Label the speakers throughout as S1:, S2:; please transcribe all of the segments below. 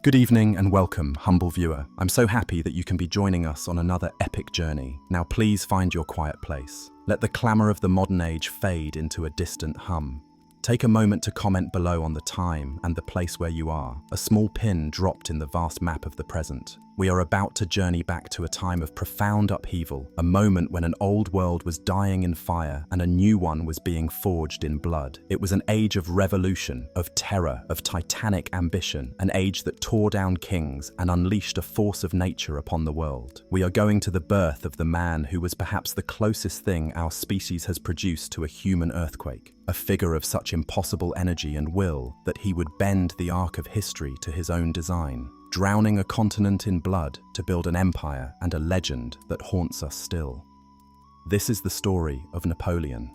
S1: Good evening and welcome, humble viewer. I'm so happy that you can be joining us on another epic journey. Now please find your quiet place. Let the clamour of the modern age fade into a distant hum. Take a moment to comment below on the time and the place where you are, a small pin dropped in the vast map of the present. We are about to journey back to a time of profound upheaval, a moment when an old world was dying in fire and a new one was being forged in blood. It was an age of revolution, of terror, of titanic ambition, an age that tore down kings and unleashed a force of nature upon the world. We are going to the birth of the man who was perhaps the closest thing our species has produced to a human earthquake, a figure of such impossible energy and will that he would bend the arc of history to his own design, drowning a continent in blood to build an empire and a legend that haunts us still. This is the story of Napoleon.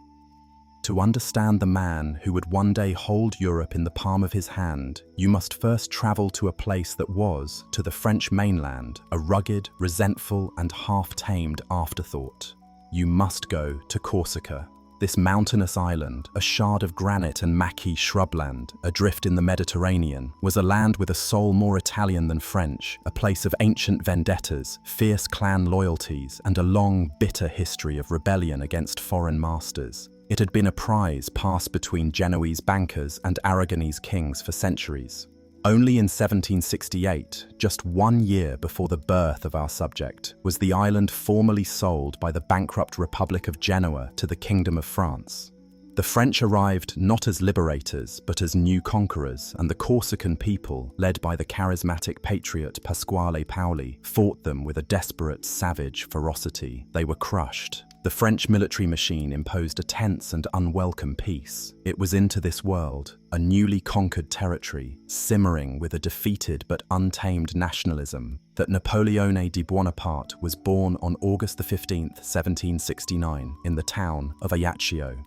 S1: To understand the man who would one day hold Europe in the palm of his hand, you must first travel to a place that was, to the French mainland, a rugged, resentful, and half-tamed afterthought. You must go to Corsica. This mountainous island, a shard of granite and maquis shrubland, adrift in the Mediterranean, was a land with a soul more Italian than French, a place of ancient vendettas, fierce clan loyalties, and a long, bitter history of rebellion against foreign masters. It had been a prize passed between Genoese bankers and Aragonese kings for centuries. Only in 1768, just 1 year before the birth of our subject, was the island formally sold by the bankrupt Republic of Genoa to the Kingdom of France. The French arrived not as liberators, but as new conquerors, and the Corsican people, led by the charismatic patriot Pasquale Paoli, fought them with a desperate, savage ferocity. They were crushed. The French military machine imposed a tense and unwelcome peace. It was into this world, a newly conquered territory, simmering with a defeated but untamed nationalism, that Napoleon Bonaparte was born on August 15, 1769, in the town of Ajaccio.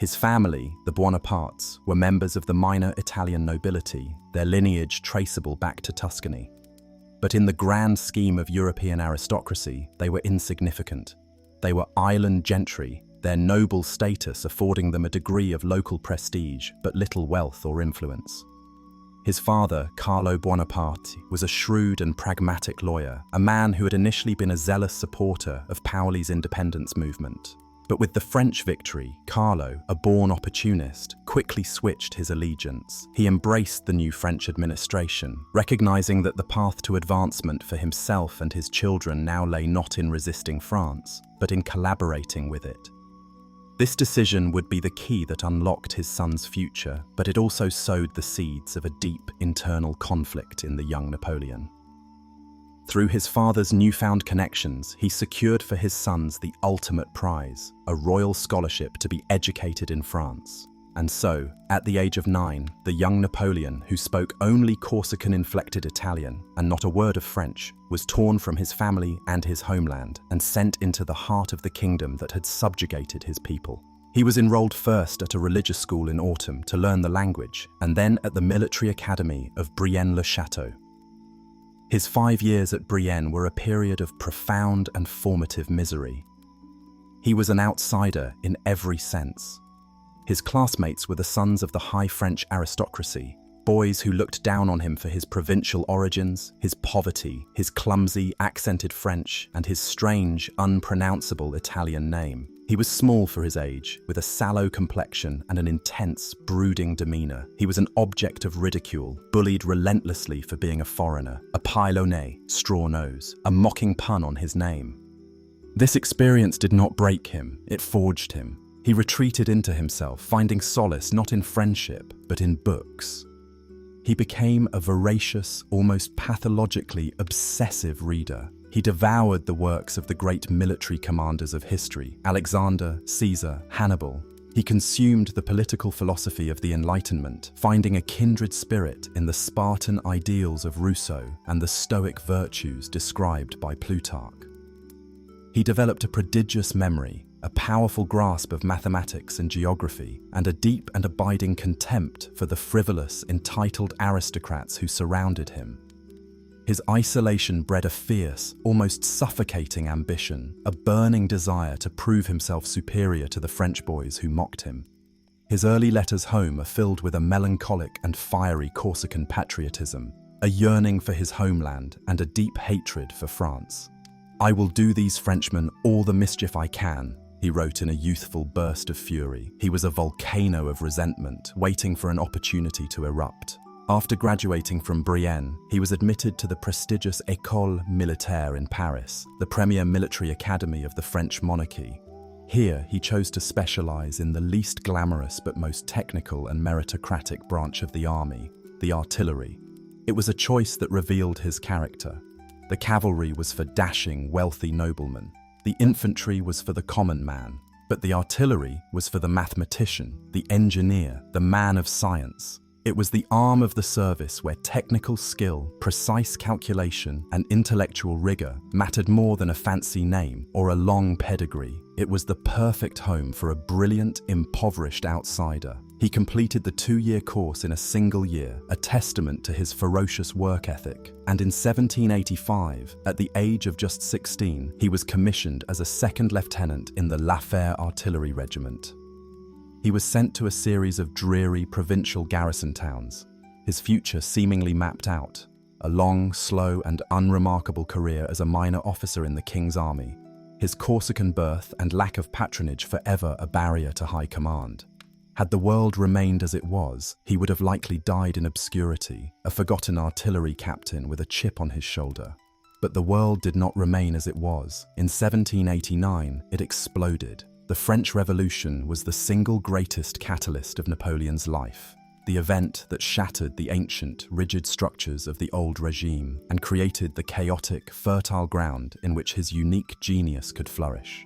S1: His family, the Bonapartes, were members of the minor Italian nobility, their lineage traceable back to Tuscany. But in the grand scheme of European aristocracy, they were insignificant. They were island gentry, their noble status affording them a degree of local prestige, but little wealth or influence. His father, Carlo Bonaparte, was a shrewd and pragmatic lawyer, a man who had initially been a zealous supporter of Paoli's independence movement. But with the French victory, Carlo, a born opportunist, quickly switched his allegiance. He embraced the new French administration, recognizing that the path to advancement for himself and his children now lay not in resisting France, but in collaborating with it. This decision would be the key that unlocked his son's future, but it also sowed the seeds of a deep internal conflict in the young Napoleon. Through his father's newfound connections, he secured for his sons the ultimate prize, a royal scholarship to be educated in France. And so, at the age of 9, the young Napoleon, who spoke only Corsican-inflected Italian and not a word of French, was torn from his family and his homeland and sent into the heart of the kingdom that had subjugated his people. He was enrolled first at a religious school in autumn to learn the language, and then at the military academy of Brienne-le-Château. His 5 years at Brienne were a period of profound and formative misery. He was an outsider in every sense. His classmates were the sons of the high French aristocracy, boys who looked down on him for his provincial origins, his poverty, his clumsy, accented French, and his strange, unpronounceable Italian name. He was small for his age, with a sallow complexion and an intense, brooding demeanor. He was an object of ridicule, bullied relentlessly for being a foreigner, a pile au nez, straw nose, a mocking pun on his name. This experience did not break him, it forged him. He retreated into himself, finding solace not in friendship, but in books. He became a voracious, almost pathologically obsessive reader. He devoured the works of the great military commanders of history, Alexander, Caesar, Hannibal. He consumed the political philosophy of the Enlightenment, finding a kindred spirit in the Spartan ideals of Rousseau and the Stoic virtues described by Plutarch. He developed a prodigious memory, a powerful grasp of mathematics and geography, and a deep and abiding contempt for the frivolous, entitled aristocrats who surrounded him. His isolation bred a fierce, almost suffocating ambition, a burning desire to prove himself superior to the French boys who mocked him. His early letters home are filled with a melancholic and fiery Corsican patriotism. a yearning for his homeland and a deep hatred for France. "I will do these Frenchmen all the mischief I can," he wrote in a youthful burst of fury. He was a volcano of resentment, waiting for an opportunity to erupt. After graduating from Brienne, he was admitted to the prestigious École Militaire in Paris, the premier military academy of the French monarchy. Here, he chose to specialize in the least glamorous but most technical and meritocratic branch of the army, the artillery. It was a choice that revealed his character. The cavalry was for dashing, wealthy noblemen. The infantry was for the common man. But the artillery was for the mathematician, the engineer, the man of science. It was the arm of the service where technical skill, precise calculation, and intellectual rigor mattered more than a fancy name or a long pedigree. It was the perfect home for a brilliant, impoverished outsider. He completed the 2-year course in a single year, a testament to his ferocious work ethic. And in 1785, at the age of just 16, he was commissioned as a second lieutenant in the Lafayette Artillery Regiment. He was sent to a series of dreary provincial garrison towns, his future seemingly mapped out, a long, slow, and unremarkable career as a minor officer in the King's army, his Corsican birth and lack of patronage forever a barrier to high command. Had the world remained as it was, he would have likely died in obscurity, a forgotten artillery captain with a chip on his shoulder. But the world did not remain as it was. In 1789, it exploded. The French Revolution was the single greatest catalyst of Napoleon's life, the event that shattered the ancient, rigid structures of the old regime and created the chaotic, fertile ground in which his unique genius could flourish.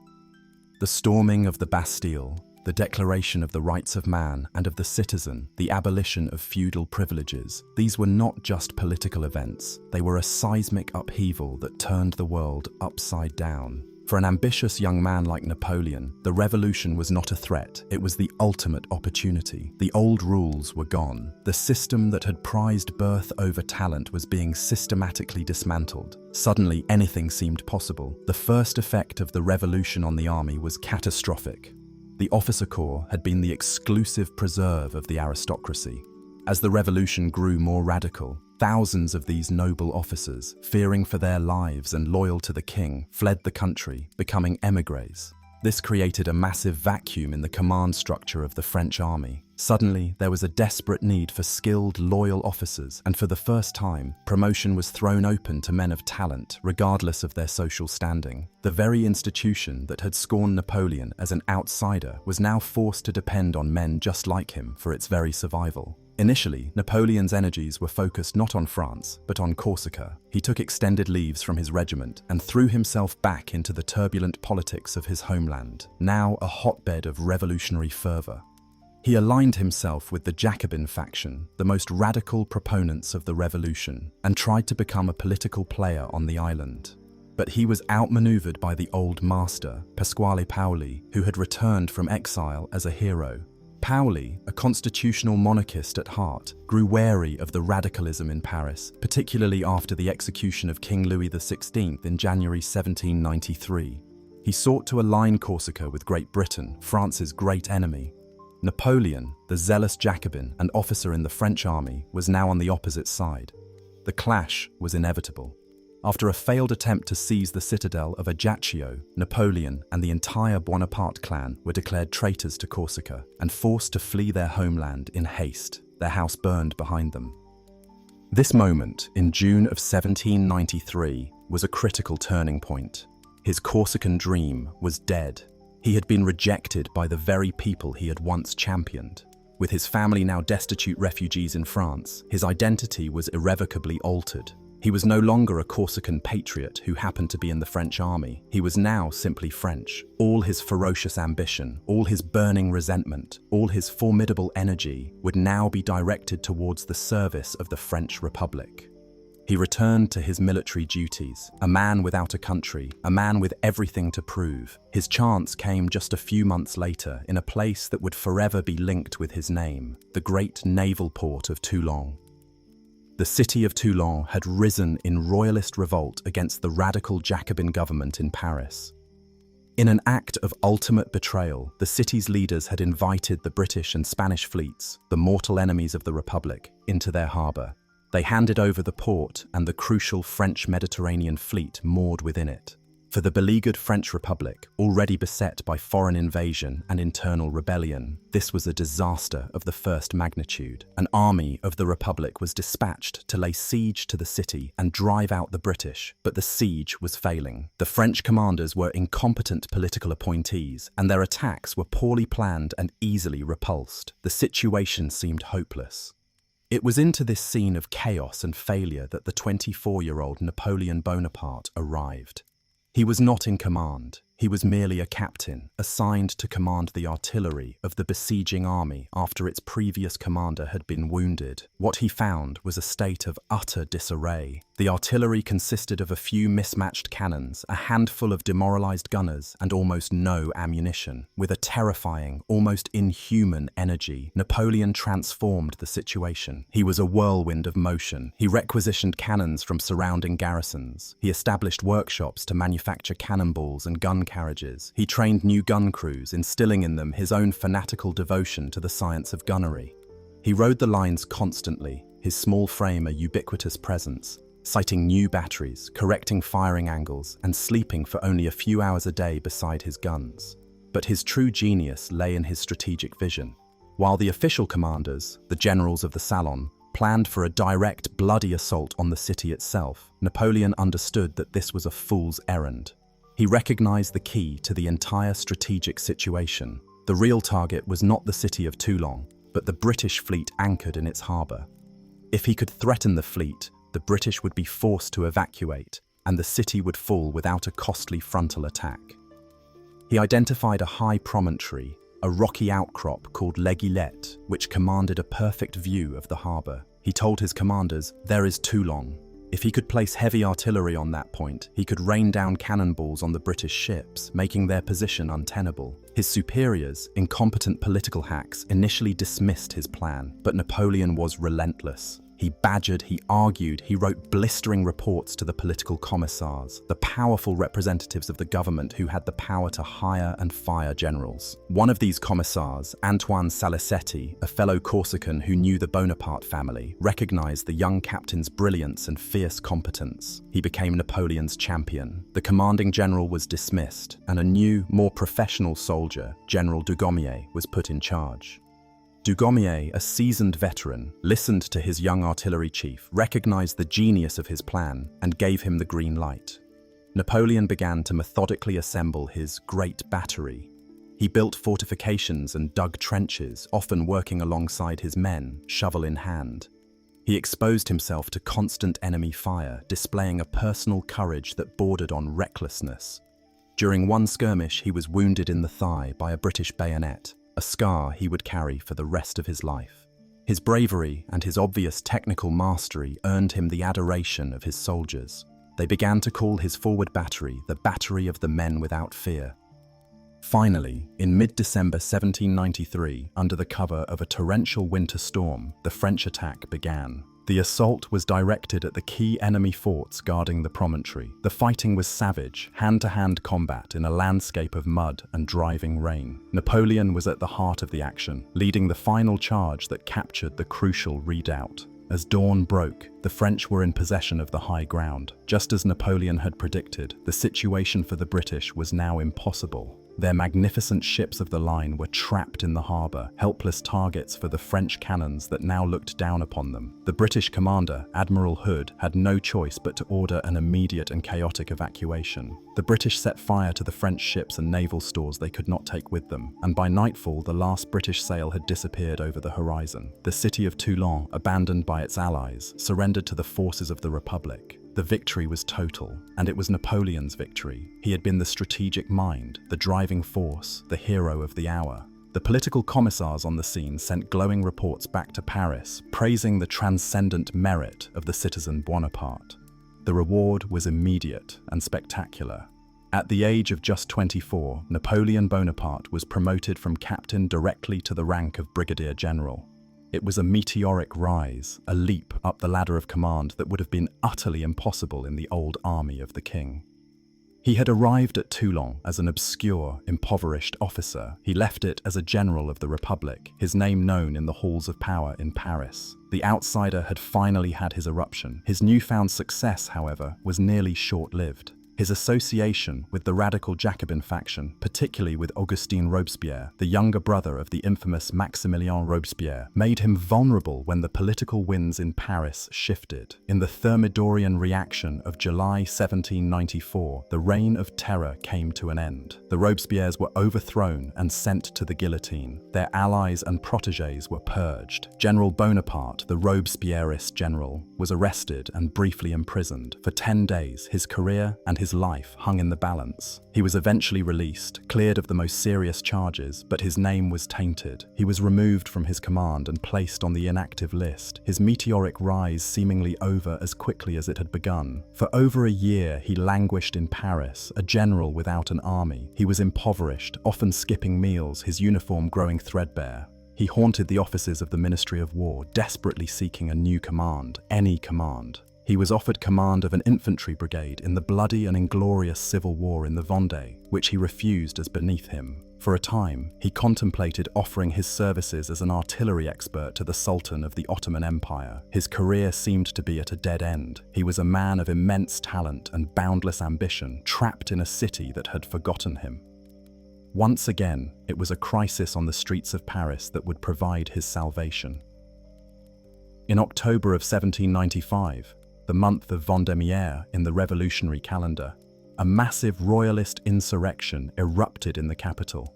S1: The storming of the Bastille, the declaration of the rights of man and of the citizen, the abolition of feudal privileges, these were not just political events, they were a seismic upheaval that turned the world upside down. For an ambitious young man like Napoleon, the revolution was not a threat, it was the ultimate opportunity. The old rules were gone. The system that had prized birth over talent was being systematically dismantled. Suddenly, anything seemed possible. The first effect of the revolution on the army was catastrophic. The officer corps had been the exclusive preserve of the aristocracy. As the revolution grew more radical, thousands of these noble officers, fearing for their lives and loyal to the king, fled the country, becoming émigrés. This created a massive vacuum in the command structure of the French army. Suddenly, there was a desperate need for skilled, loyal officers, and for the first time, promotion was thrown open to men of talent, regardless of their social standing. The very institution that had scorned Napoleon as an outsider was now forced to depend on men just like him for its very survival. Initially, Napoleon's energies were focused not on France, but on Corsica. He took extended leaves from his regiment and threw himself back into the turbulent politics of his homeland, now a hotbed of revolutionary fervor. He aligned himself with the Jacobin faction, the most radical proponents of the revolution, and tried to become a political player on the island. But he was outmaneuvered by the old master, Pasquale Paoli, who had returned from exile as a hero. Paoli, a constitutional monarchist at heart, grew wary of the radicalism in Paris, particularly after the execution of King Louis XVI in January 1793. He sought to align Corsica with Great Britain, France's great enemy. Napoleon, the zealous Jacobin and officer in the French army, was now on the opposite side. The clash was inevitable. After a failed attempt to seize the citadel of Ajaccio, Napoleon and the entire Bonaparte clan were declared traitors to Corsica and forced to flee their homeland in haste, their house burned behind them. This moment, in June of 1793, was a critical turning point. His Corsican dream was dead. He had been rejected by the very people he had once championed. With his family now destitute refugees in France, his identity was irrevocably altered. He was no longer a Corsican patriot who happened to be in the French army. He was now simply French. All his ferocious ambition, all his burning resentment, all his formidable energy would now be directed towards the service of the French Republic. He returned to his military duties, a man without a country, a man with everything to prove. His chance came just a few months later in a place that would forever be linked with his name, the great naval port of Toulon. The city of Toulon had risen in royalist revolt against the radical Jacobin government in Paris. In an act of ultimate betrayal, the city's leaders had invited the British and Spanish fleets, the mortal enemies of the Republic, into their harbour. They handed over the port and the crucial French Mediterranean fleet moored within it. For the beleaguered French Republic, already beset by foreign invasion and internal rebellion, this was a disaster of the first magnitude. An army of the Republic was dispatched to lay siege to the city and drive out the British, but the siege was failing. The French commanders were incompetent political appointees, and their attacks were poorly planned and easily repulsed. The situation seemed hopeless. It was into this scene of chaos and failure that the 24-year-old Napoleon Bonaparte arrived. He was not in command. He was merely a captain, assigned to command the artillery of the besieging army after its previous commander had been wounded. What he found was a state of utter disarray. The artillery consisted of a few mismatched cannons, a handful of demoralized gunners, and almost no ammunition. With a terrifying, almost inhuman energy, Napoleon transformed the situation. He was a whirlwind of motion. He requisitioned cannons from surrounding garrisons. He established workshops to manufacture cannonballs and gun carriages. He trained new gun crews, instilling in them his own fanatical devotion to the science of gunnery. He rode the lines constantly, his small frame a ubiquitous presence, sighting new batteries, correcting firing angles, and sleeping for only a few hours a day beside his guns. But his true genius lay in his strategic vision. While the official commanders, the generals of the Salon, planned for a direct, bloody assault on the city itself, Napoleon understood that this was a fool's errand. He recognized the key to the entire strategic situation. The real target was not the city of Toulon, but the British fleet anchored in its harbor. If he could threaten the fleet, the British would be forced to evacuate, and the city would fall without a costly frontal attack. He identified a high promontory, a rocky outcrop called l'Aiguillette, which commanded a perfect view of the harbor. He told his commanders, "There is Toulon." If he could place heavy artillery on that point, he could rain down cannonballs on the British ships, making their position untenable. His superiors, incompetent political hacks, initially dismissed his plan, but Napoleon was relentless. He badgered, he argued, he wrote blistering reports to the political commissars, the powerful representatives of the government who had the power to hire and fire generals. One of these commissars, Antoine Salicetti, a fellow Corsican who knew the Bonaparte family, recognized the young captain's brilliance and fierce competence. He became Napoleon's champion. The commanding general was dismissed, and a new, more professional soldier, General Dugommier, was put in charge. Dugommier, a seasoned veteran, listened to his young artillery chief, recognized the genius of his plan, and gave him the green light. Napoleon began to methodically assemble his great battery. He built fortifications and dug trenches, often working alongside his men, shovel in hand. He exposed himself to constant enemy fire, displaying a personal courage that bordered on recklessness. During one skirmish, he was wounded in the thigh by a British bayonet, a scar he would carry for the rest of his life. His bravery and his obvious technical mastery earned him the adoration of his soldiers. They began to call his forward battery the Battery of the Men Without Fear. Finally, in mid-December 1793, under the cover of a torrential winter storm, the French attack began. The assault was directed at the key enemy forts guarding the promontory. The fighting was savage, hand-to-hand combat in a landscape of mud and driving rain. Napoleon was at the heart of the action, leading the final charge that captured the crucial redoubt. As dawn broke, the French were in possession of the high ground. Just as Napoleon had predicted, the situation for the British was now impossible. Their magnificent ships of the line were trapped in the harbor, helpless targets for the French cannons that now looked down upon them. The British commander, Admiral Hood, had no choice but to order an immediate and chaotic evacuation. The British set fire to the French ships and naval stores they could not take with them, and by nightfall the last British sail had disappeared over the horizon. The city of Toulon, abandoned by its allies, surrendered to the forces of the Republic. The victory was total, and it was Napoleon's victory. He had been the strategic mind, the driving force, the hero of the hour. The political commissars on the scene sent glowing reports back to Paris, praising the transcendent merit of the citizen Bonaparte. The reward was immediate and spectacular. At the age of just 24, Napoleon Bonaparte was promoted from captain directly to the rank of brigadier general. It was a meteoric rise, a leap up the ladder of command that would have been utterly impossible in the old army of the king. He had arrived at Toulon as an obscure, impoverished officer. He left it as a general of the Republic, his name known in the halls of power in Paris. The outsider had finally had his eruption. His newfound success, however, was nearly short-lived. His association with the radical Jacobin faction, particularly with Augustin Robespierre, the younger brother of the infamous Maximilien Robespierre, made him vulnerable when the political winds in Paris shifted. In the Thermidorian reaction of July 1794, the reign of terror came to an end. The Robespierres were overthrown and sent to the guillotine. Their allies and protégés were purged. General Bonaparte, the Robespierrist general, was arrested and briefly imprisoned. For 10 days, his career and his life hung in the balance. He was eventually released, cleared of the most serious charges, but his name was tainted. He was removed from his command and placed on the inactive list, his meteoric rise seemingly over as quickly as it had begun. For over a year, he languished in Paris, a general without an army. He was impoverished, often skipping meals, his uniform growing threadbare. He haunted the offices of the Ministry of War, desperately seeking a new command, any command. He was offered command of an infantry brigade in the bloody and inglorious civil war in the Vendée, which he refused as beneath him. For a time, he contemplated offering his services as an artillery expert to the Sultan of the Ottoman Empire. His career seemed to be at a dead end. He was a man of immense talent and boundless ambition, trapped in a city that had forgotten him. Once again, it was a crisis on the streets of Paris that would provide his salvation. In October of 1795, the month of Vendémiaire in the revolutionary calendar, a massive royalist insurrection erupted in the capital.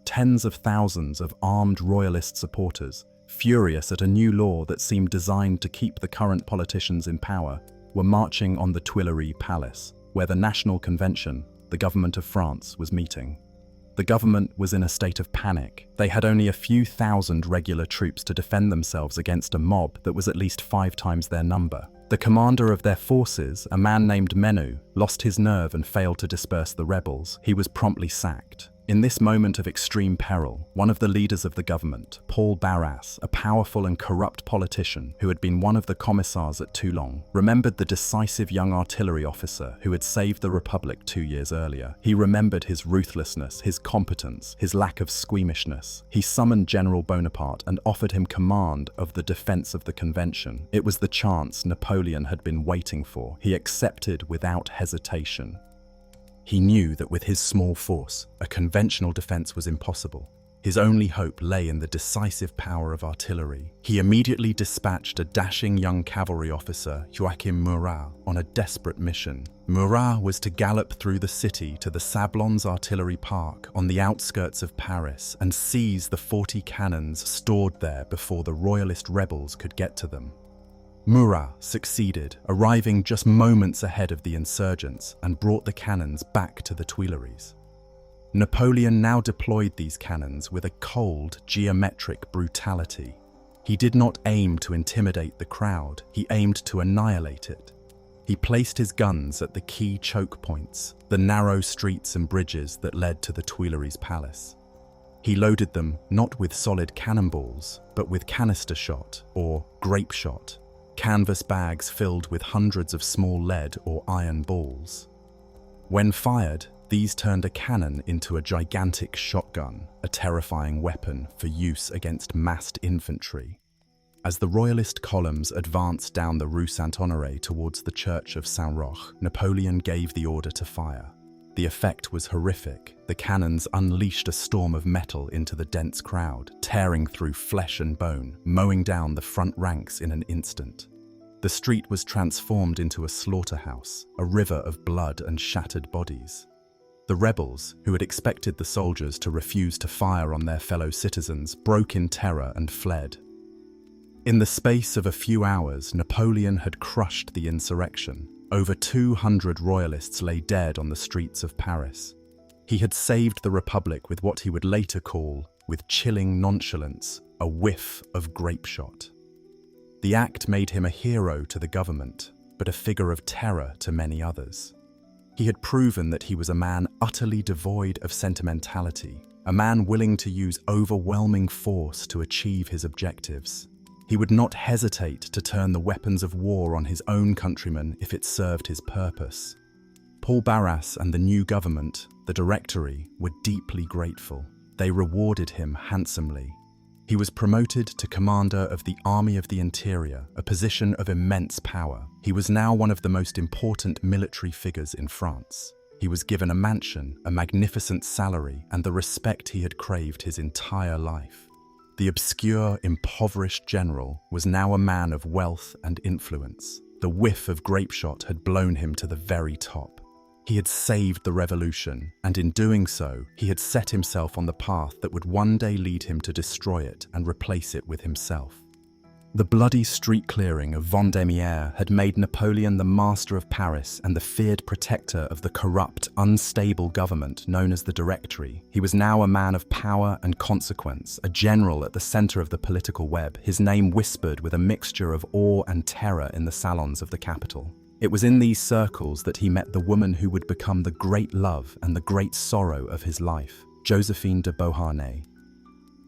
S1: Tens of thousands of armed royalist supporters, furious at a new law that seemed designed to keep the current politicians in power, were marching on the Tuileries Palace, where the National Convention, the government of France, was meeting. The government was in a state of panic. They had only a few thousand regular troops to defend themselves against a mob that was at least 5 times their number. The commander of their forces, a man named Menou, lost his nerve and failed to disperse the rebels. He was promptly sacked. In this moment of extreme peril, one of the leaders of the government, Paul Barras, a powerful and corrupt politician who had been one of the commissars at Toulon, remembered the decisive young artillery officer who had saved the Republic 2 years earlier. He remembered his ruthlessness, his competence, his lack of squeamishness. He summoned General Bonaparte and offered him command of the defense of the convention. It was the chance Napoleon had been waiting for. He accepted without hesitation. He knew that with his small force, a conventional defense was impossible. His only hope lay in the decisive power of artillery. He immediately dispatched a dashing young cavalry officer, Joachim Murat, on a desperate mission. Murat was to gallop through the city to the Sablons artillery park on the outskirts of Paris and seize the 40 cannons stored there before the royalist rebels could get to them. Murat succeeded, arriving just moments ahead of the insurgents and brought the cannons back to the Tuileries. Napoleon now deployed these cannons with a cold, geometric brutality. He did not aim to intimidate the crowd, he aimed to annihilate it. He placed his guns at the key choke points, the narrow streets and bridges that led to the Tuileries Palace. He loaded them not with solid cannonballs, but with canister shot or grape shot, canvas bags filled with hundreds of small lead or iron balls. When fired, these turned a cannon into a gigantic shotgun, a terrifying weapon for use against massed infantry. As the royalist columns advanced down the Rue Saint-Honoré towards the church of Saint-Roch, Napoleon gave the order to fire. The effect was horrific. The cannons unleashed a storm of metal into the dense crowd, tearing through flesh and bone, mowing down the front ranks in an instant. The street was transformed into a slaughterhouse, a river of blood and shattered bodies. The rebels, who had expected the soldiers to refuse to fire on their fellow citizens, broke in terror and fled. In the space of a few hours, Napoleon had crushed the insurrection. Over 200 royalists lay dead on the streets of Paris. He had saved the Republic with what he would later call, with chilling nonchalance, a whiff of grape shot. The act made him a hero to the government, but a figure of terror to many others. He had proven that he was a man utterly devoid of sentimentality, a man willing to use overwhelming force to achieve his objectives. He would not hesitate to turn the weapons of war on his own countrymen if it served his purpose. Paul Barras and the new government, the Directory, were deeply grateful. They rewarded him handsomely. He was promoted to commander of the Army of the Interior, a position of immense power. He was now one of the most important military figures in France. He was given a mansion, a magnificent salary, and the respect he had craved his entire life. The obscure, impoverished general was now a man of wealth and influence. The whiff of grapeshot had blown him to the very top. He had saved the revolution, and in doing so, he had set himself on the path that would one day lead him to destroy it and replace it with himself. The bloody street clearing of Vendémiaire had made Napoleon the master of Paris and the feared protector of the corrupt, unstable government known as the Directory. He was now a man of power and consequence, a general at the center of the political web, his name whispered with a mixture of awe and terror in the salons of the capital. It was in these circles that he met the woman who would become the great love and the great sorrow of his life, Josephine de Beauharnais.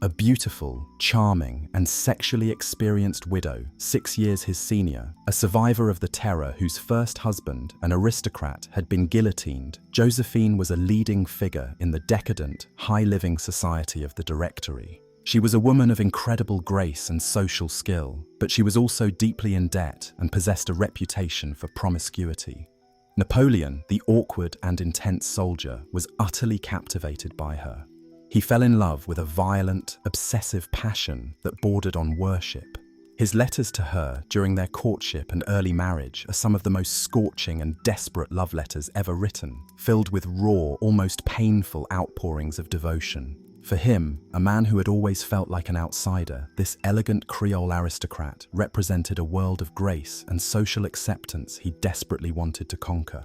S1: A beautiful, charming, and sexually experienced widow, 6 years his senior, a survivor of the Terror whose first husband, an aristocrat, had been guillotined, Josephine was a leading figure in the decadent, high-living society of the Directory. She was a woman of incredible grace and social skill, but she was also deeply in debt and possessed a reputation for promiscuity. Napoleon, the awkward and intense soldier, was utterly captivated by her. He fell in love with a violent, obsessive passion that bordered on worship. His letters to her during their courtship and early marriage are some of the most scorching and desperate love letters ever written, filled with raw, almost painful outpourings of devotion. For him, a man who had always felt like an outsider, this elegant Creole aristocrat represented a world of grace and social acceptance he desperately wanted to conquer.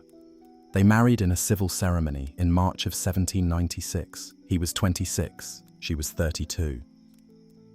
S1: They married in a civil ceremony in March of 1796. He was 26, she was 32.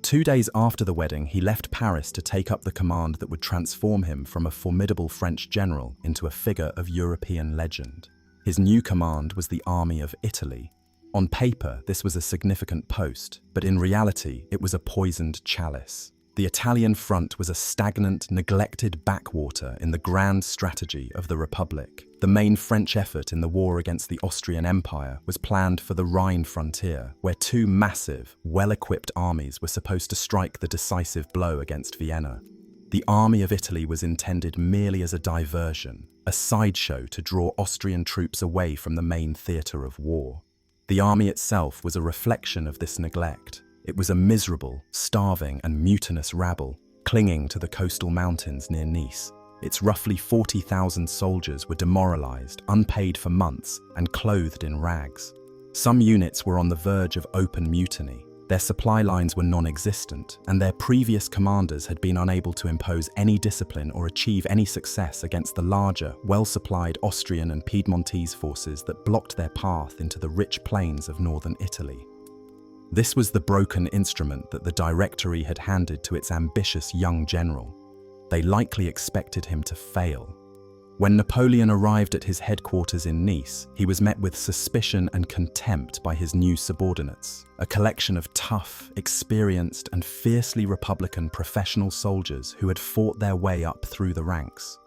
S1: 2 days after the wedding, he left Paris to take up the command that would transform him from a formidable French general into a figure of European legend. His new command was the Army of Italy. On paper, this was a significant post, but in reality, it was a poisoned chalice. The Italian front was a stagnant, neglected backwater in the grand strategy of the Republic. The main French effort in the war against the Austrian Empire was planned for the Rhine frontier, where 2 massive, well-equipped armies were supposed to strike the decisive blow against Vienna. The Army of Italy was intended merely as a diversion, a sideshow to draw Austrian troops away from the main theatre of war. The army itself was a reflection of this neglect. It was a miserable, starving and mutinous rabble, clinging to the coastal mountains near Nice. Its roughly 40,000 soldiers were demoralized, unpaid for months, and clothed in rags. Some units were on the verge of open mutiny. Their supply lines were non-existent, and their previous commanders had been unable to impose any discipline or achieve any success against the larger, well-supplied Austrian and Piedmontese forces that blocked their path into the rich plains of northern Italy. This was the broken instrument that the Directory had handed to its ambitious young general. They likely expected him to fail. When Napoleon arrived at his headquarters in Nice, he was met with suspicion and contempt by his new subordinates, a collection of tough, experienced, and fiercely republican professional soldiers who had fought their way up through the ranks.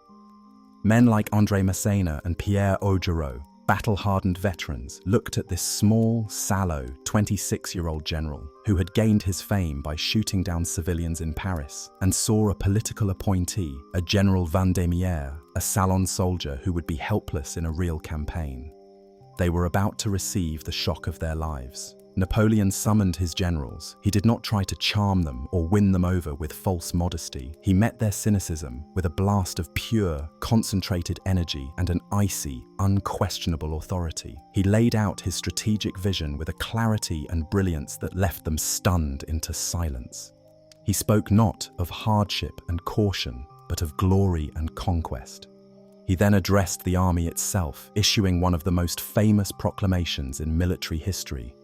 S1: Men like André Massena and Pierre Augereau, battle-hardened veterans, looked at this small, sallow, 26-year-old general who had gained his fame by shooting down civilians in Paris and saw a political appointee, a General Vendémiaire, a salon soldier who would be helpless in a real campaign. They were about to receive the shock of their lives. Napoleon summoned his generals. He did not try to charm them or win them over with false modesty. He met their cynicism with a blast of pure, concentrated energy and an icy, unquestionable authority. He laid out his strategic vision with a clarity and brilliance that left them stunned into silence. He spoke not of hardship and caution, but of glory and conquest. He then addressed the army itself, issuing one of the most famous proclamations in military history.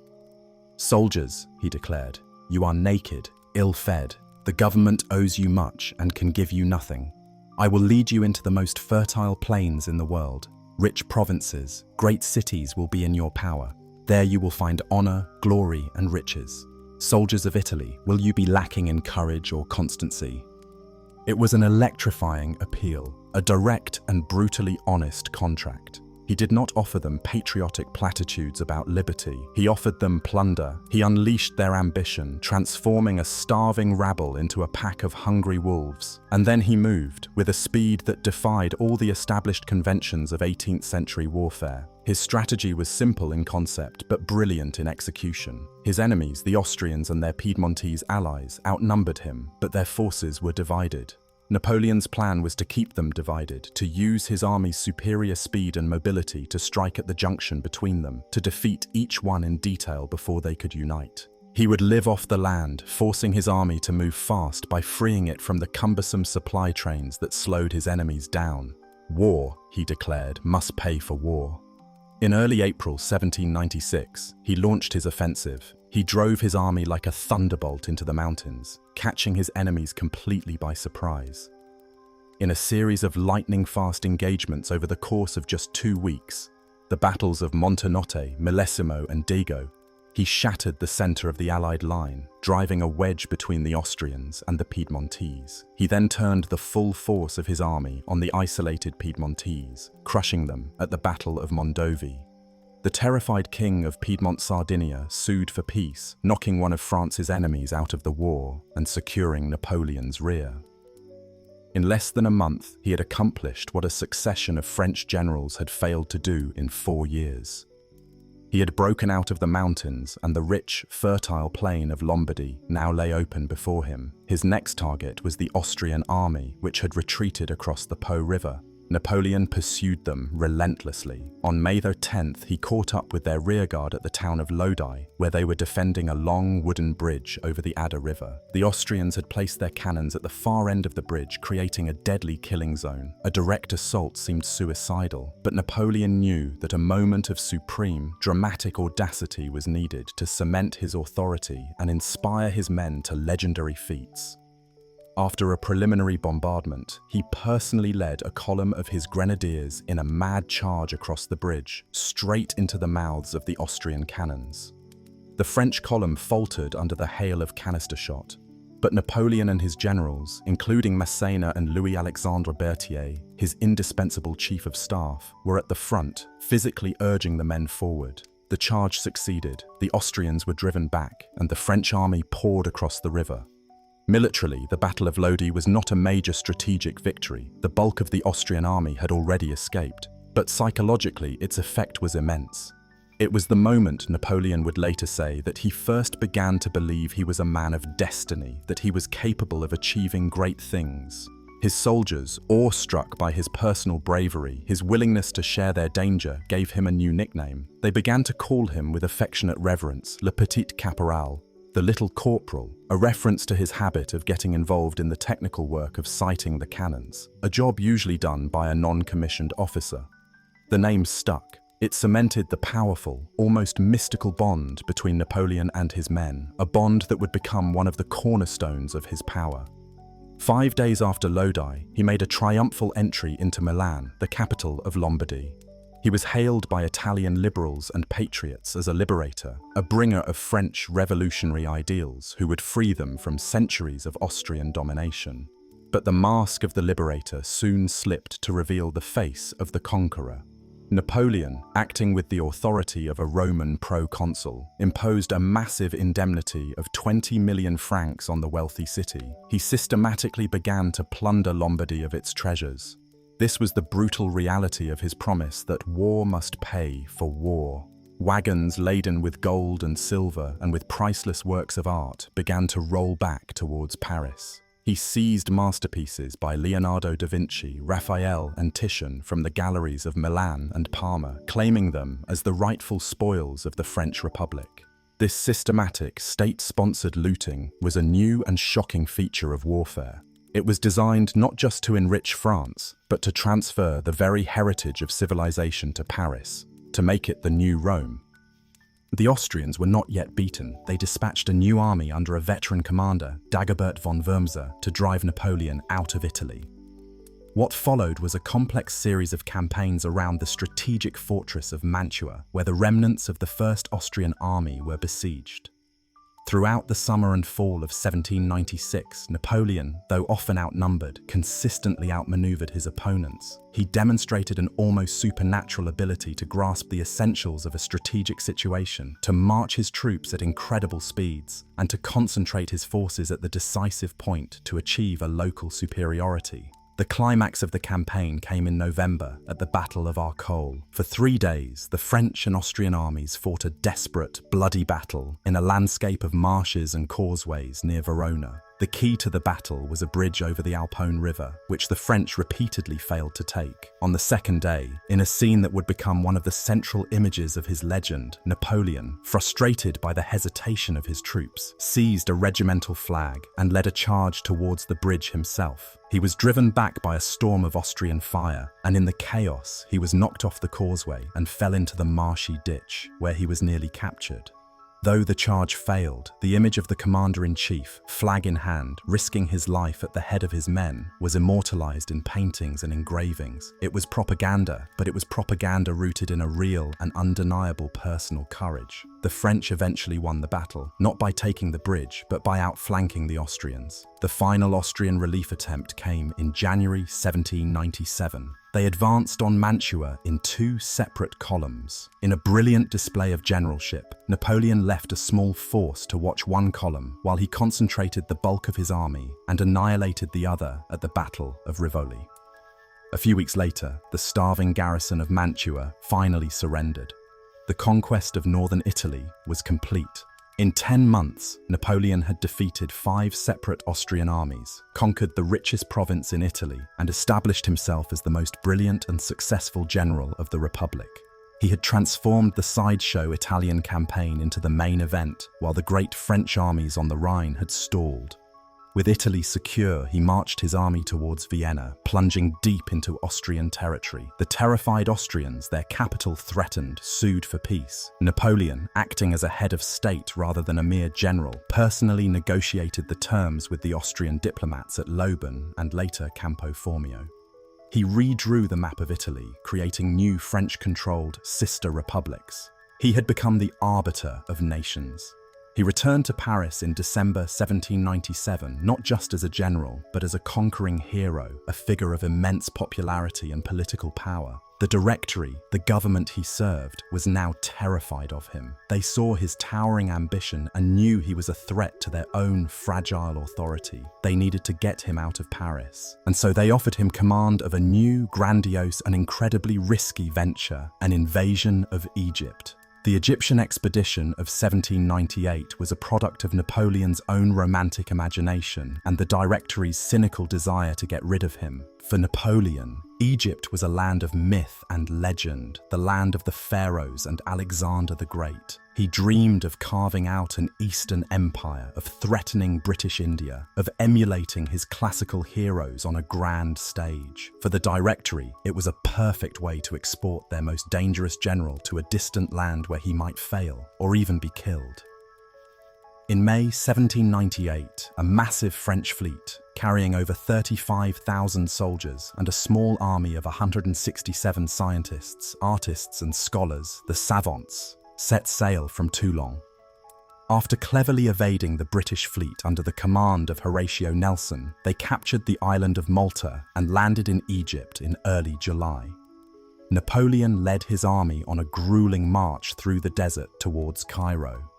S1: "Soldiers," he declared, "you are naked, ill-fed. The government owes you much and can give you nothing. I will lead you into the most fertile plains in the world. Rich provinces, great cities will be in your power. There you will find honor, glory, and riches. Soldiers of Italy, will you be lacking in courage or constancy?" It was an electrifying appeal, a direct and brutally honest contract. He did not offer them patriotic platitudes about liberty. He offered them plunder. He unleashed their ambition, transforming a starving rabble into a pack of hungry wolves. And then he moved, with a speed that defied all the established conventions of 18th century warfare. His strategy was simple in concept, but brilliant in execution. His enemies, the Austrians and their Piedmontese allies, outnumbered him, but their forces were divided. Napoleon's plan was to keep them divided, to use his army's superior speed and mobility to strike at the junction between them, to defeat each one in detail before they could unite. He would live off the land, forcing his army to move fast by freeing it from the cumbersome supply trains that slowed his enemies down. War, he declared, must pay for war. In early April 1796, he launched his offensive. He drove his army like a thunderbolt into the mountains, catching his enemies completely by surprise. In a series of lightning-fast engagements over the course of just 2 weeks, the battles of Montenotte, Millesimo, and Dego, he shattered the center of the Allied line, driving a wedge between the Austrians and the Piedmontese. He then turned the full force of his army on the isolated Piedmontese, crushing them at the Battle of Mondovi. The terrified king of Piedmont Sardinia sued for peace, knocking one of France's enemies out of the war and securing Napoleon's rear. In less than a month, he had accomplished what a succession of French generals had failed to do in 4 years. He had broken out of the mountains, and the rich, fertile plain of Lombardy now lay open before him. His next target was the Austrian army, which had retreated across the Po River. Napoleon pursued them relentlessly. On May 10th, he caught up with their rearguard at the town of Lodi, where they were defending a long wooden bridge over the Adda River. The Austrians had placed their cannons at the far end of the bridge, creating a deadly killing zone. A direct assault seemed suicidal, but Napoleon knew that a moment of supreme, dramatic audacity was needed to cement his authority and inspire his men to legendary feats. After a preliminary bombardment, he personally led a column of his grenadiers in a mad charge across the bridge, straight into the mouths of the Austrian cannons. The French column faltered under the hail of canister shot, but Napoleon and his generals, including Massena and Louis-Alexandre Berthier, his indispensable chief of staff, were at the front, physically urging the men forward. The charge succeeded, the Austrians were driven back, and the French army poured across the river. Militarily, the Battle of Lodi was not a major strategic victory. The bulk of the Austrian army had already escaped, but psychologically its effect was immense. It was the moment, Napoleon would later say, that he first began to believe he was a man of destiny, that he was capable of achieving great things. His soldiers, awestruck by his personal bravery, his willingness to share their danger, gave him a new nickname. They began to call him with affectionate reverence, Le Petit Caporal, the Little Corporal, a reference to his habit of getting involved in the technical work of sighting the cannons, a job usually done by a non-commissioned officer. The name stuck. It cemented the powerful, almost mystical bond between Napoleon and his men, a bond that would become one of the cornerstones of his power. 5 days after Lodi, he made a triumphal entry into Milan, the capital of Lombardy. He was hailed by Italian liberals and patriots as a liberator, a bringer of French revolutionary ideals who would free them from centuries of Austrian domination. But the mask of the liberator soon slipped to reveal the face of the conqueror. Napoleon, acting with the authority of a Roman proconsul, imposed a massive indemnity of 20 million francs on the wealthy city. He systematically began to plunder Lombardy of its treasures. This was the brutal reality of his promise that war must pay for war. Wagons laden with gold and silver and with priceless works of art began to roll back towards Paris. He seized masterpieces by Leonardo da Vinci, Raphael, and Titian from the galleries of Milan and Parma, claiming them as the rightful spoils of the French Republic. This systematic, state-sponsored looting was a new and shocking feature of warfare. It was designed not just to enrich France, but to transfer the very heritage of civilization to Paris, to make it the new Rome. The Austrians were not yet beaten. They dispatched a new army under a veteran commander, Dagobert von Wurmser, to drive Napoleon out of Italy. What followed was a complex series of campaigns around the strategic fortress of Mantua, where the remnants of the First Austrian Army were besieged. Throughout the summer and fall of 1796, Napoleon, though often outnumbered, consistently outmaneuvered his opponents. He demonstrated an almost supernatural ability to grasp the essentials of a strategic situation, to march his troops at incredible speeds, and to concentrate his forces at the decisive point to achieve a local superiority. The climax of the campaign came in November at the Battle of Austerlitz. For 3 days, the French and Austrian armies fought a desperate, bloody battle in a landscape of marshes and causeways near Verona. The key to the battle was a bridge over the Alpone River, which the French repeatedly failed to take. On the second day, in a scene that would become one of the central images of his legend, Napoleon, frustrated by the hesitation of his troops, seized a regimental flag and led a charge towards the bridge himself. He was driven back by a storm of Austrian fire, and in the chaos, he was knocked off the causeway and fell into the marshy ditch, where he was nearly captured. Though the charge failed, the image of the commander-in-chief, flag in hand, risking his life at the head of his men, was immortalized in paintings and engravings. It was propaganda, but it was propaganda rooted in a real and undeniable personal courage. The French eventually won the battle, not by taking the bridge, but by outflanking the Austrians. The final Austrian relief attempt came in January 1797. They advanced on Mantua in 2 separate columns. In a brilliant display of generalship, Napoleon left a small force to watch one column while he concentrated the bulk of his army and annihilated the other at the Battle of Rivoli. A few weeks later, the starving garrison of Mantua finally surrendered. The conquest of northern Italy was complete. In 10 months, Napoleon had defeated 5 separate Austrian armies, conquered the richest province in Italy, and established himself as the most brilliant and successful general of the Republic. He had transformed the sideshow Italian campaign into the main event, while the great French armies on the Rhine had stalled. With Italy secure, he marched his army towards Vienna, plunging deep into Austrian territory. The terrified Austrians, their capital threatened, sued for peace. Napoleon, acting as a head of state rather than a mere general, personally negotiated the terms with the Austrian diplomats at Leoben and later Campo Formio. He redrew the map of Italy, creating new French-controlled sister republics. He had become the arbiter of nations. He returned to Paris in December 1797, not just as a general, but as a conquering hero, a figure of immense popularity and political power. The Directory, the government he served, was now terrified of him. They saw his towering ambition and knew he was a threat to their own fragile authority. They needed to get him out of Paris. And so they offered him command of a new, grandiose and incredibly risky venture, an invasion of Egypt. The Egyptian expedition of 1798 was a product of Napoleon's own romantic imagination and the Directory's cynical desire to get rid of him. For Napoleon, Egypt was a land of myth and legend, the land of the pharaohs and Alexander the Great. He dreamed of carving out an Eastern empire, of threatening British India, of emulating his classical heroes on a grand stage. For the Directory, it was a perfect way to export their most dangerous general to a distant land where he might fail or even be killed. In May 1798, a massive French fleet, carrying over 35,000 soldiers and a small army of 167 scientists, artists and scholars, the savants, set sail from Toulon. After cleverly evading the British fleet under the command of Horatio Nelson, they captured the island of Malta and landed in Egypt in early July. Napoleon led his army on a grueling march through the desert towards Cairo.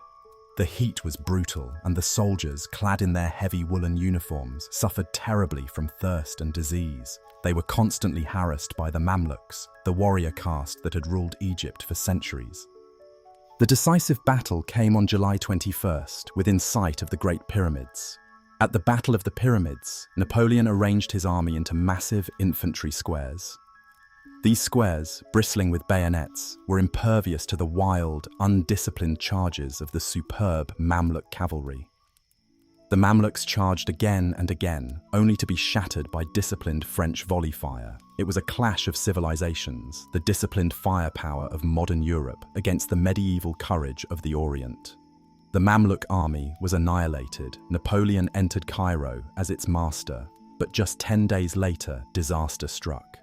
S1: The heat was brutal, and the soldiers, clad in their heavy woolen uniforms, suffered terribly from thirst and disease. They were constantly harassed by the Mamluks, the warrior caste that had ruled Egypt for centuries. The decisive battle came on July 21st, within sight of the Great Pyramids. At the Battle of the Pyramids, Napoleon arranged his army into massive infantry squares. These squares, bristling with bayonets, were impervious to the wild, undisciplined charges of the superb Mamluk cavalry. The Mamluks charged again and again, only to be shattered by disciplined French volley fire. It was a clash of civilizations, the disciplined firepower of modern Europe against the medieval courage of the Orient. The Mamluk army was annihilated. Napoleon entered Cairo as its master, but just 10 days later, disaster struck.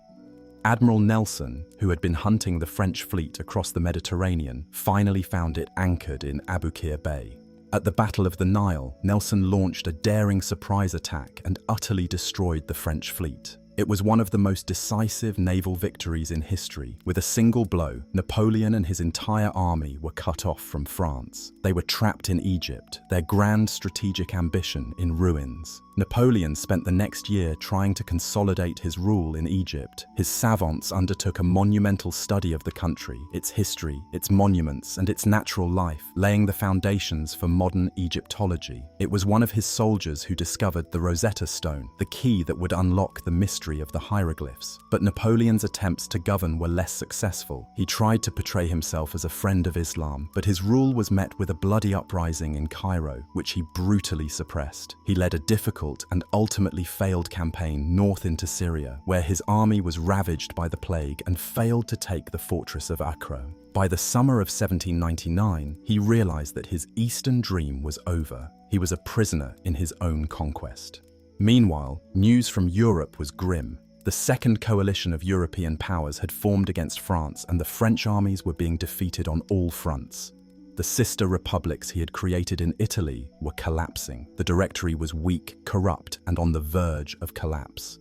S1: Admiral Nelson, who had been hunting the French fleet across the Mediterranean, finally found it anchored in Aboukir Bay. At the Battle of the Nile, Nelson launched a daring surprise attack and utterly destroyed the French fleet. It was one of the most decisive naval victories in history. With a single blow, Napoleon and his entire army were cut off from France. They were trapped in Egypt, their grand strategic ambition in ruins. Napoleon spent the next year trying to consolidate his rule in Egypt. His savants undertook a monumental study of the country, its history, its monuments, and its natural life, laying the foundations for modern Egyptology. It was one of his soldiers who discovered the Rosetta Stone, the key that would unlock the mystery of the hieroglyphs. But Napoleon's attempts to govern were less successful. He tried to portray himself as a friend of Islam, but his rule was met with a bloody uprising in Cairo, which he brutally suppressed. He led a difficult and ultimately failed campaign north into Syria, where his army was ravaged by the plague and failed to take the fortress of Acre. By the summer of 1799, he realized that his eastern dream was over. He was a prisoner in his own conquest. Meanwhile, news from Europe was grim. The second coalition of European powers had formed against France, and the French armies were being defeated on all fronts. The sister republics he had created in Italy were collapsing. The Directory was weak, corrupt, and on the verge of collapse.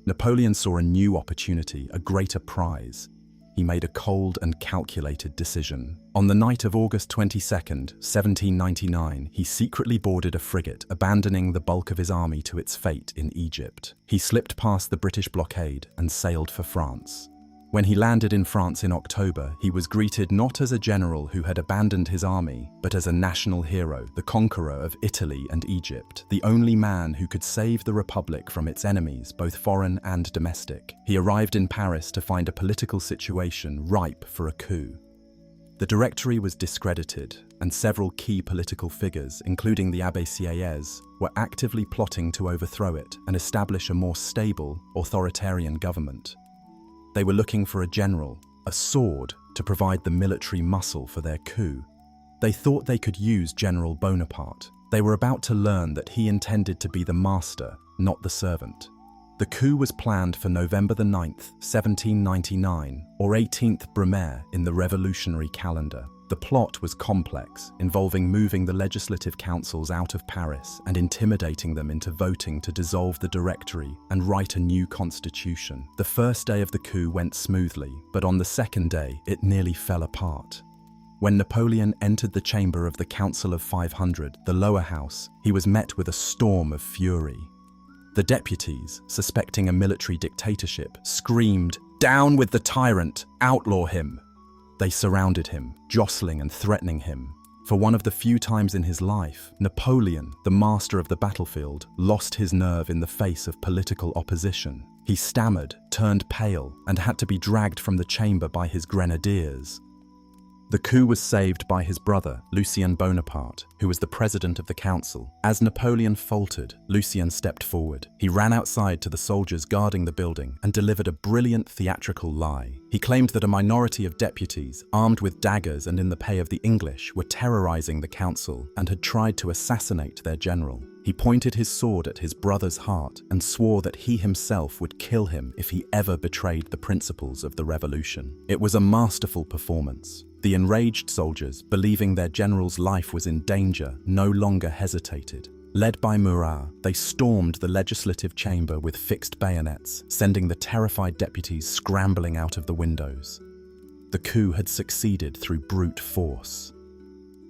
S1: Napoleon saw a new opportunity, a greater prize. He made a cold and calculated decision. On the night of August 22nd, 1799, he secretly boarded a frigate, abandoning the bulk of his army to its fate in Egypt. He slipped past the British blockade and sailed for France. When he landed in France in October, he was greeted not as a general who had abandoned his army, but as a national hero, the conqueror of Italy and Egypt, the only man who could save the Republic from its enemies, both foreign and domestic. He arrived in Paris to find a political situation ripe for a coup. The Directory was discredited, and several key political figures, including the Abbé Sieyès, were actively plotting to overthrow it and establish a more stable, authoritarian government. They were looking for a general, a sword, to provide the military muscle for their coup. They thought they could use General Bonaparte. They were about to learn that he intended to be the master, not the servant. The coup was planned for November the 9th, 1799, or 18th Brumaire in the revolutionary calendar. The plot was complex, involving moving the legislative councils out of Paris and intimidating them into voting to dissolve the Directory and write a new constitution. The first day of the coup went smoothly, but on the second day, it nearly fell apart. When Napoleon entered the chamber of the Council of 500, the lower house, he was met with a storm of fury. The deputies, suspecting a military dictatorship, screamed, "Down with the tyrant! Outlaw him!" They surrounded him, jostling and threatening him. For one of the few times in his life, Napoleon, the master of the battlefield, lost his nerve in the face of political opposition. He stammered, turned pale, and had to be dragged from the chamber by his grenadiers. The coup was saved by his brother, Napoleon Bonaparte, who was the president of the council. As Napoleon faltered, Napoleon stepped forward. He ran outside to the soldiers guarding the building and delivered a brilliant theatrical lie. He claimed that a minority of deputies, armed with daggers and in the pay of the English, were terrorizing the council and had tried to assassinate their general. He pointed his sword at his brother's heart and swore that he himself would kill him if he ever betrayed the principles of the revolution. It was a masterful performance. The enraged soldiers, believing their general's life was in danger, no longer hesitated. Led by Murat, they stormed the legislative chamber with fixed bayonets, sending the terrified deputies scrambling out of the windows. The coup had succeeded through brute force.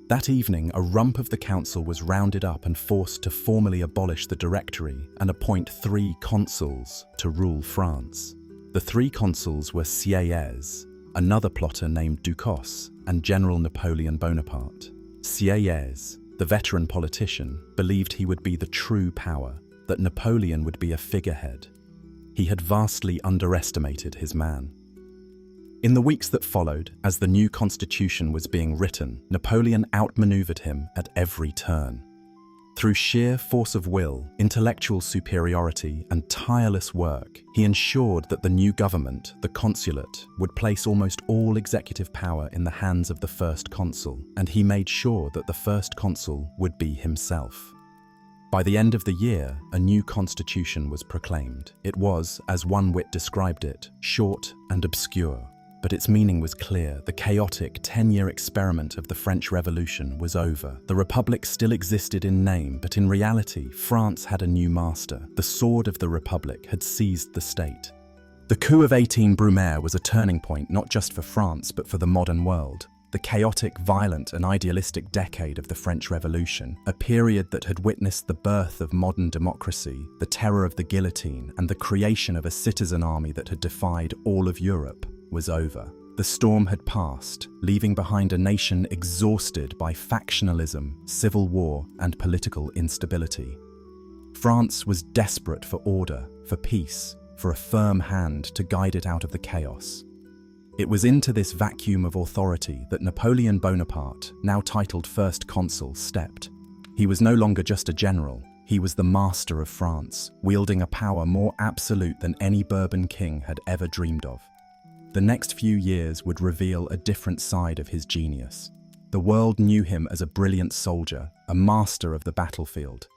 S1: That evening, a rump of the council was rounded up and forced to formally abolish the Directory and appoint 3 consuls to rule France. The 3 consuls were Sieyès, another plotter named Ducos, and General Napoleon Bonaparte. Sieyès, the veteran politician, believed he would be the true power, that Napoleon would be a figurehead. He had vastly underestimated his man. In the weeks that followed, as the new constitution was being written, Napoleon outmaneuvered him at every turn. Through sheer force of will, intellectual superiority, and tireless work, he ensured that the new government, the consulate, would place almost all executive power in the hands of the first consul, and he made sure that the first consul would be himself. By the end of the year, a new constitution was proclaimed. It was, as one wit described it, short and obscure. But its meaning was clear. The chaotic 10-year experiment of the French Revolution was over. The Republic still existed in name, but in reality, France had a new master. The sword of the Republic had seized the state. The coup of 18 Brumaire was a turning point not just for France, but for the modern world. The chaotic, violent, and idealistic decade of the French Revolution, a period that had witnessed the birth of modern democracy, the terror of the guillotine, and the creation of a citizen army that had defied all of Europe, was over. The storm had passed, leaving behind a nation exhausted by factionalism, civil war, and political instability. France was desperate for order, for peace, for a firm hand to guide it out of the chaos. It was into this vacuum of authority that Napoleon Bonaparte, now titled First Consul, stepped. He was no longer just a general, he was the master of France, wielding a power more absolute than any Bourbon king had ever dreamed of. The next few years would reveal a different side of his genius. The world knew him as a brilliant soldier, a master of the battlefield.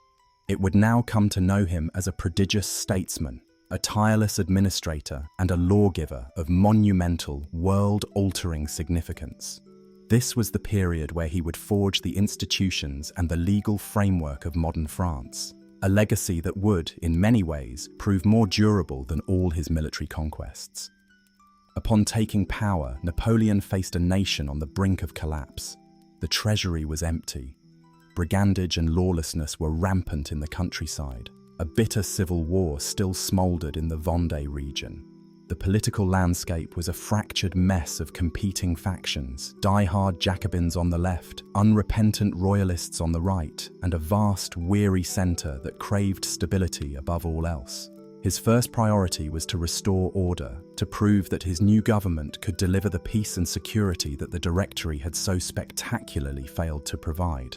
S1: It would now come to know him as a prodigious statesman, a tireless administrator, and a lawgiver of monumental, world-altering significance. This was the period where he would forge the institutions and the legal framework of modern France, a legacy that would, in many ways, prove more durable than all his military conquests. Upon taking power, Napoleon faced a nation on the brink of collapse. The treasury was empty. Brigandage and lawlessness were rampant in the countryside. A bitter civil war still smoldered in the Vendée region. The political landscape was a fractured mess of competing factions, die-hard Jacobins on the left, unrepentant royalists on the right, and a vast, weary centre that craved stability above all else. His first priority was to restore order, to prove that his new government could deliver the peace and security that the Directory had so spectacularly failed to provide.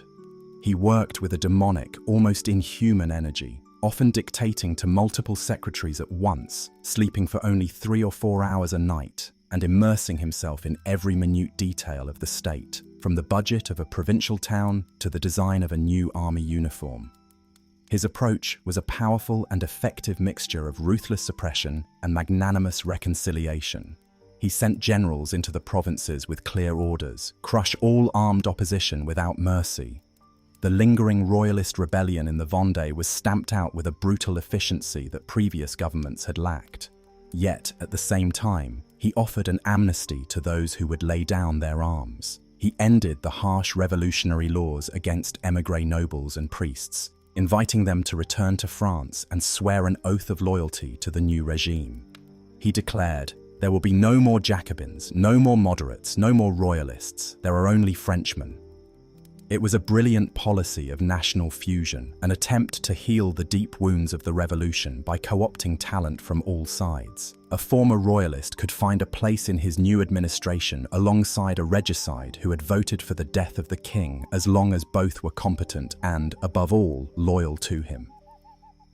S1: He worked with a demonic, almost inhuman energy, often dictating to multiple secretaries at once, sleeping for only 3 or 4 hours a night, and immersing himself in every minute detail of the state, from the budget of a provincial town to the design of a new army uniform. His approach was a powerful and effective mixture of ruthless suppression and magnanimous reconciliation. He sent generals into the provinces with clear orders: crush all armed opposition without mercy. The lingering royalist rebellion in the Vendée was stamped out with a brutal efficiency that previous governments had lacked. Yet, at the same time, he offered an amnesty to those who would lay down their arms. He ended the harsh revolutionary laws against émigré nobles and priests, inviting them to return to France and swear an oath of loyalty to the new regime. He declared, "There will be no more Jacobins, no more moderates, no more royalists. There are only Frenchmen." It was a brilliant policy of national fusion, an attempt to heal the deep wounds of the revolution by co-opting talent from all sides. A former royalist could find a place in his new administration alongside a regicide who had voted for the death of the king, as long as both were competent and, above all, loyal to him.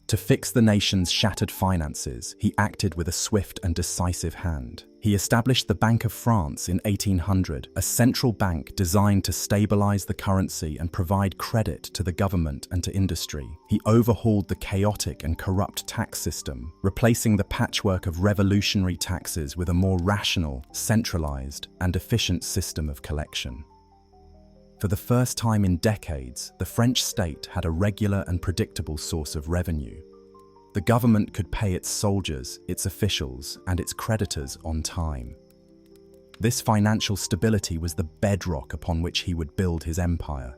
S1: To fix the nation's shattered finances, he acted with a swift and decisive hand. He established the Bank of France in 1800, a central bank designed to stabilize the currency and provide credit to the government and to industry. He overhauled the chaotic and corrupt tax system, replacing the patchwork of revolutionary taxes with a more rational, centralized, and efficient system of collection. For the first time in decades, the French state had a regular and predictable source of revenue. The government could pay its soldiers, its officials, and its creditors on time. This financial stability was the bedrock upon which he would build his empire.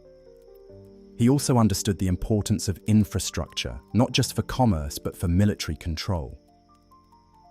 S1: He also understood the importance of infrastructure, not just for commerce, but for military control.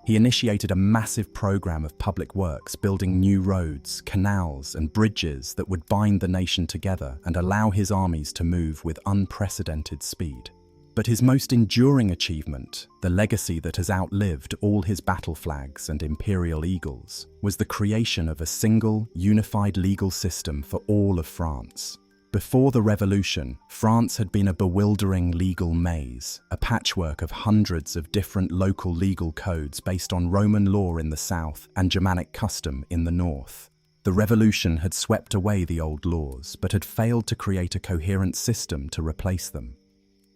S1: He initiated a massive program of public works, building new roads, canals, and bridges that would bind the nation together and allow his armies to move with unprecedented speed. But his most enduring achievement, the legacy that has outlived all his battle flags and imperial eagles, was the creation of a single, unified legal system for all of France. Before the revolution, France had been a bewildering legal maze, a patchwork of hundreds of different local legal codes based on Roman law in the south and Germanic custom in the north. The revolution had swept away the old laws, but had failed to create a coherent system to replace them.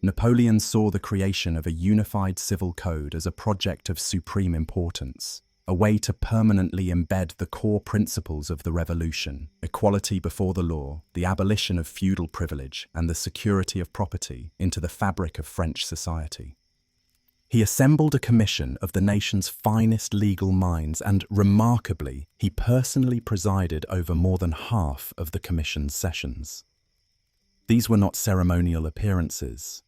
S1: Napoleon saw the creation of a unified civil code as a project of supreme importance. a way to permanently embed the core principles of the revolution: equality before the law, the abolition of feudal privilege, and the security of property, into the fabric of French society. He assembled a commission of the nation's finest legal minds and, remarkably, he personally presided over more than half of the commission's sessions. These were not ceremonial appearances.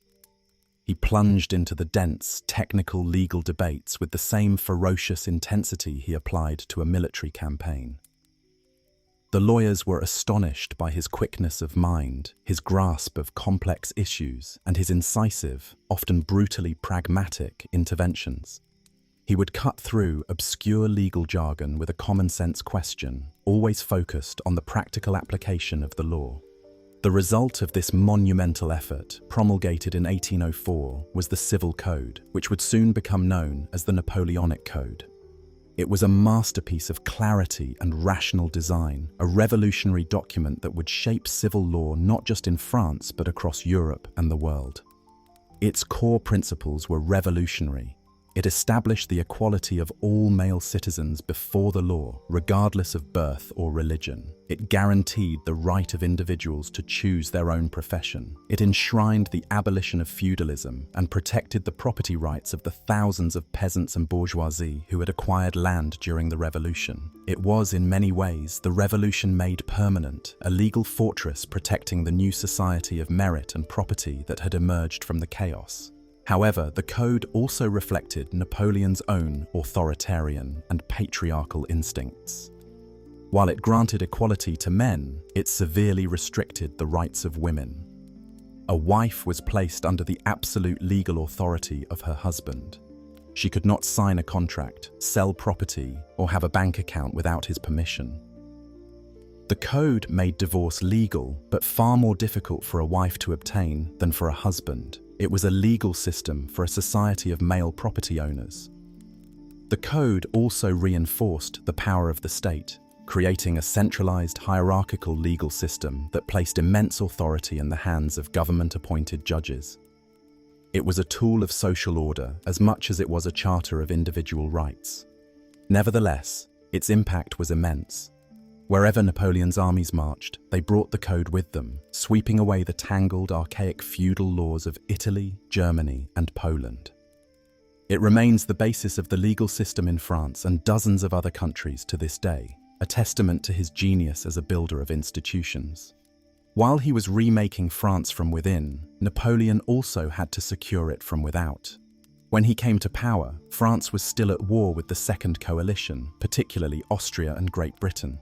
S1: He plunged into the dense, technical legal debates with the same ferocious intensity he applied to a military campaign. The lawyers were astonished by his quickness of mind, his grasp of complex issues, and his incisive, often brutally pragmatic interventions. He would cut through obscure legal jargon with a common-sense question, always focused on the practical application of the law. The result of this monumental effort, promulgated in 1804, was the Civil Code, which would soon become known as the Napoleonic Code. It was a masterpiece of clarity and rational design, a revolutionary document that would shape civil law not just in France but across Europe and the world. Its core principles were revolutionary. It established the equality of all male citizens before the law, regardless of birth or religion. It guaranteed the right of individuals to choose their own profession. It enshrined the abolition of feudalism and protected the property rights of the thousands of peasants and bourgeoisie who had acquired land during the revolution. It was, in many ways, the revolution made permanent, a legal fortress protecting the new society of merit and property that had emerged from the chaos. However, the code also reflected Napoleon's own authoritarian and patriarchal instincts. While it granted equality to men, it severely restricted the rights of women. A wife was placed under the absolute legal authority of her husband. She could not sign a contract, sell property, or have a bank account without his permission. The code made divorce legal, but far more difficult for a wife to obtain than for a husband. It was a legal system for a society of male property owners. The code also reinforced the power of the state, creating a centralized, hierarchical legal system that placed immense authority in the hands of government-appointed judges. It was a tool of social order as much as it was a charter of individual rights. Nevertheless, its impact was immense. Wherever Napoleon's armies marched, they brought the code with them, sweeping away the tangled, archaic feudal laws of Italy, Germany, and Poland. It remains the basis of the legal system in France and dozens of other countries to this day, a testament to his genius as a builder of institutions. While he was remaking France from within, Napoleon also had to secure it from without. When he came to power, France was still at war with the Second Coalition, particularly Austria and Great Britain.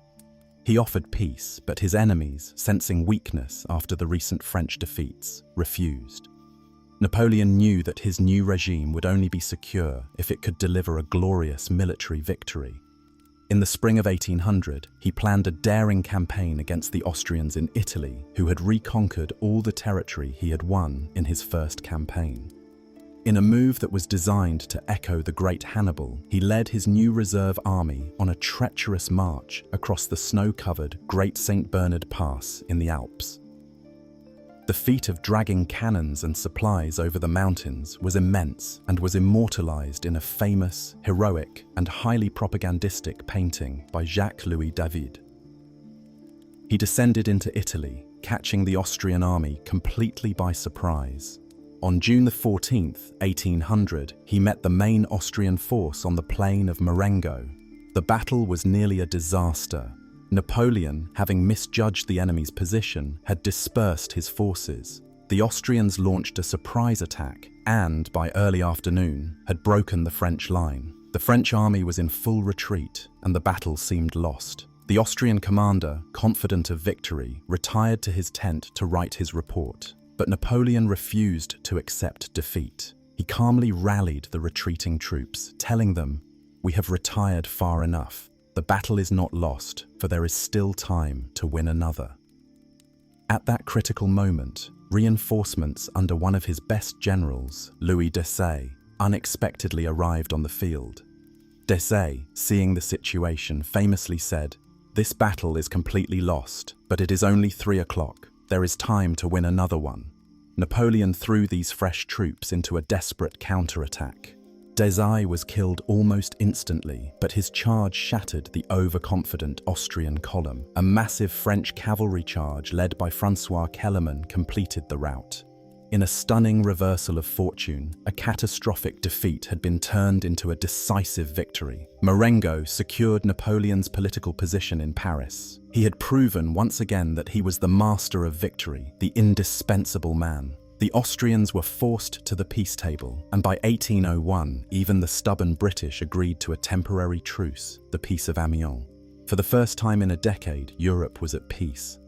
S1: He offered peace, but his enemies, sensing weakness after the recent French defeats, refused. Napoleon knew that his new regime would only be secure if it could deliver a glorious military victory. In the spring of 1800, he planned a daring campaign against the Austrians in Italy, who had reconquered all the territory he had won in his first campaign. In a move that was designed to echo the great Hannibal, he led his new reserve army on a treacherous march across the snow-covered Great St. Bernard Pass in the Alps. The feat of dragging cannons and supplies over the mountains was immense and was immortalized in a famous, heroic, and highly propagandistic painting by Jacques-Louis David. He descended into Italy, catching the Austrian army completely by surprise. On June 14, 1800, he met the main Austrian force on the plain of Marengo. The battle was nearly a disaster. Napoleon, having misjudged the enemy's position, had dispersed his forces. The Austrians launched a surprise attack and, by early afternoon, had broken the French line. The French army was in full retreat, and the battle seemed lost. The Austrian commander, confident of victory, retired to his tent to write his report. But Napoleon refused to accept defeat. He calmly rallied the retreating troops, telling them, "We have retired far enough. The battle is not lost, for there is still time to win another." At that critical moment, reinforcements under one of his best generals, Louis Desaix, unexpectedly arrived on the field. Desaix, seeing the situation, famously said, "This battle is completely lost, but it is only 3 o'clock. There is time to win another one." Napoleon threw these fresh troops into a desperate counterattack. Desai was killed almost instantly, but his charge shattered the overconfident Austrian column. A massive French cavalry charge led by François Kellerman completed the rout. In a stunning reversal of fortune, a catastrophic defeat had been turned into a decisive victory. Marengo secured Napoleon's political position in Paris. He had proven once again that he was the master of victory, the indispensable man. The Austrians were forced to the peace table, and by 1801, even the stubborn British agreed to a temporary truce, the Peace of Amiens. For the first time in a decade, Europe was at peace.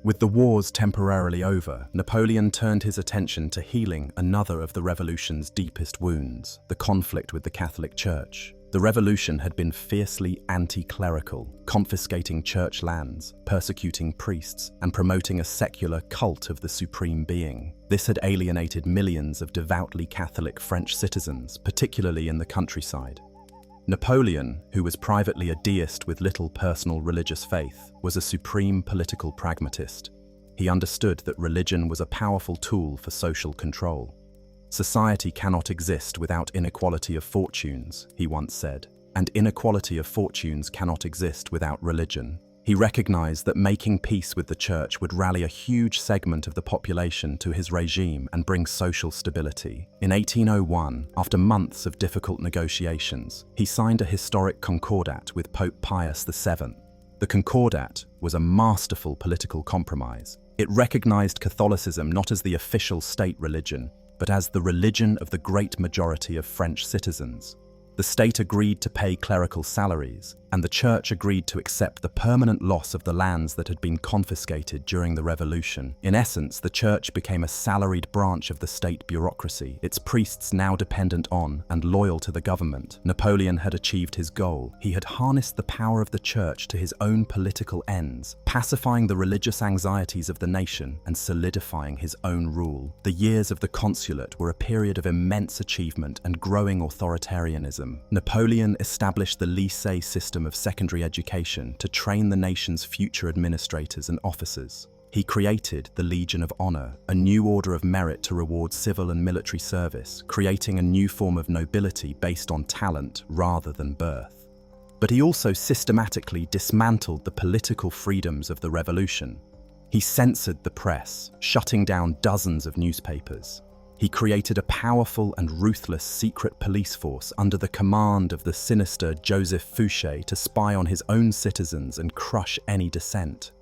S1: With the wars temporarily over, Napoleon turned his attention to healing another of the revolution's deepest wounds, the conflict with the Catholic Church. The revolution had been fiercely anti-clerical, confiscating church lands, persecuting priests, and promoting a secular cult of the supreme being. This had alienated millions of devoutly Catholic French citizens, particularly in the countryside. Napoleon, who was privately a deist with little personal religious faith, was a supreme political pragmatist. He understood that religion was a powerful tool for social control. Society cannot exist without inequality of fortunes, he once said, and inequality of fortunes cannot exist without religion. He recognized that making peace with the church would rally a huge segment of the population to his regime and bring social stability. In 1801, after months of difficult negotiations, he signed a historic concordat with Pope Pius VII. The concordat was a masterful political compromise. It recognized Catholicism not as the official state religion, but as the religion of the great majority of French citizens. The state agreed to pay clerical salaries, and the church agreed to accept the permanent loss of the lands that had been confiscated during the revolution. In essence, the church became a salaried branch of the state bureaucracy, its priests now dependent on and loyal to the government. Napoleon had achieved his goal. He had harnessed the power of the church to his own political ends, pacifying the religious anxieties of the nation and solidifying his own rule. The years of the consulate were a period of immense achievement and growing authoritarianism. Napoleon established the lycée system of secondary education to train the nation's future administrators and officers. He created the Legion of Honor, a new order of merit to reward civil and military service, creating a new form of nobility based on talent rather than birth. But he also systematically dismantled the political freedoms of the revolution. He censored the press, shutting down dozens of newspapers. He created a powerful and ruthless secret police force under the command of the sinister Joseph Fouché to spy on his own citizens and crush any dissent.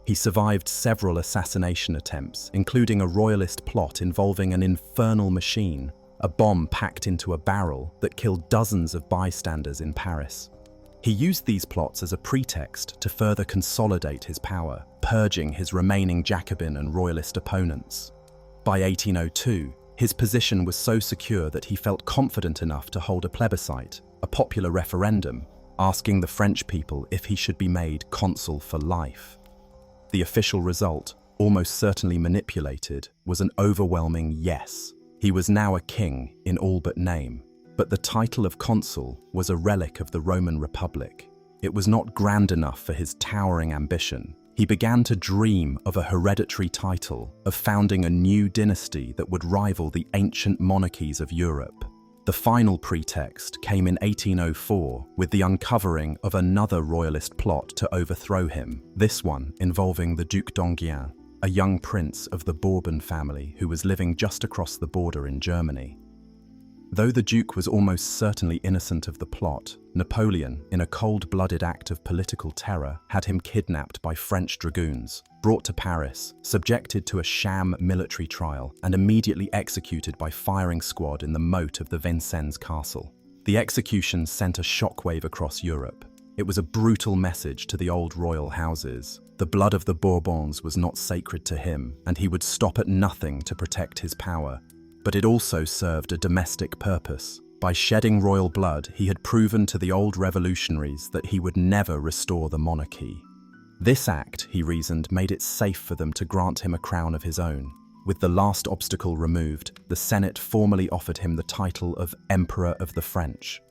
S1: He survived several assassination attempts, including a royalist plot involving an infernal machine, a bomb packed into a barrel that killed dozens of bystanders in Paris. He used these plots as a pretext to further consolidate his power, purging his remaining Jacobin and royalist opponents. By 1802, his position was so secure that he felt confident enough to hold a plebiscite, a popular referendum, asking the French people if he should be made consul for life. The official result, almost certainly manipulated, was an overwhelming yes. He was now a king in all but name, but the title of consul was a relic of the Roman Republic. It was not grand enough for his towering ambition. He began to dream of a hereditary title, of founding a new dynasty that would rival the ancient monarchies of Europe. The final pretext came in 1804 with the uncovering of another royalist plot to overthrow him, this one involving the Duc d'Enghien, a young prince of the Bourbon family who was living just across the border in Germany. Though the Duke was almost certainly innocent of the plot, Napoleon, in a cold-blooded act of political terror, had him kidnapped by French dragoons, brought to Paris, subjected to a sham military trial, and immediately executed by firing squad in the moat of the Vincennes castle. The execution sent a shockwave across Europe. It was a brutal message to the old royal houses. The blood of the Bourbons was not sacred to him, and he would stop at nothing to protect his power. But it also served a domestic purpose. By shedding royal blood, he had proven to the old revolutionaries that he would never restore the monarchy. This act, he reasoned, made it safe for them to grant him a crown of his own. With the last obstacle removed, the Senate formally offered him the title of Emperor of the French.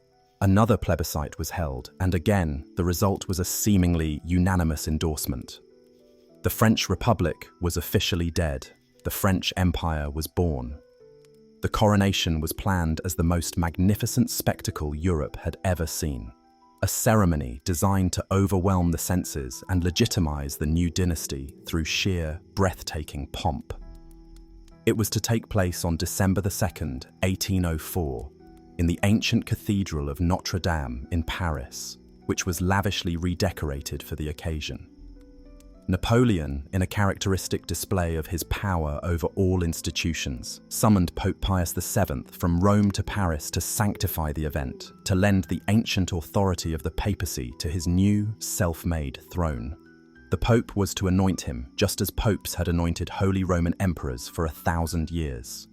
S1: Another plebiscite was held, and again, the result was a seemingly unanimous endorsement. The French Republic was officially dead. The French Empire was born. The coronation was planned as the most magnificent spectacle Europe had ever seen. A ceremony designed to overwhelm the senses and legitimize the new dynasty through sheer, breathtaking pomp. It was to take place on December 2nd, 1804, in the ancient Cathedral of Notre Dame in Paris, which was lavishly redecorated for the occasion. Napoleon, in a characteristic display of his power over all institutions, summoned Pope Pius VII from Rome to Paris to sanctify the event, to lend the ancient authority of the papacy to his new, self-made throne. The Pope was to anoint him, just as popes had anointed Holy Roman emperors for 1,000 years.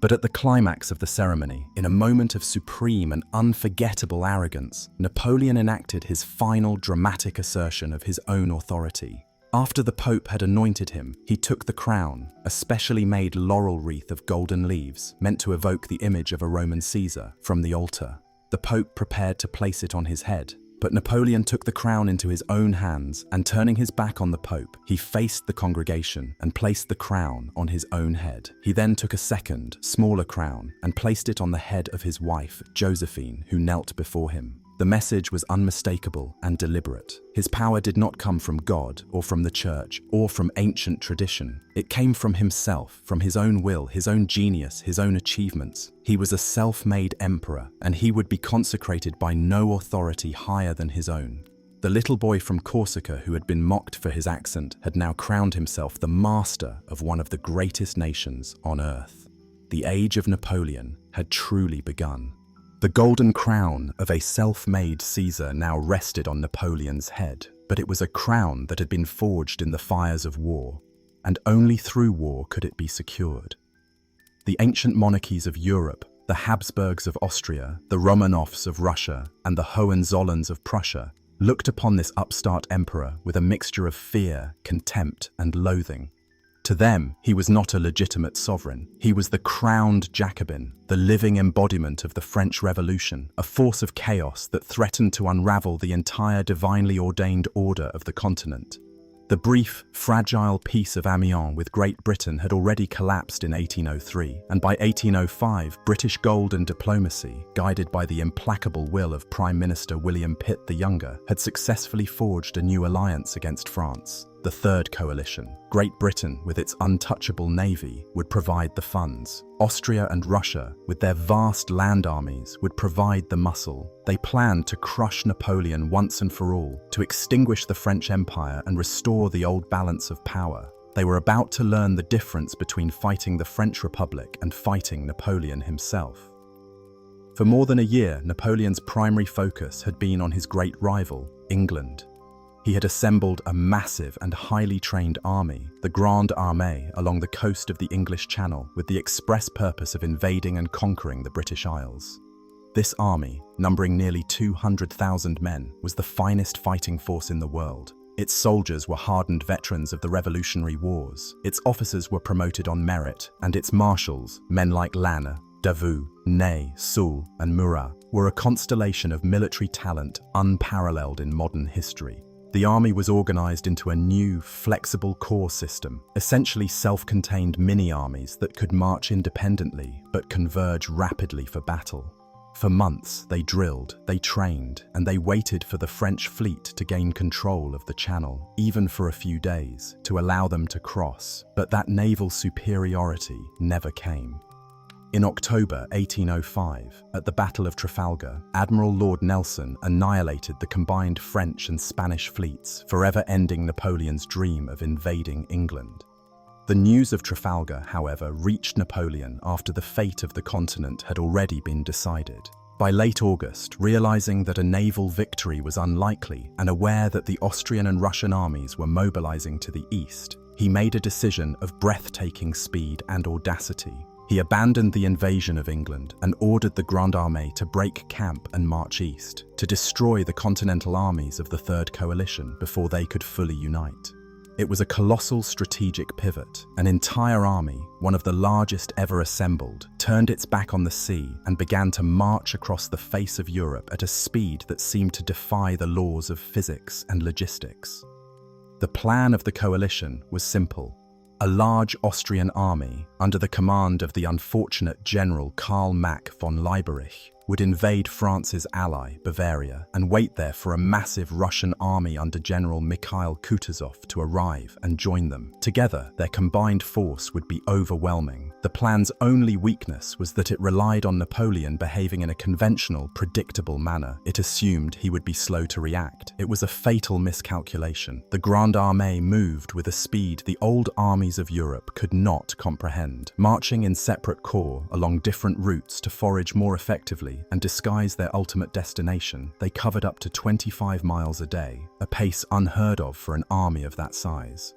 S1: But at the climax of the ceremony, in a moment of supreme and unforgettable arrogance, Napoleon enacted his final dramatic assertion of his own authority. After the Pope had anointed him, he took the crown, a specially made laurel wreath of golden leaves, meant to evoke the image of a Roman Caesar, from the altar. The Pope prepared to place it on his head, but Napoleon took the crown into his own hands and, turning his back on the Pope, he faced the congregation and placed the crown on his own head. He then took a second, smaller crown and placed it on the head of his wife, Josephine, who knelt before him. The message was unmistakable and deliberate. His power did not come from God or from the church or from ancient tradition. It came from himself, from his own will, his own genius, his own achievements. He was a self-made emperor, and he would be consecrated by no authority higher than his own. The little boy from Corsica who had been mocked for his accent had now crowned himself the master of one of the greatest nations on earth. The age of Napoleon had truly begun. The golden crown of a self-made Caesar now rested on Napoleon's head, but it was a crown that had been forged in the fires of war, and only through war could it be secured. The ancient monarchies of Europe, the Habsburgs of Austria, the Romanovs of Russia, and the Hohenzollerns of Prussia, looked upon this upstart emperor with a mixture of fear, contempt, and loathing. To them, he was not a legitimate sovereign. He was the crowned Jacobin, the living embodiment of the French Revolution, a force of chaos that threatened to unravel the entire divinely ordained order of the continent. The brief, fragile peace of Amiens with Great Britain had already collapsed in 1803, and by 1805, British gold and diplomacy, guided by the implacable will of Prime Minister William Pitt the Younger, had successfully forged a new alliance against France. The Third Coalition. Great Britain, with its untouchable navy, would provide the funds. Austria and Russia, with their vast land armies, would provide the muscle. They planned to crush Napoleon once and for all, to extinguish the French Empire and restore the old balance of power. They were about to learn the difference between fighting the French Republic and fighting Napoleon himself. For more than a year, Napoleon's primary focus had been on his great rival, England. He had assembled a massive and highly trained army, the Grande Armée, along the coast of the English Channel, with the express purpose of invading and conquering the British Isles. This army, numbering nearly 200,000 men, was the finest fighting force in the world. Its soldiers were hardened veterans of the Revolutionary Wars, its officers were promoted on merit, and its marshals, men like Lannes, Davout, Ney, Soult, and Murat, were a constellation of military talent unparalleled in modern history. The army was organized into a new, flexible corps system, essentially self-contained mini-armies that could march independently but converge rapidly for battle. For months, they drilled, they trained, and they waited for the French fleet to gain control of the Channel, even for a few days, to allow them to cross. But that naval superiority never came. In October 1805, at the Battle of Trafalgar, Admiral Lord Nelson annihilated the combined French and Spanish fleets, forever ending Napoleon's dream of invading England. The news of Trafalgar, however, reached Napoleon after the fate of the continent had already been decided. By late August, realizing that a naval victory was unlikely and aware that the Austrian and Russian armies were mobilizing to the east, he made a decision of breathtaking speed and audacity. He abandoned the invasion of England and ordered the Grande Armée to break camp and march east, to destroy the continental armies of the Third Coalition before they could fully unite. It was a colossal strategic pivot. An entire army, one of the largest ever assembled, turned its back on the sea and began to march across the face of Europe at a speed that seemed to defy the laws of physics and logistics. The plan of the coalition was simple: A large Austrian army, under the command of the unfortunate General Karl Mack von Leiberich, would invade France's ally, Bavaria, and wait there for a massive Russian army under General Mikhail Kutuzov to arrive and join them. Together, their combined force would be overwhelming. The plan's only weakness was that it relied on Napoleon behaving in a conventional, predictable manner. It assumed he would be slow to react. It was a fatal miscalculation. The Grande Armée moved with a speed the old armies of Europe could not comprehend, marching in separate corps along different routes to forage more effectively and disguise their ultimate destination. They covered up to 25 miles a day, a pace unheard of for an army of that size.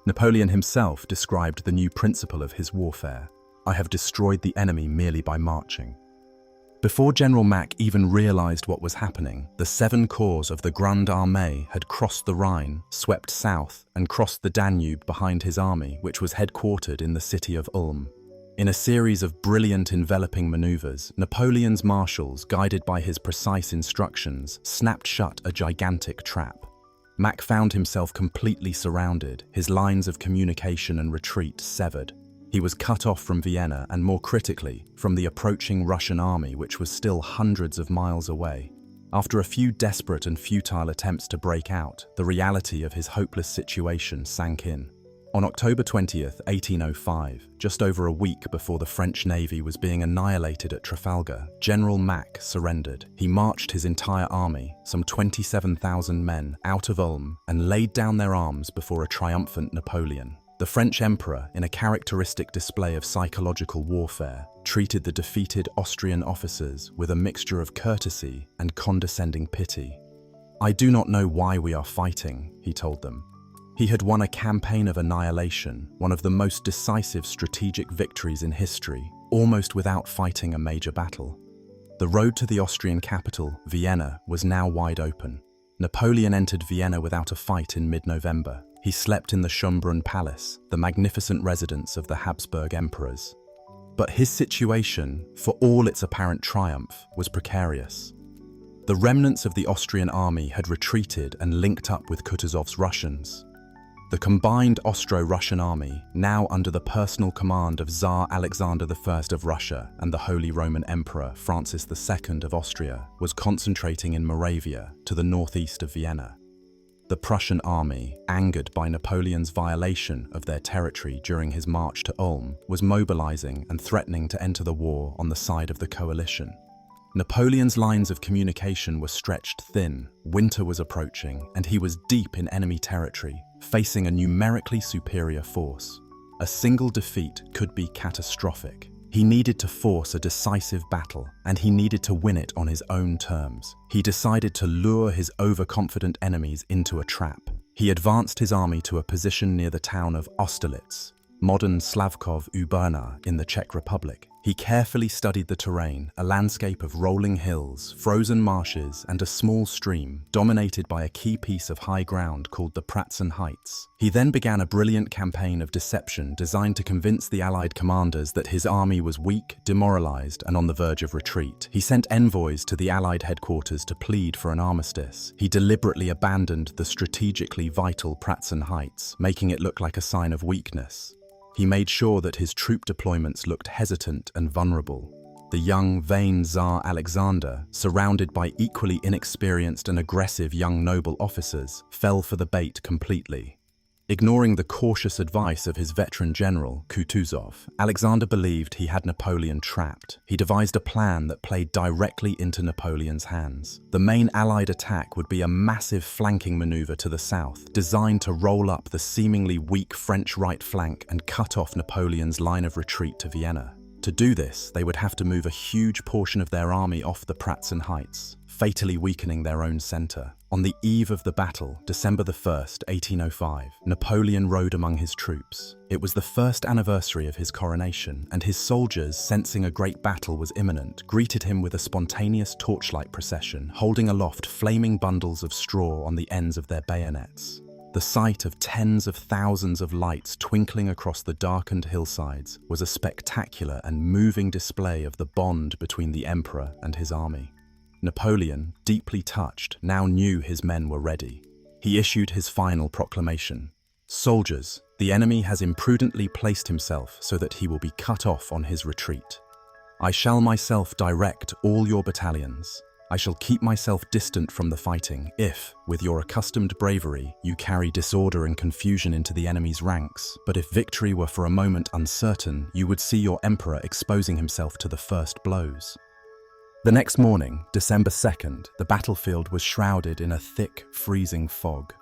S1: Napoleon himself described the new principle of his warfare: "I have destroyed the enemy merely by marching." Before General Mack even realized what was happening, the 7 corps of the Grande Armée had crossed the Rhine, swept south, and crossed the Danube behind his army, which was headquartered in the city of Ulm. In a series of brilliant enveloping maneuvers, Napoleon's marshals, guided by his precise instructions, snapped shut a gigantic trap. Mack found himself completely surrounded, his lines of communication and retreat severed. He was cut off from Vienna and, more critically, from the approaching Russian army, which was still hundreds of miles away. After a few desperate and futile attempts to break out, the reality of his hopeless situation sank in. On October 20th, 1805, just over a week before the French Navy was being annihilated at Trafalgar, General Mack surrendered. He marched his entire army, some 27,000 men, out of Ulm and laid down their arms before a triumphant Napoleon. The French Emperor, in a characteristic display of psychological warfare, treated the defeated Austrian officers with a mixture of courtesy and condescending pity. "I do not know why we are fighting," he told them. He had won a campaign of annihilation, one of the most decisive strategic victories in history, almost without fighting a major battle. The road to the Austrian capital, Vienna, was now wide open. Napoleon entered Vienna without a fight in mid-November. He slept in the Schönbrunn Palace, the magnificent residence of the Habsburg emperors. But his situation, for all its apparent triumph, was precarious. The remnants of the Austrian army had retreated and linked up with Kutuzov's Russians. The combined Austro-Russian army, now under the personal command of Tsar Alexander I of Russia and the Holy Roman Emperor Francis II of Austria, was concentrating in Moravia, to the northeast of Vienna. The Prussian army, angered by Napoleon's violation of their territory during his march to Ulm, was mobilizing and threatening to enter the war on the side of the coalition. Napoleon's lines of communication were stretched thin, winter was approaching, and he was deep in enemy territory, facing a numerically superior force. A single defeat could be catastrophic. He needed to force a decisive battle, and he needed to win it on his own terms. He decided to lure his overconfident enemies into a trap. He advanced his army to a position near the town of Austerlitz, modern Slavkov-Uberna in the Czech Republic. He carefully studied the terrain, a landscape of rolling hills, frozen marshes, and a small stream, dominated by a key piece of high ground called the Pratzen Heights. He then began a brilliant campaign of deception designed to convince the Allied commanders that his army was weak, demoralized, and on the verge of retreat. He sent envoys to the Allied headquarters to plead for an armistice. He deliberately abandoned the strategically vital Pratzen Heights, making it look like a sign of weakness. He made sure that his troop deployments looked hesitant and vulnerable. The young, vain Tsar Alexander, surrounded by equally inexperienced and aggressive young noble officers, fell for the bait completely. Ignoring the cautious advice of his veteran general, Kutuzov, Alexander believed he had Napoleon trapped. He devised a plan that played directly into Napoleon's hands. The main Allied attack would be a massive flanking maneuver to the south, designed to roll up the seemingly weak French right flank and cut off Napoleon's line of retreat to Vienna. To do this, they would have to move a huge portion of their army off the Pratzen Heights, fatally weakening their own center. On the eve of the battle, December 1st, 1805, Napoleon rode among his troops. It was the first anniversary of his coronation, and his soldiers, sensing a great battle was imminent, greeted him with a spontaneous torchlight procession, holding aloft flaming bundles of straw on the ends of their bayonets. The sight of tens of thousands of lights twinkling across the darkened hillsides was a spectacular and moving display of the bond between the emperor and his army. Napoleon, deeply touched, now knew his men were ready. He issued his final proclamation. "Soldiers, The enemy has imprudently placed himself so that he will be cut off on his retreat. I shall myself direct all your battalions. I shall keep myself distant from the fighting if, with your accustomed bravery, you carry disorder and confusion into the enemy's ranks. But if victory were for a moment uncertain, you would see your emperor exposing himself to the first blows. The next morning, December 2nd, the battlefield was shrouded in a thick, freezing fog.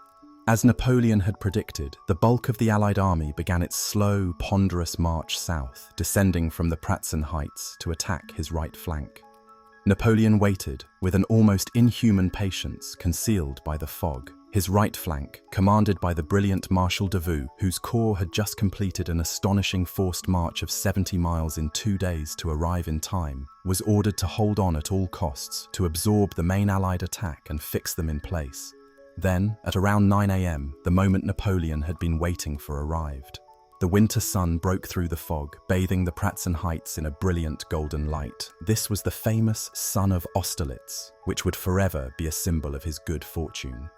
S1: As Napoleon had predicted, the bulk of the Allied army began its slow, ponderous march south, descending from the Pratzen Heights to attack his right flank. Napoleon waited, with an almost inhuman patience, concealed by the fog. His right flank, commanded by the brilliant Marshal Davout, whose corps had just completed an astonishing forced march of 70 miles in 2 days to arrive in time, was ordered to hold on at all costs, to absorb the main Allied attack and fix them in place. Then, at around 9 a.m., the moment Napoleon had been waiting for arrived. The winter sun broke through the fog, bathing the Pratzen Heights in a brilliant golden light. This was the famous Sun of Austerlitz, which would forever be a symbol of his good fortune.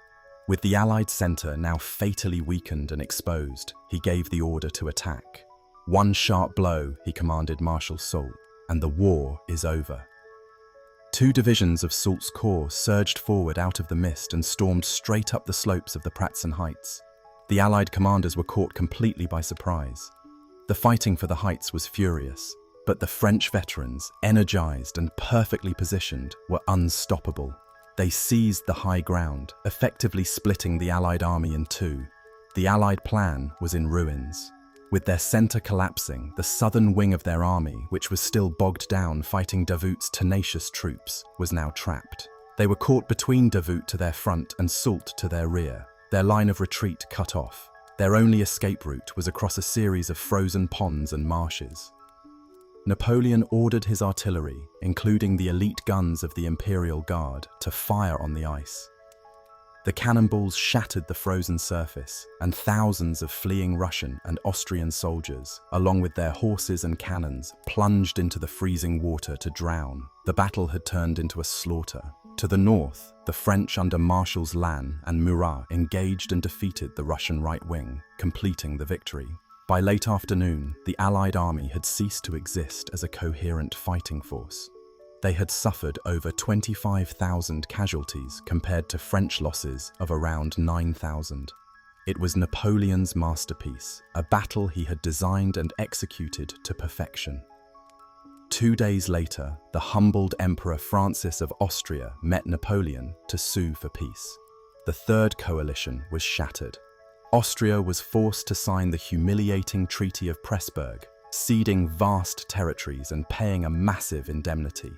S1: With the Allied centre now fatally weakened and exposed, he gave the order to attack. One sharp blow, he commanded Marshal Soult, and the war is over. 2 divisions of Soult's corps surged forward out of the mist and stormed straight up the slopes of the Pratzen Heights. The Allied commanders were caught completely by surprise. The fighting for the heights was furious, but the French veterans, energized and perfectly positioned, were unstoppable. They seized the high ground, effectively splitting the Allied army in 2. The Allied plan was in ruins. With their center collapsing, the southern wing of their army, which was still bogged down fighting Davout's tenacious troops, was now trapped. They were caught between Davout to their front and Soult to their rear, their line of retreat cut off. Their only escape route was across a series of frozen ponds and marshes. Napoleon ordered his artillery, including the elite guns of the Imperial Guard, to fire on the ice. The cannonballs shattered the frozen surface, and thousands of fleeing Russian and Austrian soldiers, along with their horses and cannons, plunged into the freezing water to drown. The battle had turned into a slaughter. To the north, the French under Marshals Lannes and Murat engaged and defeated the Russian right wing, completing the victory. By late afternoon, the Allied army had ceased to exist as a coherent fighting force. They had suffered over 25,000 casualties compared to French losses of around 9,000. It was Napoleon's masterpiece, a battle he had designed and executed to perfection. 2 days later, the humbled Emperor Francis of Austria met Napoleon to sue for peace. The Third Coalition was shattered. Austria was forced to sign the humiliating Treaty of Pressburg, ceding vast territories and paying a massive indemnity.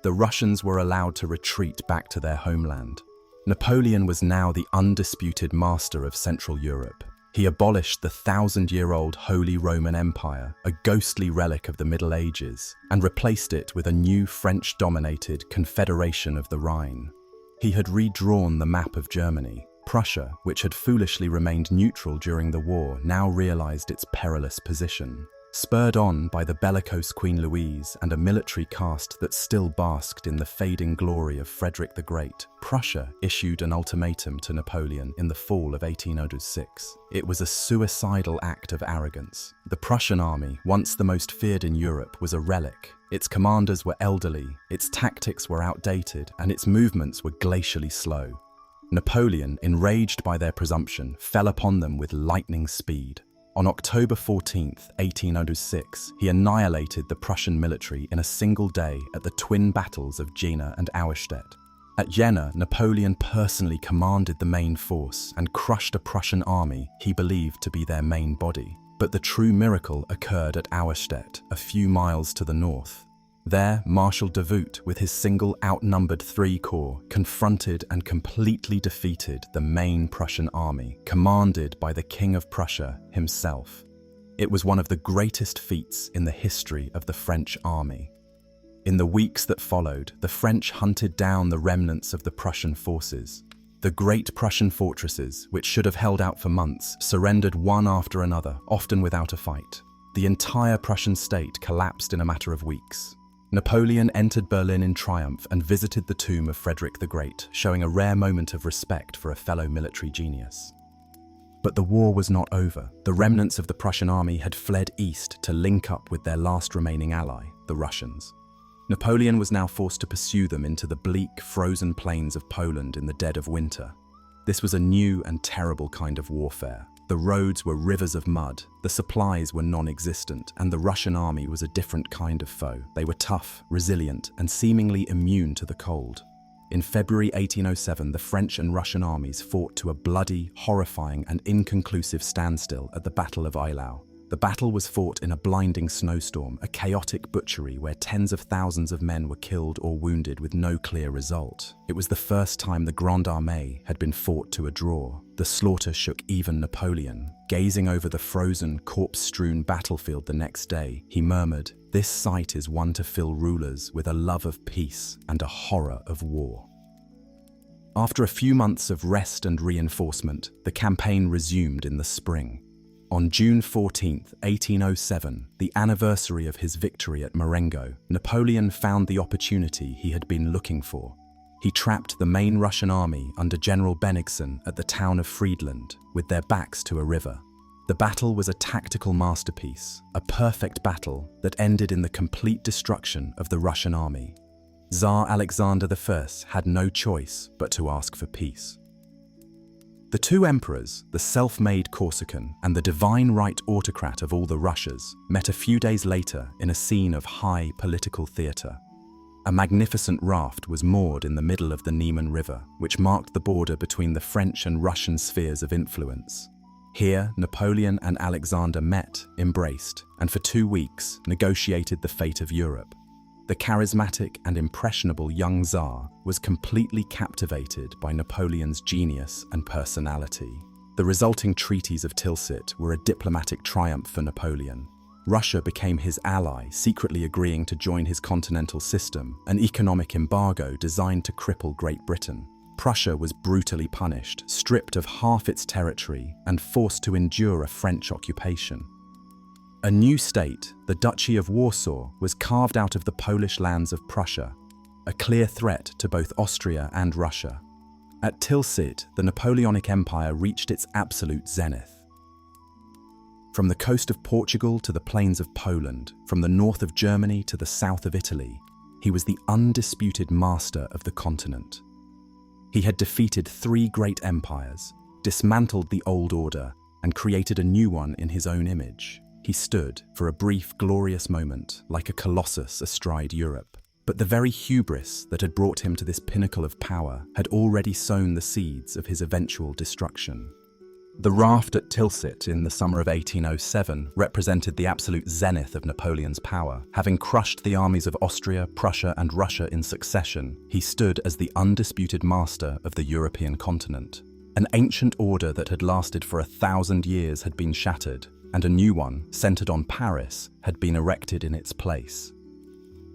S1: The Russians were allowed to retreat back to their homeland. Napoleon was now the undisputed master of Central Europe. He abolished the 1,000-year-old Holy Roman Empire, a ghostly relic of the Middle Ages, and replaced it with a new French-dominated Confederation of the Rhine. He had redrawn the map of Germany. Prussia, which had foolishly remained neutral during the war, now realized its perilous position. Spurred on by the bellicose Queen Louise and a military caste that still basked in the fading glory of Frederick the Great, Prussia issued an ultimatum to Napoleon in the fall of 1806. It was a suicidal act of arrogance. The Prussian army, once the most feared in Europe, was a relic. Its commanders were elderly, its tactics were outdated, and its movements were glacially slow. Napoleon, enraged by their presumption, fell upon them with lightning speed. On October 14, 1806, he annihilated the Prussian military in a single day at the twin battles of Jena and Auerstedt. At Jena, Napoleon personally commanded the main force and crushed a Prussian army he believed to be their main body. But the true miracle occurred at Auerstedt, a few miles to the north. There, Marshal Davout, with his single outnumbered 3 corps, confronted and completely defeated the main Prussian army, commanded by the King of Prussia himself. It was one of the greatest feats in the history of the French army. In the weeks that followed, the French hunted down the remnants of the Prussian forces. The great Prussian fortresses, which should have held out for months, surrendered one after another, often without a fight. The entire Prussian state collapsed in a matter of weeks. Napoleon entered Berlin in triumph and visited the tomb of Frederick the Great, showing a rare moment of respect for a fellow military genius. But the war was not over. The remnants of the Prussian army had fled east to link up with their last remaining ally, the Russians. Napoleon was now forced to pursue them into the bleak, frozen plains of Poland in the dead of winter. This was a new and terrible kind of warfare. The roads were rivers of mud, the supplies were non-existent, and the Russian army was a different kind of foe. They were tough, resilient, and seemingly immune to the cold. In February 1807, the French and Russian armies fought to a bloody, horrifying, and inconclusive standstill at the Battle of Eylau. The battle was fought in a blinding snowstorm, a chaotic butchery where tens of thousands of men were killed or wounded with no clear result. It was the first time the Grande Armée had been fought to a draw. The slaughter shook even Napoleon. Gazing over the frozen, corpse-strewn battlefield the next day, he murmured, "This sight is one to fill rulers with a love of peace and a horror of war." After a few months of rest and reinforcement, the campaign resumed in the spring. On June 14, 1807, the anniversary of his victory at Marengo, Napoleon found the opportunity he had been looking for. He trapped the main Russian army under General Bennigsen at the town of Friedland, with their backs to a river. The battle was a tactical masterpiece, a perfect battle that ended in the complete destruction of the Russian army. Tsar Alexander I had no choice but to ask for peace. The two emperors, the self-made Corsican and the divine right autocrat of all the Russias, met a few days later in a scene of high political theatre. A magnificent raft was moored in the middle of the Niemen River, which marked the border between the French and Russian spheres of influence. Here, Napoleon and Alexander met, embraced, and for 2 weeks negotiated the fate of Europe. The charismatic and impressionable young Tsar was completely captivated by Napoleon's genius and personality. The resulting treaties of Tilsit were a diplomatic triumph for Napoleon. Russia became his ally, secretly agreeing to join his continental system, an economic embargo designed to cripple Great Britain. Prussia was brutally punished, stripped of half its territory, and forced to endure a French occupation. A new state, the Duchy of Warsaw, was carved out of the Polish lands of Prussia, a clear threat to both Austria and Russia. At Tilsit, the Napoleonic Empire reached its absolute zenith. From the coast of Portugal to the plains of Poland, from the north of Germany to the south of Italy, he was the undisputed master of the continent. He had defeated 3 great empires, dismantled the old order, and created a new one in his own image. He stood, for a brief, glorious moment, like a colossus astride Europe. But the very hubris that had brought him to this pinnacle of power had already sown the seeds of his eventual destruction. The raft at Tilsit in the summer of 1807 represented the absolute zenith of Napoleon's power. Having crushed the armies of Austria, Prussia, and Russia in succession, he stood as the undisputed master of the European continent. An ancient order that had lasted for 1,000 years had been shattered, and a new one, centered on Paris, had been erected in its place.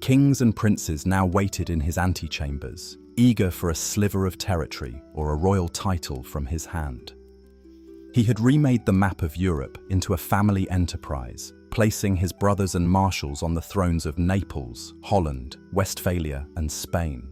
S1: Kings and princes now waited in his antechambers, eager for a sliver of territory or a royal title from his hand. He had remade the map of Europe into a family enterprise, placing his brothers and marshals on the thrones of Naples, Holland, Westphalia, and Spain.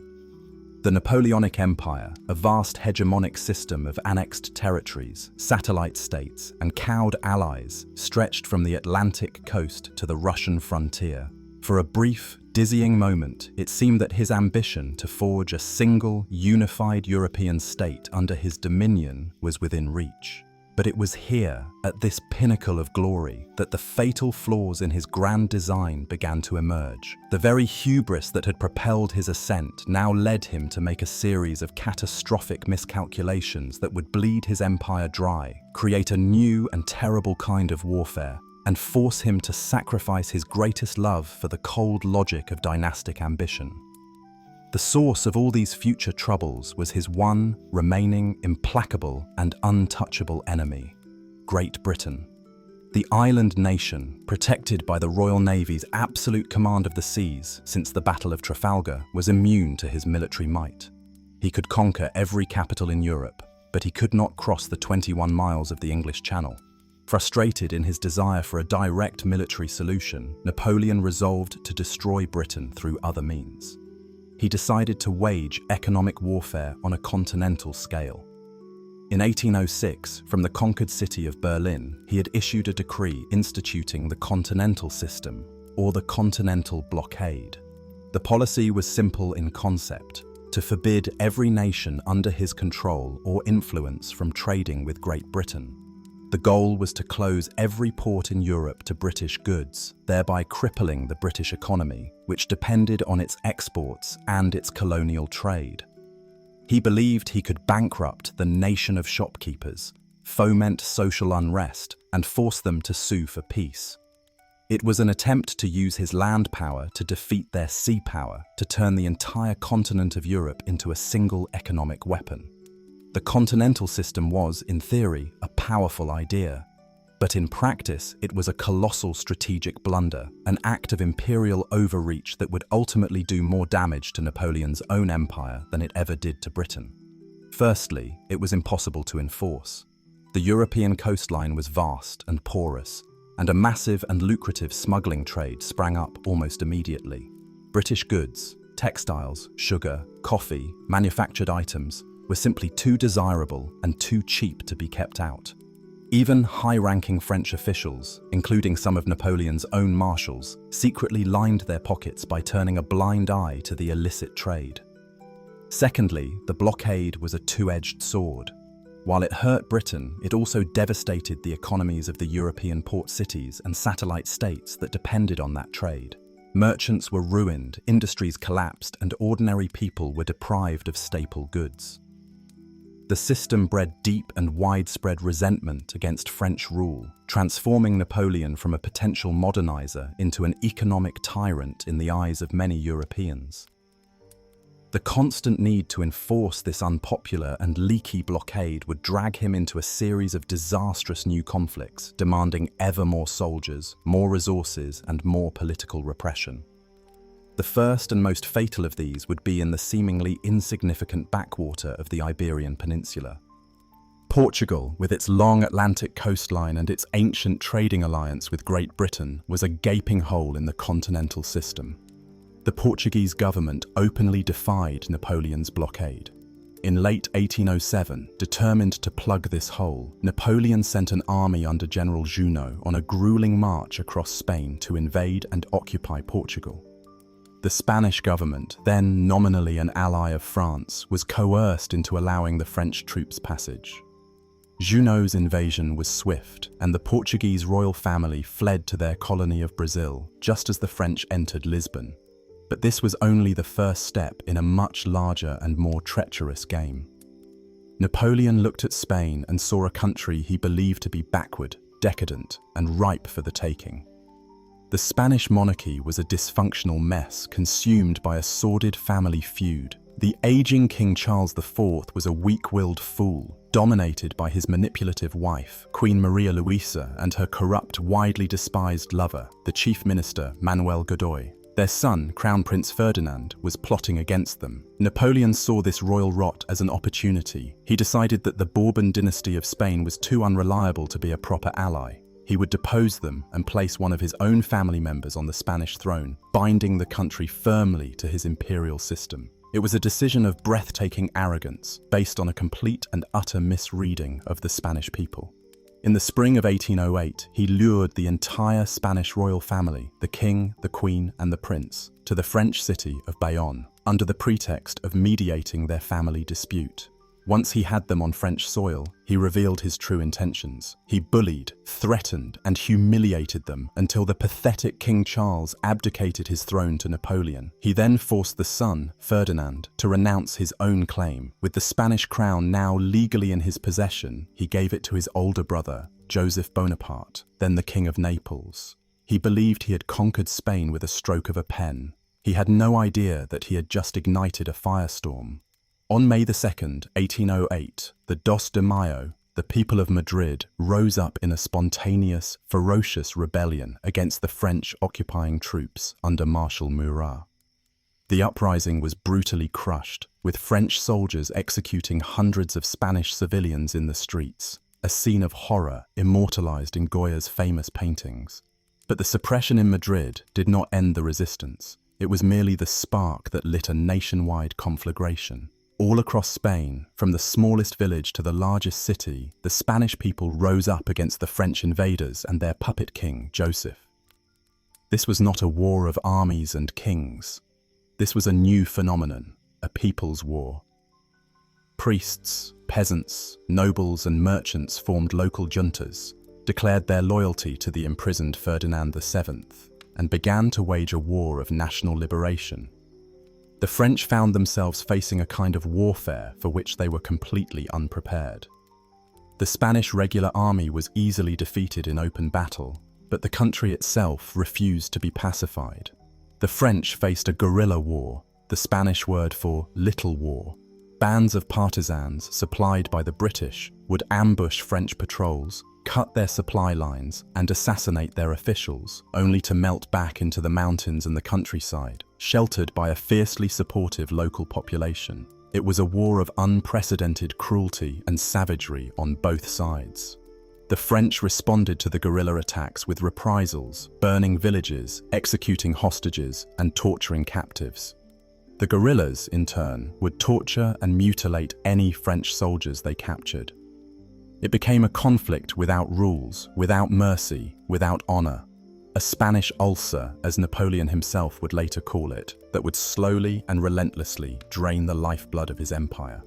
S1: The Napoleonic Empire, a vast hegemonic system of annexed territories, satellite states, and cowed allies, stretched from the Atlantic coast to the Russian frontier. For a brief, dizzying moment, it seemed that his ambition to forge a single, unified European state under his dominion was within reach. But it was here, at this pinnacle of glory, that the fatal flaws in his grand design began to emerge. The very hubris that had propelled his ascent now led him to make a series of catastrophic miscalculations that would bleed his empire dry, create a new and terrible kind of warfare, and force him to sacrifice his greatest love for the cold logic of dynastic ambition. The source of all these future troubles was his one remaining implacable and untouchable enemy, Great Britain. The island nation, protected by the Royal Navy's absolute command of the seas since the Battle of Trafalgar, was immune to his military might. He could conquer every capital in Europe, but he could not cross the 21 miles of the English Channel. Frustrated in his desire for a direct military solution, Napoleon resolved to destroy Britain through other means. He decided to wage economic warfare on a continental scale. In 1806, from the conquered city of Berlin, he had issued a decree instituting the Continental System, or the Continental Blockade. The policy was simple in concept: to forbid every nation under his control or influence from trading with Great Britain. The goal was to close every port in Europe to British goods, thereby crippling the British economy, which depended on its exports and its colonial trade. He believed he could bankrupt the nation of shopkeepers, foment social unrest, and force them to sue for peace. It was an attempt to use his land power to defeat their sea power, to turn the entire continent of Europe into a single economic weapon. The continental system was, in theory, a powerful idea. But in practice, it was a colossal strategic blunder, an act of imperial overreach that would ultimately do more damage to Napoleon's own empire than it ever did to Britain. Firstly, it was impossible to enforce. The European coastline was vast and porous, and a massive and lucrative smuggling trade sprang up almost immediately. British goods, textiles, sugar, coffee, manufactured items were simply too desirable and too cheap to be kept out. Even high-ranking French officials, including some of Napoleon's own marshals, secretly lined their pockets by turning a blind eye to the illicit trade. Secondly, the blockade was a two-edged sword. While it hurt Britain, it also devastated the economies of the European port cities and satellite states that depended on that trade. Merchants were ruined, industries collapsed, and ordinary people were deprived of staple goods. The system bred deep and widespread resentment against French rule, transforming Napoleon from a potential modernizer into an economic tyrant in the eyes of many Europeans. The constant need to enforce this unpopular and leaky blockade would drag him into a series of disastrous new conflicts, demanding ever more soldiers, more resources, and more political repression. The first and most fatal of these would be in the seemingly insignificant backwater of the Iberian Peninsula. Portugal, with its long Atlantic coastline and its ancient trading alliance with Great Britain, was a gaping hole in the continental system. The Portuguese government openly defied Napoleon's blockade. In late 1807, determined to plug this hole, Napoleon sent an army under General Junot on a grueling march across Spain to invade and occupy Portugal. The Spanish government, then nominally an ally of France, was coerced into allowing the French troops passage. Junot's invasion was swift, and the Portuguese royal family fled to their colony of Brazil just as the French entered Lisbon. But this was only the first step in a much larger and more treacherous game. Napoleon looked at Spain and saw a country he believed to be backward, decadent, and ripe for the taking. The Spanish monarchy was a dysfunctional mess consumed by a sordid family feud. The aging King Charles IV was a weak-willed fool, dominated by his manipulative wife, Queen Maria Luisa, and her corrupt, widely despised lover, the Chief Minister, Manuel Godoy. Their son, Crown Prince Ferdinand, was plotting against them. Napoleon saw this royal rot as an opportunity. He decided that the Bourbon dynasty of Spain was too unreliable to be a proper ally. He would depose them and place one of his own family members on the Spanish throne, binding the country firmly to his imperial system. It was a decision of breathtaking arrogance, based on a complete and utter misreading of the Spanish people. In the spring of 1808, he lured the entire Spanish royal family, the king, the queen, and the prince, to the French city of Bayonne, under the pretext of mediating their family dispute. Once he had them on French soil, he revealed his true intentions. He bullied, threatened, and humiliated them until the pathetic King Charles abdicated his throne to Napoleon. He then forced the son, Ferdinand, to renounce his own claim. With the Spanish crown now legally in his possession, he gave it to his older brother, Joseph Bonaparte, then the King of Naples. He believed he had conquered Spain with a stroke of a pen. He had no idea that he had just ignited a firestorm. On May 2nd, 1808, the Dos de Mayo, the people of Madrid rose up in a spontaneous, ferocious rebellion against the French occupying troops under Marshal Murat. The uprising was brutally crushed, with French soldiers executing hundreds of Spanish civilians in the streets, a scene of horror immortalized in Goya's famous paintings. But the suppression in Madrid did not end the resistance. It was merely the spark that lit a nationwide conflagration. All across Spain, from the smallest village to the largest city, the Spanish people rose up against the French invaders and their puppet king, Joseph. This was not a war of armies and kings. This was a new phenomenon, a people's war. Priests, peasants, nobles and merchants formed local juntas, declared their loyalty to the imprisoned Ferdinand VII, and began to wage a war of national liberation. The French found themselves facing a kind of warfare for which they were completely unprepared. The Spanish regular army was easily defeated in open battle, but the country itself refused to be pacified. The French faced a guerrilla war, the Spanish word for little war. Bands of partisans supplied by the British would ambush French patrols, cut their supply lines, and assassinate their officials, only to melt back into the mountains and the countryside, sheltered by a fiercely supportive local population. It was a war of unprecedented cruelty and savagery on both sides. The French responded to the guerrilla attacks with reprisals, burning villages, executing hostages, and torturing captives. The guerrillas, in turn, would torture and mutilate any French soldiers they captured. It became a conflict without rules, without mercy, without honor. A Spanish ulcer, as Napoleon himself would later call it, that would slowly and relentlessly drain the lifeblood of his empire.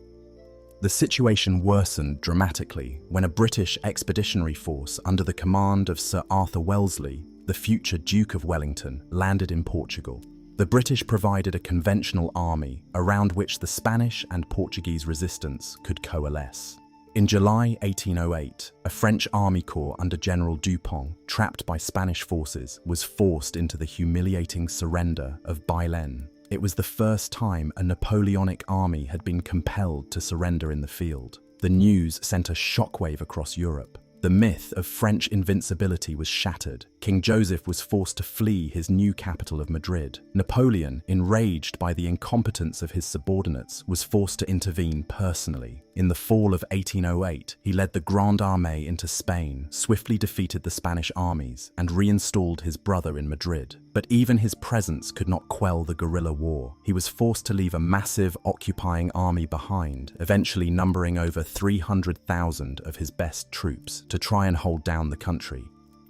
S1: The situation worsened dramatically when a British expeditionary force under the command of Sir Arthur Wellesley, the future Duke of Wellington, landed in Portugal. The British provided a conventional army around which the Spanish and Portuguese resistance could coalesce. In July 1808, a French army corps under General Dupont, trapped by Spanish forces, was forced into the humiliating surrender of Bailen. It was the first time a Napoleonic army had been compelled to surrender in the field. The news sent a shockwave across Europe. The myth of French invincibility was shattered. King Joseph was forced to flee his new capital of Madrid. Napoleon, enraged by the incompetence of his subordinates, was forced to intervene personally. In the fall of 1808, he led the Grande Armée into Spain, swiftly defeated the Spanish armies, and reinstalled his brother in Madrid. But even his presence could not quell the guerrilla war. He was forced to leave a massive occupying army behind, eventually numbering over 300,000 of his best troops, to try and hold down the country.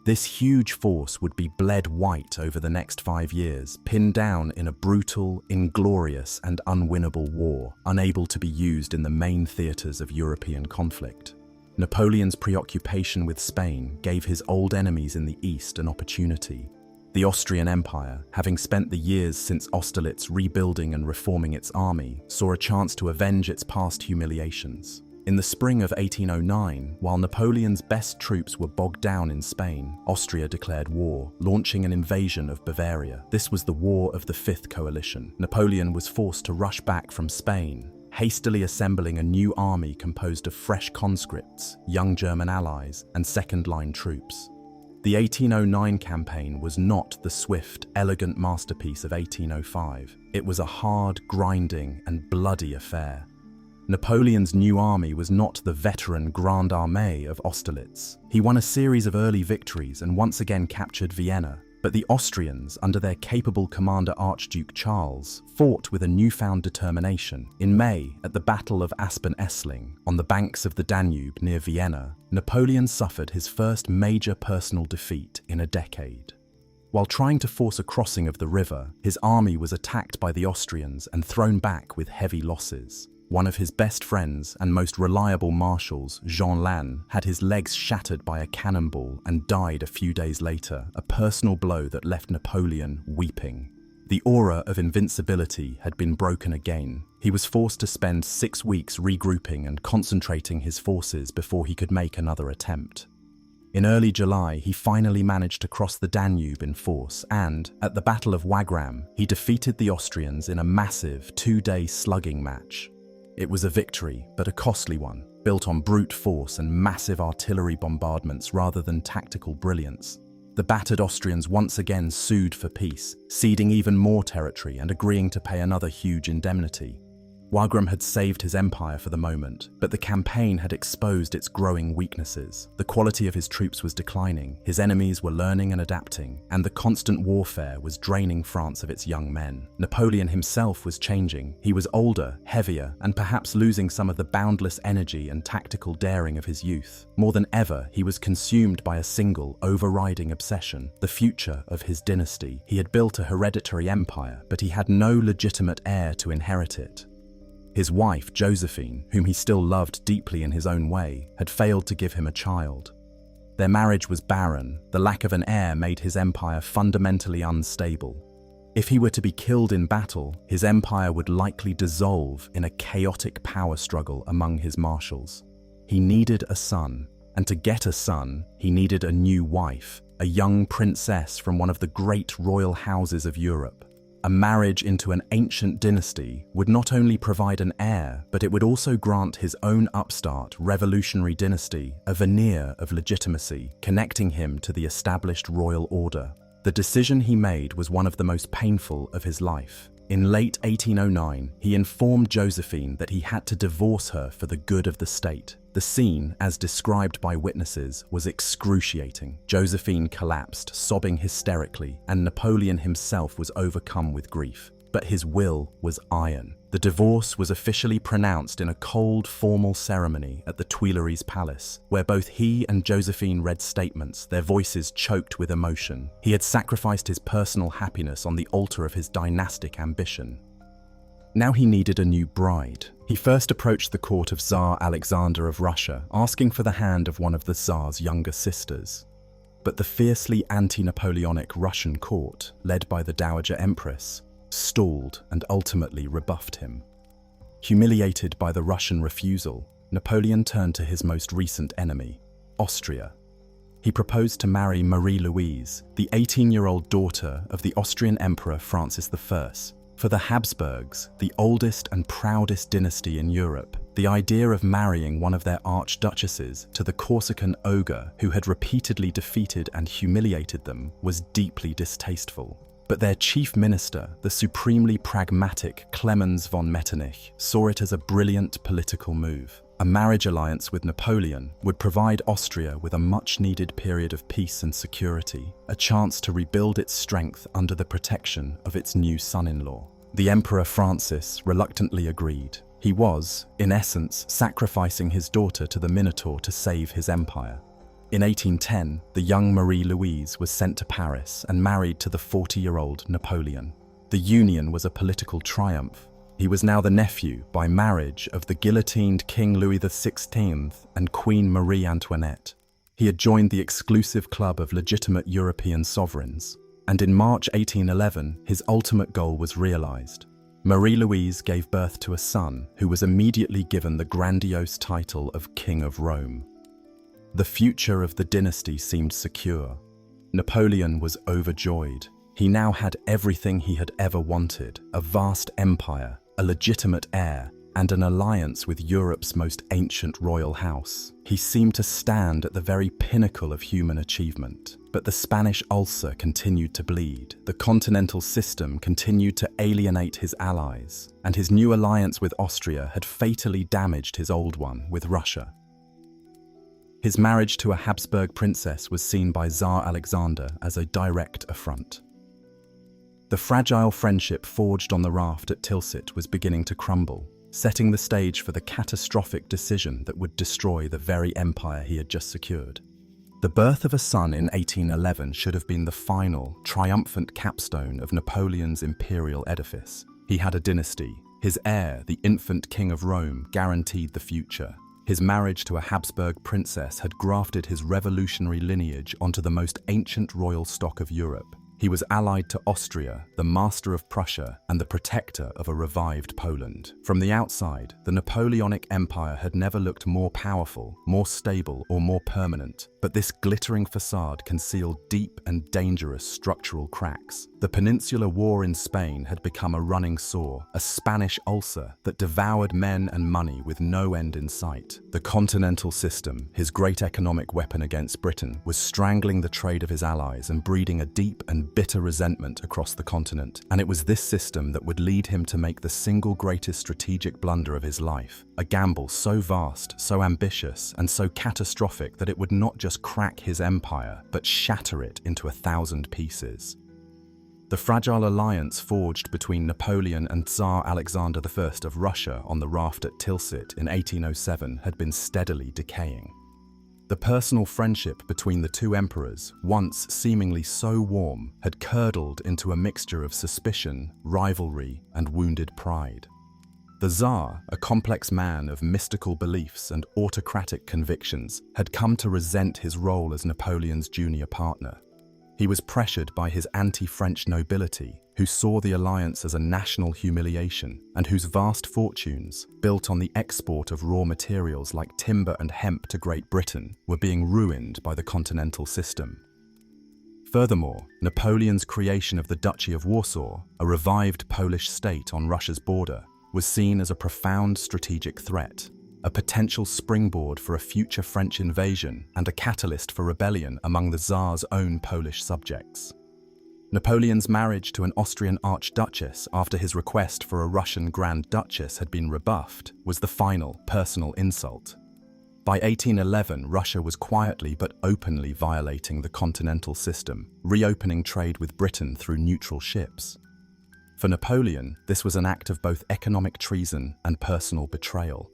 S1: This huge force would be bled white over the next 5 years, pinned down in a brutal, inglorious, and unwinnable war, unable to be used in the main theatres of European conflict. Napoleon's preoccupation with Spain gave his old enemies in the East an opportunity. The Austrian Empire, having spent the years since Austerlitz rebuilding and reforming its army, saw a chance to avenge its past humiliations. In the spring of 1809, while Napoleon's best troops were bogged down in Spain, Austria declared war, launching an invasion of Bavaria. This was the War of the Fifth Coalition. Napoleon was forced to rush back from Spain, hastily assembling a new army composed of fresh conscripts, young German allies, and second-line troops. The 1809 campaign was not the swift, elegant masterpiece of 1805. It was a hard, grinding, and bloody affair. Napoleon's new army was not the veteran Grande Armée of Austerlitz. He won a series of early victories and once again captured Vienna, but the Austrians, under their capable commander Archduke Charles, fought with a newfound determination. In May, at the Battle of Aspen-Essling, on the banks of the Danube near Vienna, Napoleon suffered his first major personal defeat in a decade. While trying to force a crossing of the river, his army was attacked by the Austrians and thrown back with heavy losses. One of his best friends and most reliable marshals, Jean Lannes, had his legs shattered by a cannonball and died a few days later, a personal blow that left Napoleon weeping. The aura of invincibility had been broken again. He was forced to spend 6 weeks regrouping and concentrating his forces before he could make another attempt. In early July, he finally managed to cross the Danube in force and, at the Battle of Wagram, he defeated the Austrians in a massive 2-day slugging match. It was a victory, but a costly one, built on brute force and massive artillery bombardments rather than tactical brilliance. The battered Austrians once again sued for peace, ceding even more territory and agreeing to pay another huge indemnity. Wagram had saved his empire for the moment, but the campaign had exposed its growing weaknesses. The quality of his troops was declining, his enemies were learning and adapting, and the constant warfare was draining France of its young men. Napoleon himself was changing. He was older, heavier, and perhaps losing some of the boundless energy and tactical daring of his youth. More than ever, he was consumed by a single, overriding obsession: the future of his dynasty. He had built a hereditary empire, but he had no legitimate heir to inherit it. His wife, Josephine, whom he still loved deeply in his own way, had failed to give him a child. Their marriage was barren. The lack of an heir made his empire fundamentally unstable. If he were to be killed in battle, his empire would likely dissolve in a chaotic power struggle among his marshals. He needed a son, and to get a son, he needed a new wife, a young princess from one of the great royal houses of Europe. A marriage into an ancient dynasty would not only provide an heir, but it would also grant his own upstart, revolutionary dynasty a veneer of legitimacy, connecting him to the established royal order. The decision he made was one of the most painful of his life. In late 1809, he informed Josephine that he had to divorce her for the good of the state. The scene, as described by witnesses, was excruciating. Josephine collapsed, sobbing hysterically, and Napoleon himself was overcome with grief. But his will was iron. The divorce was officially pronounced in a cold, formal ceremony at the Tuileries Palace, where both he and Josephine read statements, their voices choked with emotion. He had sacrificed his personal happiness on the altar of his dynastic ambition. Now he needed a new bride. He first approached the court of Tsar Alexander of Russia, asking for the hand of one of the Tsar's younger sisters. But the fiercely anti-Napoleonic Russian court, led by the Dowager Empress, stalled and ultimately rebuffed him. Humiliated by the Russian refusal, Napoleon turned to his most recent enemy, Austria. He proposed to marry Marie-Louise, the 18-year-old daughter of the Austrian Emperor Francis I. For the Habsburgs, the oldest and proudest dynasty in Europe, the idea of marrying one of their archduchesses to the Corsican ogre who had repeatedly defeated and humiliated them was deeply distasteful. But their chief minister, the supremely pragmatic Clemens von Metternich, saw it as a brilliant political move. A marriage alliance with Napoleon would provide Austria with a much-needed period of peace and security, a chance to rebuild its strength under the protection of its new son-in-law. The Emperor Francis reluctantly agreed. He was, in essence, sacrificing his daughter to the Minotaur to save his empire. In 1810, the young Marie-Louise was sent to Paris and married to the 40-year-old Napoleon. The union was a political triumph. He was now the nephew, by marriage, of the guillotined King Louis XVI and Queen Marie Antoinette. He had joined the exclusive club of legitimate European sovereigns, and in March 1811, his ultimate goal was realized. Marie-Louise gave birth to a son who was immediately given the grandiose title of King of Rome. The future of the dynasty seemed secure. Napoleon was overjoyed. He now had everything he had ever wanted: a vast empire, a legitimate heir, and an alliance with Europe's most ancient royal house. He seemed to stand at the very pinnacle of human achievement. But the Spanish ulcer continued to bleed. The continental system continued to alienate his allies, and his new alliance with Austria had fatally damaged his old one with Russia. His marriage to a Habsburg princess was seen by Tsar Alexander as a direct affront. The fragile friendship forged on the raft at Tilsit was beginning to crumble, setting the stage for the catastrophic decision that would destroy the very empire he had just secured. The birth of a son in 1811 should have been the final, triumphant capstone of Napoleon's imperial edifice. He had a dynasty. His heir, the infant King of Rome, guaranteed the future. His marriage to a Habsburg princess had grafted his revolutionary lineage onto the most ancient royal stock of Europe. He was allied to Austria, the master of Prussia, and the protector of a revived Poland. From the outside, the Napoleonic Empire had never looked more powerful, more stable, or more permanent. But this glittering facade concealed deep and dangerous structural cracks. The Peninsular War in Spain had become a running sore, a Spanish ulcer that devoured men and money with no end in sight. The continental system, his great economic weapon against Britain, was strangling the trade of his allies and breeding a deep and bitter resentment across the continent, and it was this system that would lead him to make the single greatest strategic blunder of his life, a gamble so vast, so ambitious, and so catastrophic that it would not just crack his empire, but shatter it into 1,000 pieces. The fragile alliance forged between Napoleon and Tsar Alexander I of Russia on the raft at Tilsit in 1807 had been steadily decaying. The personal friendship between the two emperors, once seemingly so warm, had curdled into a mixture of suspicion, rivalry, and wounded pride. The Tsar, a complex man of mystical beliefs and autocratic convictions, had come to resent his role as Napoleon's junior partner. He was pressured by his anti-French nobility, who saw the alliance as a national humiliation and whose vast fortunes, built on the export of raw materials like timber and hemp to Great Britain, were being ruined by the continental system. Furthermore, Napoleon's creation of the Duchy of Warsaw, a revived Polish state on Russia's border, was seen as a profound strategic threat, a potential springboard for a future French invasion and a catalyst for rebellion among the Tsar's own Polish subjects. Napoleon's marriage to an Austrian archduchess after his request for a Russian Grand Duchess had been rebuffed was the final personal insult. By 1811, Russia was quietly but openly violating the continental system, reopening trade with Britain through neutral ships. For Napoleon, this was an act of both economic treason and personal betrayal.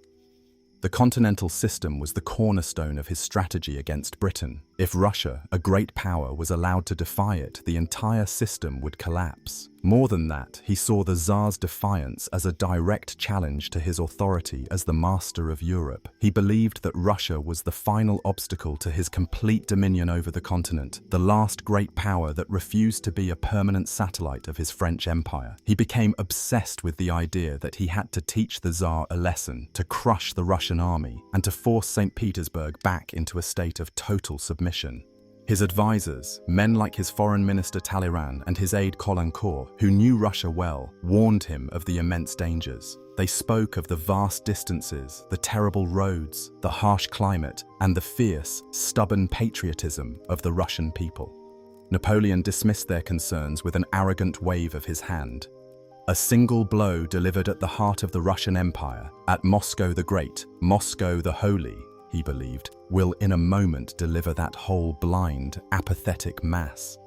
S1: The continental system was the cornerstone of his strategy against Britain. If Russia, a great power, was allowed to defy it, the entire system would collapse. More than that, he saw the Tsar's defiance as a direct challenge to his authority as the master of Europe. He believed that Russia was the final obstacle to his complete dominion over the continent, the last great power that refused to be a permanent satellite of his French Empire. He became obsessed with the idea that he had to teach the Tsar a lesson, to crush the Russian army, and to force St. Petersburg back into a state of total submission. His advisors, men like his foreign minister Talleyrand and his aide Caulaincourt, who knew Russia well, warned him of the immense dangers. They spoke of the vast distances, the terrible roads, the harsh climate, and the fierce, stubborn patriotism of the Russian people. Napoleon dismissed their concerns with an arrogant wave of his hand. A single blow delivered at the heart of the Russian Empire, at Moscow the Great, Moscow the Holy, he believed, will in a moment deliver that whole blind, apathetic mass.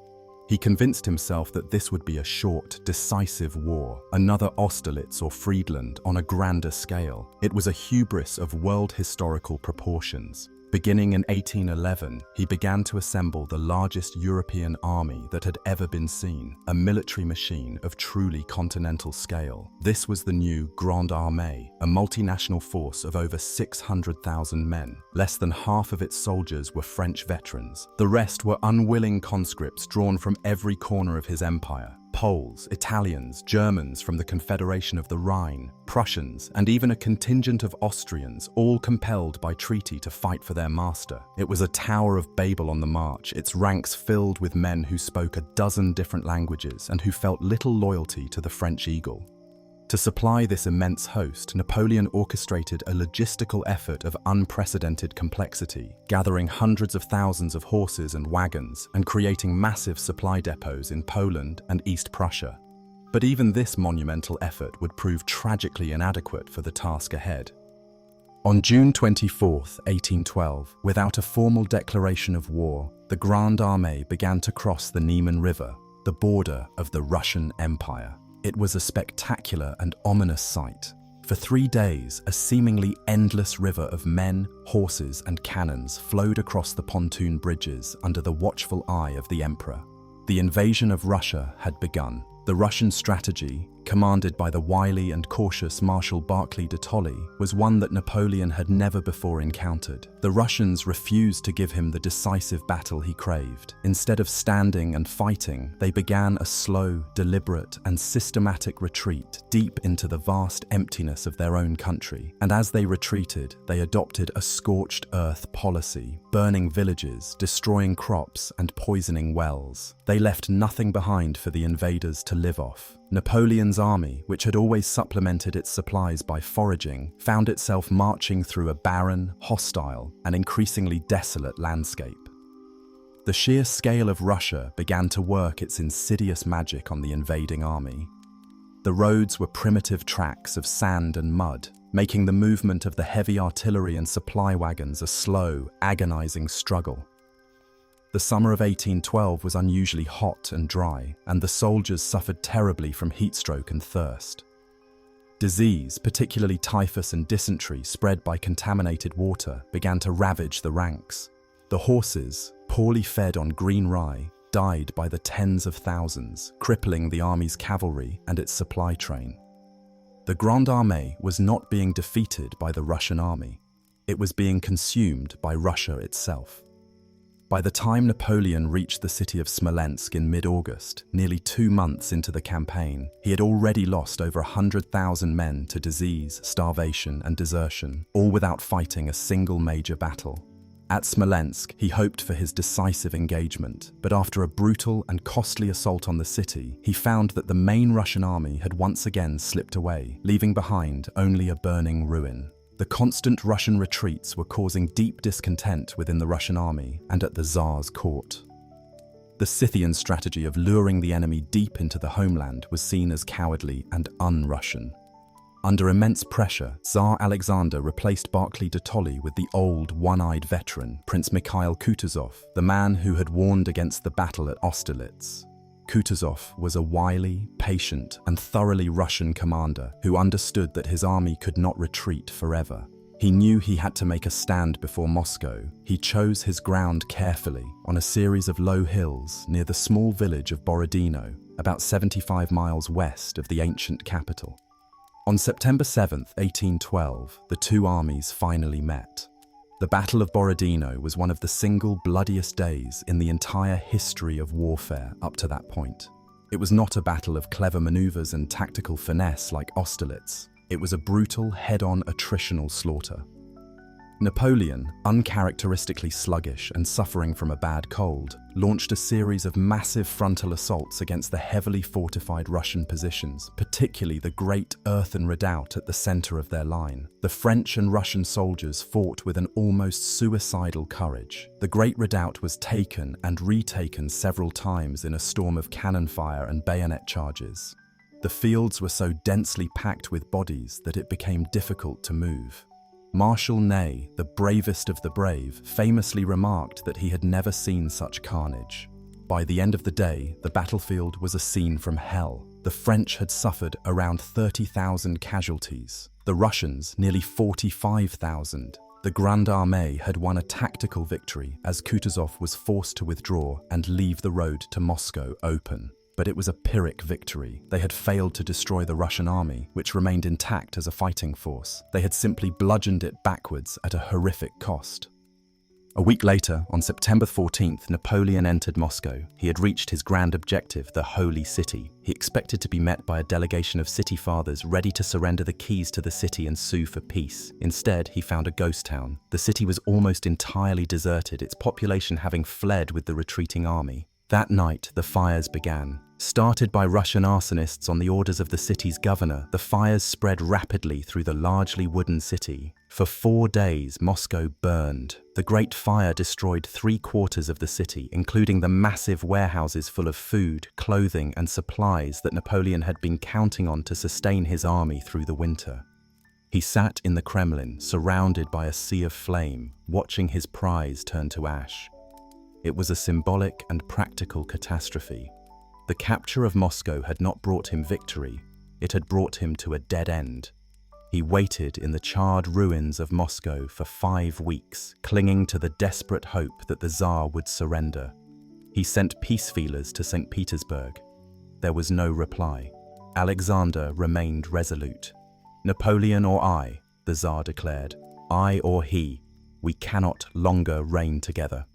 S1: He convinced himself that this would be a short, decisive war, another Austerlitz or Friedland on a grander scale. It was a hubris of world historical proportions. Beginning in 1811, he began to assemble the largest European army that had ever been seen, a military machine of truly continental scale. This was the new Grande Armée, a multinational force of over 600,000 men. Less than half of its soldiers were French veterans. The rest were unwilling conscripts drawn from every corner of his empire. Poles, Italians, Germans from the Confederation of the Rhine, Prussians, and even a contingent of Austrians, all compelled by treaty to fight for their master. It was a Tower of Babel on the march, its ranks filled with men who spoke a dozen different languages and who felt little loyalty to the French eagle. To supply this immense host, Napoleon orchestrated a logistical effort of unprecedented complexity, gathering hundreds of thousands of horses and wagons and creating massive supply depots in Poland and East Prussia. But even this monumental effort would prove tragically inadequate for the task ahead. On June 24, 1812, without a formal declaration of war, the Grande Armée began to cross the Niemen River, the border of the Russian Empire. It was a spectacular and ominous sight. For 3 days, a seemingly endless river of men, horses, and cannons flowed across the pontoon bridges under the watchful eye of the emperor. The invasion of Russia had begun. The Russian strategy, commanded by the wily and cautious Marshal Barclay de Tolly, was one that Napoleon had never before encountered. The Russians refused to give him the decisive battle he craved. Instead of standing and fighting, they began a slow, deliberate, and systematic retreat deep into the vast emptiness of their own country. And as they retreated, they adopted a scorched earth policy, burning villages, destroying crops, and poisoning wells. They left nothing behind for the invaders to live off. Napoleon's army, which had always supplemented its supplies by foraging, found itself marching through a barren, hostile, and increasingly desolate landscape. The sheer scale of Russia began to work its insidious magic on the invading army. The roads were primitive tracks of sand and mud, making the movement of the heavy artillery and supply wagons a slow, agonizing struggle. The summer of 1812 was unusually hot and dry, and the soldiers suffered terribly from heatstroke and thirst. Disease, particularly typhus and dysentery spread by contaminated water, began to ravage the ranks. The horses, poorly fed on green rye, died by the tens of thousands, crippling the army's cavalry and its supply train. The Grande Armée was not being defeated by the Russian army. It was being consumed by Russia itself. By the time Napoleon reached the city of Smolensk in mid-August, nearly 2 months into the campaign, he had already lost over 100,000 men to disease, starvation, and desertion, all without fighting a single major battle. At Smolensk, he hoped for his decisive engagement, but after a brutal and costly assault on the city, he found that the main Russian army had once again slipped away, leaving behind only a burning ruin. The constant Russian retreats were causing deep discontent within the Russian army and at the Tsar's court. The Scythian strategy of luring the enemy deep into the homeland was seen as cowardly and un-Russian. Under immense pressure, Tsar Alexander replaced Barclay de Tolly with the old, one-eyed veteran, Prince Mikhail Kutuzov, the man who had warned against the battle at Austerlitz. Kutuzov was a wily, patient, and thoroughly Russian commander who understood that his army could not retreat forever. He knew he had to make a stand before Moscow. He chose his ground carefully on a series of low hills near the small village of Borodino, about 75 miles west of the ancient capital. On September 7, 1812, the two armies finally met. The Battle of Borodino was one of the single bloodiest days in the entire history of warfare up to that point. It was not a battle of clever maneuvers and tactical finesse like Austerlitz. It was a brutal, head-on attritional slaughter. Napoleon, uncharacteristically sluggish and suffering from a bad cold, launched a series of massive frontal assaults against the heavily fortified Russian positions, particularly the great earthen redoubt at the center of their line. The French and Russian soldiers fought with an almost suicidal courage. The great redoubt was taken and retaken several times in a storm of cannon fire and bayonet charges. The fields were so densely packed with bodies that it became difficult to move. Marshal Ney, the bravest of the brave, famously remarked that he had never seen such carnage. By the end of the day, the battlefield was a scene from hell. The French had suffered around 30,000 casualties, the Russians nearly 45,000. The Grande Armée had won a tactical victory as Kutuzov was forced to withdraw and leave the road to Moscow open. But it was a Pyrrhic victory. They had failed to destroy the Russian army, which remained intact as a fighting force. They had simply bludgeoned it backwards at a horrific cost. A week later, on September 14th, Napoleon entered Moscow. He had reached his grand objective, the Holy City. He expected to be met by a delegation of city fathers ready to surrender the keys to the city and sue for peace. Instead, he found a ghost town. The city was almost entirely deserted, its population having fled with the retreating army. That night, the fires began. Started by Russian arsonists on the orders of the city's governor, the fires spread rapidly through the largely wooden city. For 4 days, Moscow burned. The Great Fire destroyed 3/4 of the city, including the massive warehouses full of food, clothing, and supplies that Napoleon had been counting on to sustain his army through the winter. He sat in the Kremlin, surrounded by a sea of flame, watching his prize turn to ash. It was a symbolic and practical catastrophe. The capture of Moscow had not brought him victory, it had brought him to a dead end. He waited in the charred ruins of Moscow for 5 weeks, clinging to the desperate hope that the Tsar would surrender. He sent peace feelers to St. Petersburg. There was no reply. Alexander remained resolute. "Napoleon or I," the Tsar declared. "I or he. We cannot longer reign together."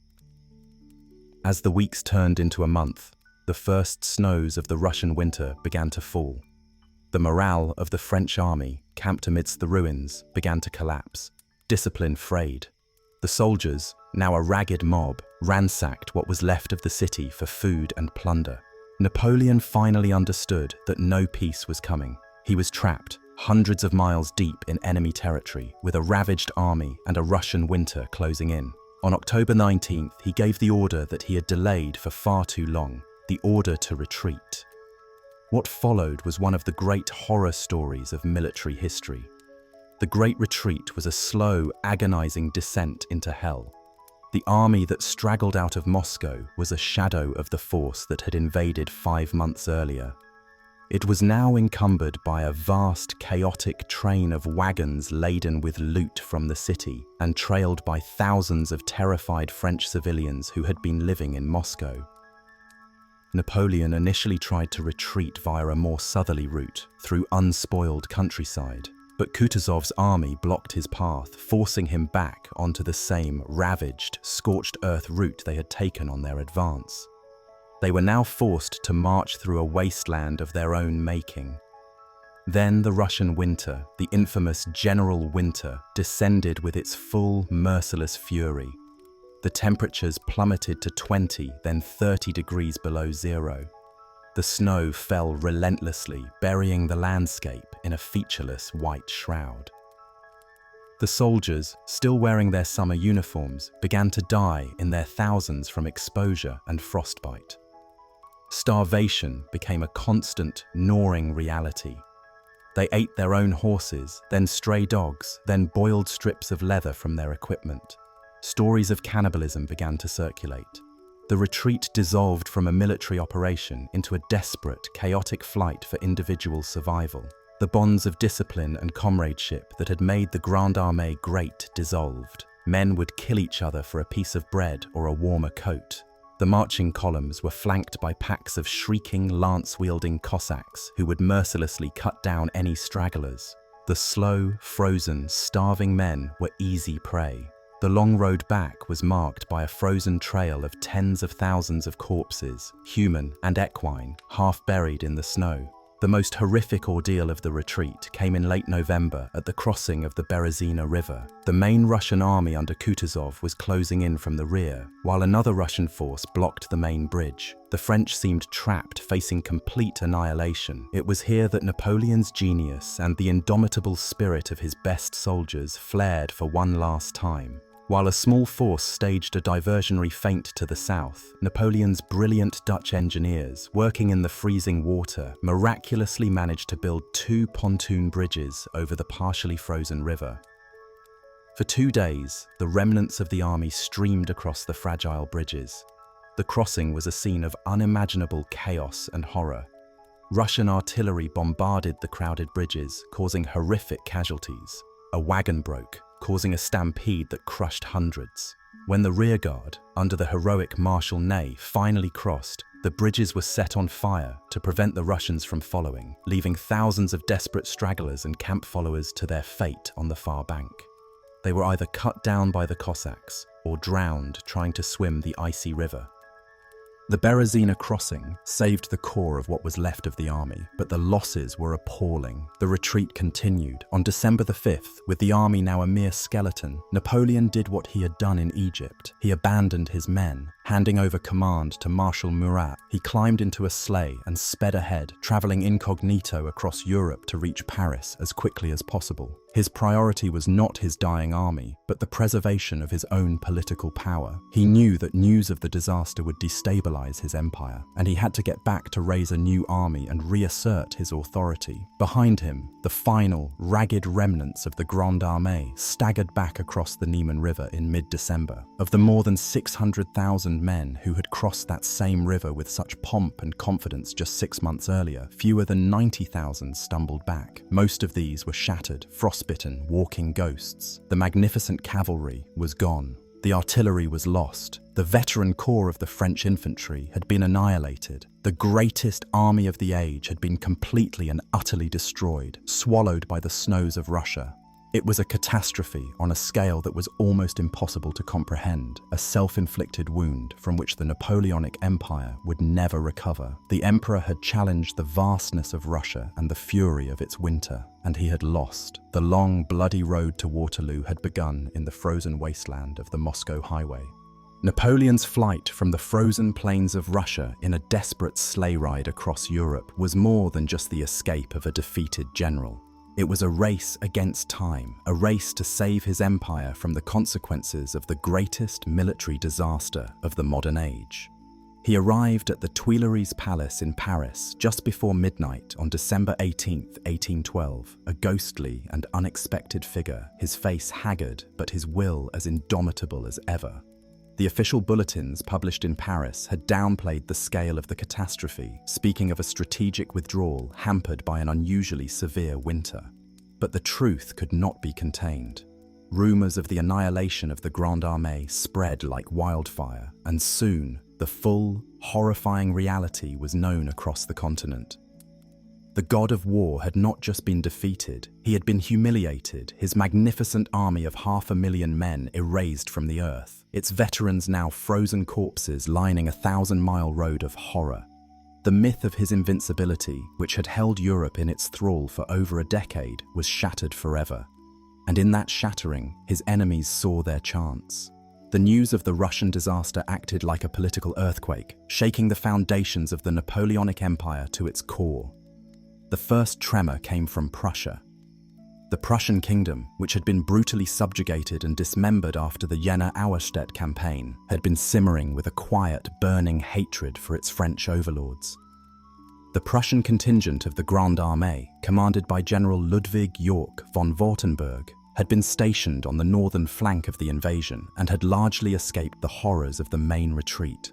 S1: As the weeks turned into a month, the first snows of the Russian winter began to fall. The morale of the French army, camped amidst the ruins, began to collapse. Discipline frayed. The soldiers, now a ragged mob, ransacked what was left of the city for food and plunder. Napoleon finally understood that no peace was coming. He was trapped, hundreds of miles deep in enemy territory, with a ravaged army and a Russian winter closing in. On October 19th, he gave the order that he had delayed for far too long, the order to retreat. What followed was one of the great horror stories of military history. The Great Retreat was a slow, agonizing descent into hell. The army that straggled out of Moscow was a shadow of the force that had invaded 5 months earlier. It was now encumbered by a vast, chaotic train of wagons laden with loot from the city and trailed by thousands of terrified French civilians who had been living in Moscow. Napoleon initially tried to retreat via a more southerly route through unspoiled countryside, but Kutuzov's army blocked his path, forcing him back onto the same ravaged, scorched earth route they had taken on their advance. They were now forced to march through a wasteland of their own making. Then the Russian winter, the infamous General Winter, descended with its full, merciless fury. The temperatures plummeted to 20, then 30 degrees below zero. The snow fell relentlessly, burying the landscape in a featureless white shroud. The soldiers, still wearing their summer uniforms, began to die in their thousands from exposure and frostbite. Starvation became a constant, gnawing reality. They ate their own horses, then stray dogs, then boiled strips of leather from their equipment. Stories of cannibalism began to circulate. The retreat dissolved from a military operation into a desperate, chaotic flight for individual survival. The bonds of discipline and comradeship that had made the Grande Armée great dissolved. Men would kill each other for a piece of bread or a warmer coat. The marching columns were flanked by packs of shrieking, lance-wielding Cossacks who would mercilessly cut down any stragglers. The slow, frozen, starving men were easy prey. The long road back was marked by a frozen trail of tens of thousands of corpses, human and equine, half buried in the snow. The most horrific ordeal of the retreat came in late November at the crossing of the Berezina River. The main Russian army under Kutuzov was closing in from the rear, while another Russian force blocked the main bridge. The French seemed trapped, facing complete annihilation. It was here that Napoleon's genius and the indomitable spirit of his best soldiers flared for one last time. While a small force staged a diversionary feint to the south, Napoleon's brilliant Dutch engineers, working in the freezing water, miraculously managed to build 2 pontoon bridges over the partially frozen river. For 2 days, the remnants of the army streamed across the fragile bridges. The crossing was a scene of unimaginable chaos and horror. Russian artillery bombarded the crowded bridges, causing horrific casualties. A wagon broke, causing a stampede that crushed hundreds. When the rearguard, under the heroic Marshal Ney, finally crossed, the bridges were set on fire to prevent the Russians from following, leaving thousands of desperate stragglers and camp followers to their fate on the far bank. They were either cut down by the Cossacks or drowned trying to swim the icy river. The Berezina crossing saved the core of what was left of the army, but the losses were appalling. The retreat continued. On December the 5th, with the army now a mere skeleton, Napoleon did what he had done in Egypt. He abandoned his men, handing over command to Marshal Murat. He climbed into a sleigh and sped ahead, traveling incognito across Europe to reach Paris as quickly as possible. His priority was not his dying army, but the preservation of his own political power. He knew that news of the disaster would destabilize his empire, and he had to get back to raise a new army and reassert his authority. Behind him, the final, ragged remnants of the Grande Armée staggered back across the Niemen River in mid-December. Of the more than 600,000 men who had crossed that same river with such pomp and confidence just 6 months earlier, fewer than 90,000 stumbled back. Most of these were shattered, frostbitten, walking ghosts. The magnificent cavalry was gone. The artillery was lost. The veteran corps of the French infantry had been annihilated. The greatest army of the age had been completely and utterly destroyed, swallowed by the snows of Russia. It was a catastrophe on a scale that was almost impossible to comprehend, a self-inflicted wound from which the Napoleonic Empire would never recover. The emperor had challenged the vastness of Russia and the fury of its winter, and he had lost. The long, bloody road to Waterloo had begun in the frozen wasteland of the Moscow highway. Napoleon's flight from the frozen plains of Russia in a desperate sleigh ride across Europe was more than just the escape of a defeated general. It was a race against time, a race to save his empire from the consequences of the greatest military disaster of the modern age. He arrived at the Tuileries Palace in Paris just before midnight on December 18, 1812, a ghostly and unexpected figure, his face haggard but his will as indomitable as ever. The official bulletins published in Paris had downplayed the scale of the catastrophe, speaking of a strategic withdrawal hampered by an unusually severe winter. But the truth could not be contained. Rumors of the annihilation of the Grande Armée spread like wildfire, and soon the full, horrifying reality was known across the continent. The god of war had not just been defeated, he had been humiliated, his magnificent army of 500,000 men erased from the earth, its veterans now frozen corpses lining a 1,000-mile road of horror. The myth of his invincibility, which had held Europe in its thrall for over a decade, was shattered forever. And in that shattering, his enemies saw their chance. The news of the Russian disaster acted like a political earthquake, shaking the foundations of the Napoleonic Empire to its core. The first tremor came from Prussia. The Prussian kingdom, which had been brutally subjugated and dismembered after the Jena-Auerstedt campaign, had been simmering with a quiet, burning hatred for its French overlords. The Prussian contingent of the Grande Armée, commanded by General Ludwig Yorck von Wartenberg, had been stationed on the northern flank of the invasion and had largely escaped the horrors of the main retreat.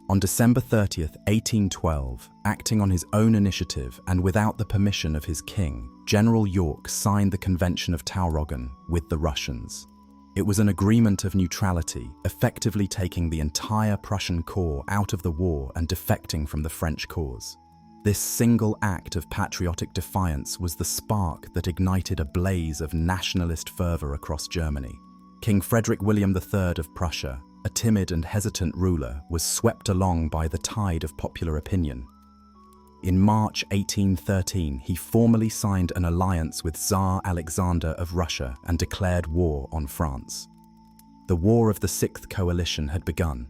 S1: On December 30, 1812, acting on his own initiative and without the permission of his king, General Yorck signed the Convention of Tauroggen with the Russians. It was an agreement of neutrality, effectively taking the entire Prussian corps out of the war and defecting from the French cause. This single act of patriotic defiance was the spark that ignited a blaze of nationalist fervor across Germany. King Frederick William III of Prussia, a timid and hesitant ruler, was swept along by the tide of popular opinion. In March 1813, he formally signed an alliance with Tsar Alexander of Russia and declared war on France. The War of the Sixth Coalition had begun.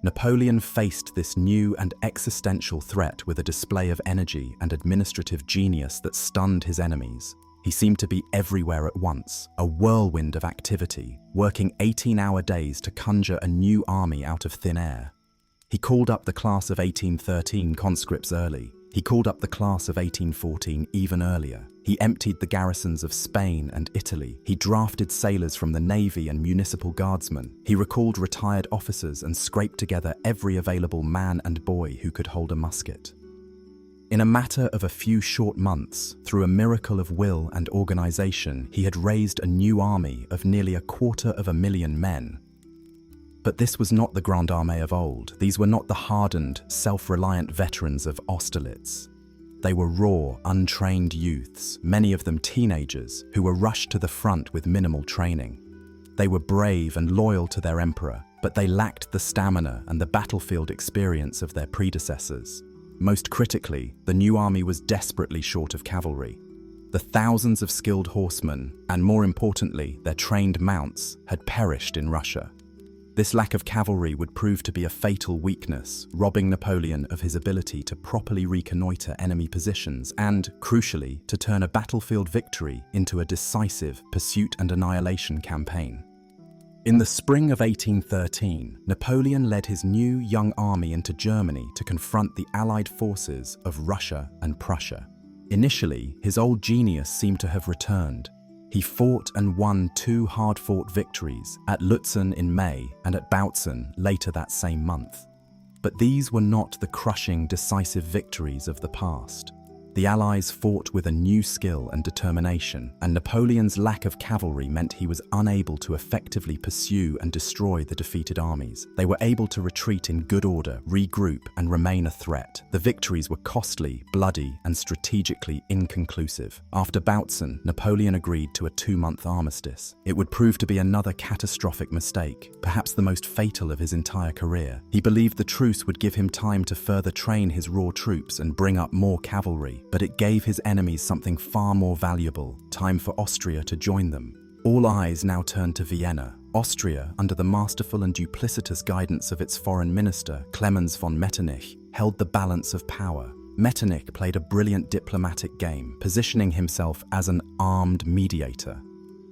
S1: Napoleon faced this new and existential threat with a display of energy and administrative genius that stunned his enemies. He seemed to be everywhere at once, a whirlwind of activity, working 18-hour days to conjure a new army out of thin air. He called up the class of 1813 conscripts early. He called up the class of 1814 even earlier. He emptied the garrisons of Spain and Italy. He drafted sailors from the Navy and municipal guardsmen. He recalled retired officers and scraped together every available man and boy who could hold a musket. In a matter of a few short months, through a miracle of will and organization, he had raised a new army of nearly 250,000 men. But this was not the Grande Armée of old. These were not the hardened, self-reliant veterans of Austerlitz. They were raw, untrained youths, many of them teenagers, who were rushed to the front with minimal training. They were brave and loyal to their emperor, but they lacked the stamina and the battlefield experience of their predecessors. Most critically, the new army was desperately short of cavalry. The thousands of skilled horsemen, and more importantly, their trained mounts, had perished in Russia. This lack of cavalry would prove to be a fatal weakness, robbing Napoleon of his ability to properly reconnoiter enemy positions and, crucially, to turn a battlefield victory into a decisive pursuit and annihilation campaign. In the spring of 1813, Napoleon led his new young army into Germany to confront the Allied forces of Russia and Prussia. Initially, his old genius seemed to have returned. He fought and won two hard-fought victories, at Lutzen in May and at Bautzen later that same month. But these were not the crushing, decisive victories of the past. The Allies fought with a new skill and determination, and Napoleon's lack of cavalry meant he was unable to effectively pursue and destroy the defeated armies. They were able to retreat in good order, regroup, and remain a threat. The victories were costly, bloody, and strategically inconclusive. After Bautzen, Napoleon agreed to a 2-month armistice. It would prove to be another catastrophic mistake, perhaps the most fatal of his entire career. He believed the truce would give him time to further train his raw troops and bring up more cavalry. But it gave his enemies something far more valuable, time for Austria to join them. All eyes now turned to Vienna. Austria, under the masterful and duplicitous guidance of its foreign minister, Clemens von Metternich, held the balance of power. Metternich played a brilliant diplomatic game, positioning himself as an armed mediator.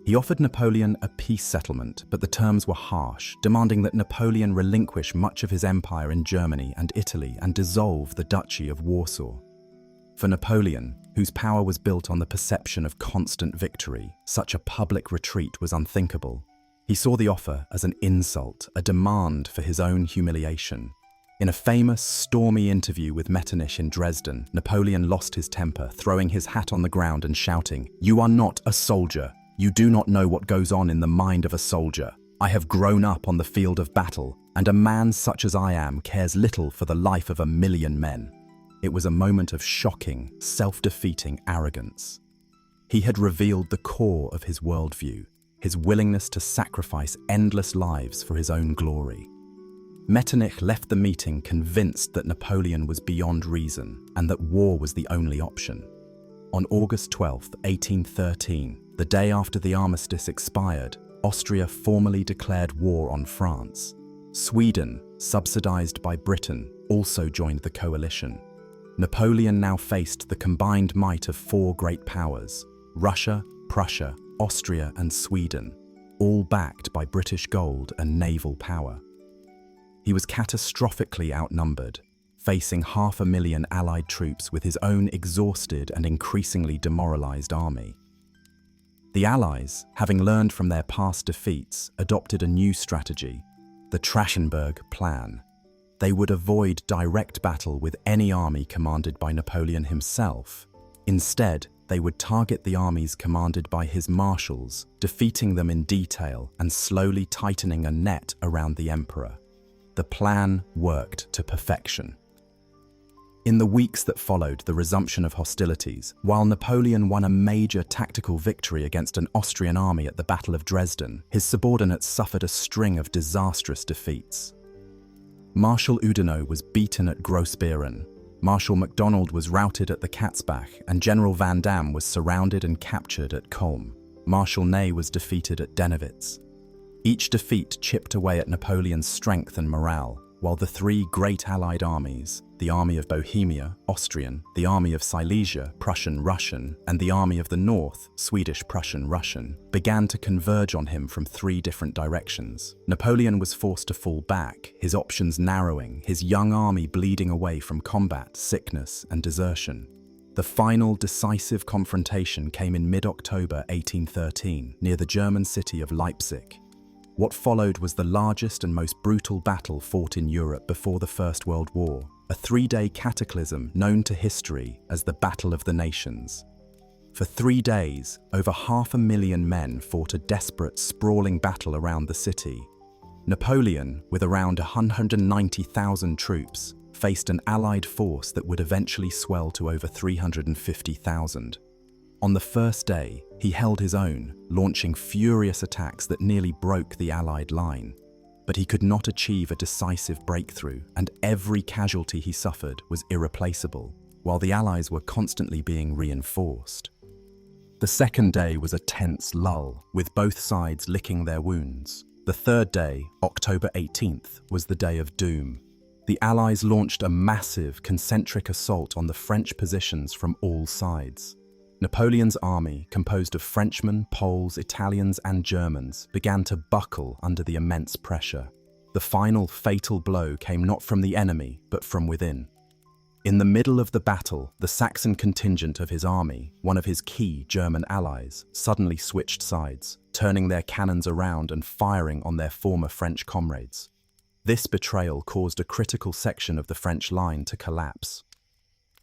S1: He offered Napoleon a peace settlement, but the terms were harsh, demanding that Napoleon relinquish much of his empire in Germany and Italy and dissolve the Duchy of Warsaw. For Napoleon, whose power was built on the perception of constant victory, such a public retreat was unthinkable. He saw the offer as an insult, a demand for his own humiliation. In a famous, stormy interview with Metternich in Dresden, Napoleon lost his temper, throwing his hat on the ground and shouting, "You are not a soldier. You do not know what goes on in the mind of a soldier. I have grown up on the field of battle, and a man such as I am cares little for the life of 1,000,000 men." It was a moment of shocking, self-defeating arrogance. He had revealed the core of his worldview, his willingness to sacrifice endless lives for his own glory. Metternich left the meeting convinced that Napoleon was beyond reason and that war was the only option. On August 12, 1813, the day after the armistice expired, Austria formally declared war on France. Sweden, subsidized by Britain, also joined the coalition. Napoleon now faced the combined might of four great powers: Russia, Prussia, Austria, and Sweden, all backed by British gold and naval power. He was catastrophically outnumbered, facing 500,000 Allied troops with his own exhausted and increasingly demoralized army. The Allies, having learned from their past defeats, adopted a new strategy, the Trachenberg Plan. They would avoid direct battle with any army commanded by Napoleon himself. Instead, they would target the armies commanded by his marshals, defeating them in detail and slowly tightening a net around the emperor. The plan worked to perfection. In the weeks that followed the resumption of hostilities, while Napoleon won a major tactical victory against an Austrian army at the Battle of Dresden, his subordinates suffered a string of disastrous defeats. Marshal Oudinot was beaten at Grossbeeren, Marshal MacDonald was routed at the Katzbach, and General Van Damme was surrounded and captured at Kulm. Marshal Ney was defeated at Dennewitz. Each defeat chipped away at Napoleon's strength and morale, while the three great Allied armies, the Army of Bohemia, Austrian, the Army of Silesia, Prussian-Russian, and the Army of the North, Swedish-Prussian-Russian, began to converge on him from three different directions. Napoleon was forced to fall back, his options narrowing, his young army bleeding away from combat, sickness, and desertion. The final decisive confrontation came in mid-October 1813, near the German city of Leipzig. What followed was the largest and most brutal battle fought in Europe before the First World War, a three-day cataclysm known to history as the Battle of the Nations. For 3 days, over 500,000 men fought a desperate, sprawling battle around the city. Napoleon, with around 190,000 troops, faced an Allied force that would eventually swell to over 350,000. On the first day, he held his own, launching furious attacks that nearly broke the Allied line. But he could not achieve a decisive breakthrough, and every casualty he suffered was irreplaceable, while the Allies were constantly being reinforced. The second day was a tense lull, with both sides licking their wounds. The third day, October 18th, was the day of doom. The Allies launched a massive, concentric assault on the French positions from all sides. Napoleon's army, composed of Frenchmen, Poles, Italians, and Germans, began to buckle under the immense pressure. The final fatal blow came not from the enemy, but from within. In the middle of the battle, the Saxon contingent of his army, one of his key German allies, suddenly switched sides, turning their cannons around and firing on their former French comrades. This betrayal caused a critical section of the French line to collapse.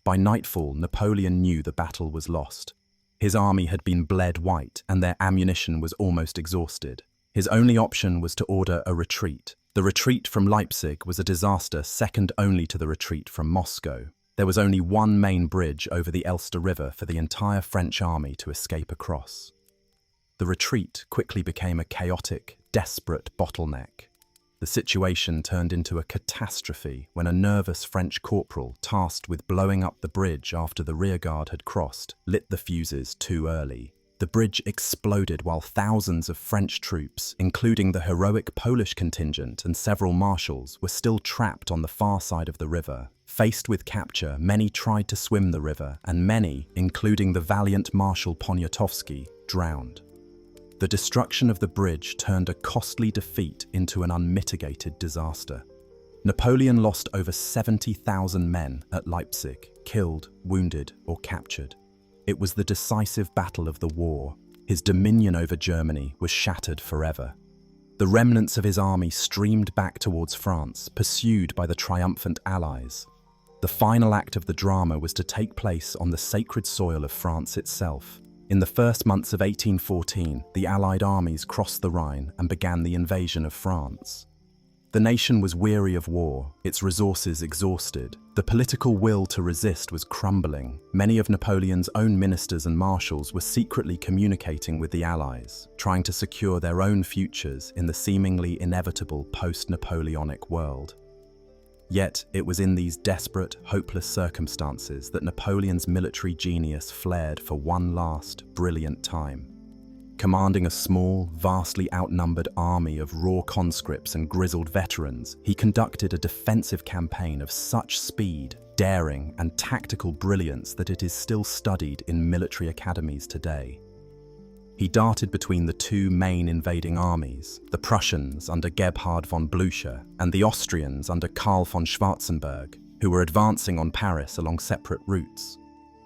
S1: By nightfall, Napoleon knew the battle was lost. His army had been bled white, and their ammunition was almost exhausted. His only option was to order a retreat. The retreat from Leipzig was a disaster second only to the retreat from Moscow. There was only one main bridge over the Elster River for the entire French army to escape across. The retreat quickly became a chaotic, desperate bottleneck. The situation turned into a catastrophe when a nervous French corporal tasked with blowing up the bridge after the rearguard had crossed lit the fuses too early. The bridge exploded while thousands of French troops, including the heroic Polish contingent and several marshals, were still trapped on the far side of the river. Faced with capture, many tried to swim the river, and many, including the valiant Marshal Poniatowski, drowned. The destruction of the bridge turned a costly defeat into an unmitigated disaster. Napoleon lost over 70,000 men at Leipzig, killed, wounded, or captured. It was the decisive battle of the war. His dominion over Germany was shattered forever. The remnants of his army streamed back towards France, pursued by the triumphant Allies. The final act of the drama was to take place on the sacred soil of France itself. In the first months of 1814, the Allied armies crossed the Rhine and began the invasion of France. The nation was weary of war, its resources exhausted. The political will to resist was crumbling. Many of Napoleon's own ministers and marshals were secretly communicating with the Allies, trying to secure their own futures in the seemingly inevitable post-Napoleonic world. Yet, it was in these desperate, hopeless circumstances that Napoleon's military genius flared for one last, brilliant time. Commanding a small, vastly outnumbered army of raw conscripts and grizzled veterans, he conducted a defensive campaign of such speed, daring, and tactical brilliance that it is still studied in military academies today. He darted between the two main invading armies, the Prussians under Gebhard von Blücher and the Austrians under Karl von Schwarzenberg, who were advancing on Paris along separate routes.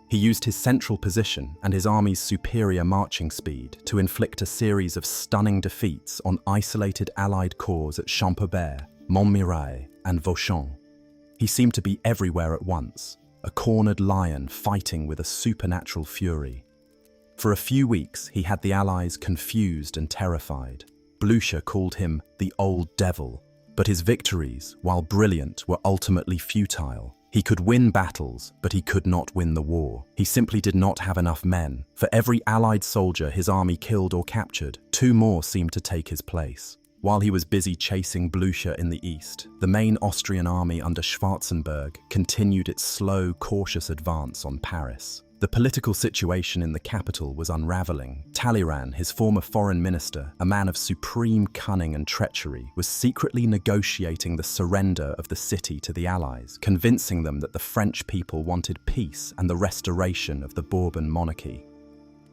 S1: He used his central position and his army's superior marching speed to inflict a series of stunning defeats on isolated Allied corps at Champaubert, Montmirail, and Vauchamp. He seemed to be everywhere at once, a cornered lion fighting with a supernatural fury. For a few weeks, he had the Allies confused and terrified. Blücher called him the Old Devil, but his victories, while brilliant, were ultimately futile. He could win battles, but he could not win the war. He simply did not have enough men. For every Allied soldier his army killed or captured, 2 more seemed to take his place. While he was busy chasing Blücher in the east, the main Austrian army under Schwarzenberg continued its slow, cautious advance on Paris. The political situation in the capital was unraveling. Talleyrand, his former foreign minister, a man of supreme cunning and treachery, was secretly negotiating the surrender of the city to the Allies, convincing them that the French people wanted peace and the restoration of the Bourbon monarchy.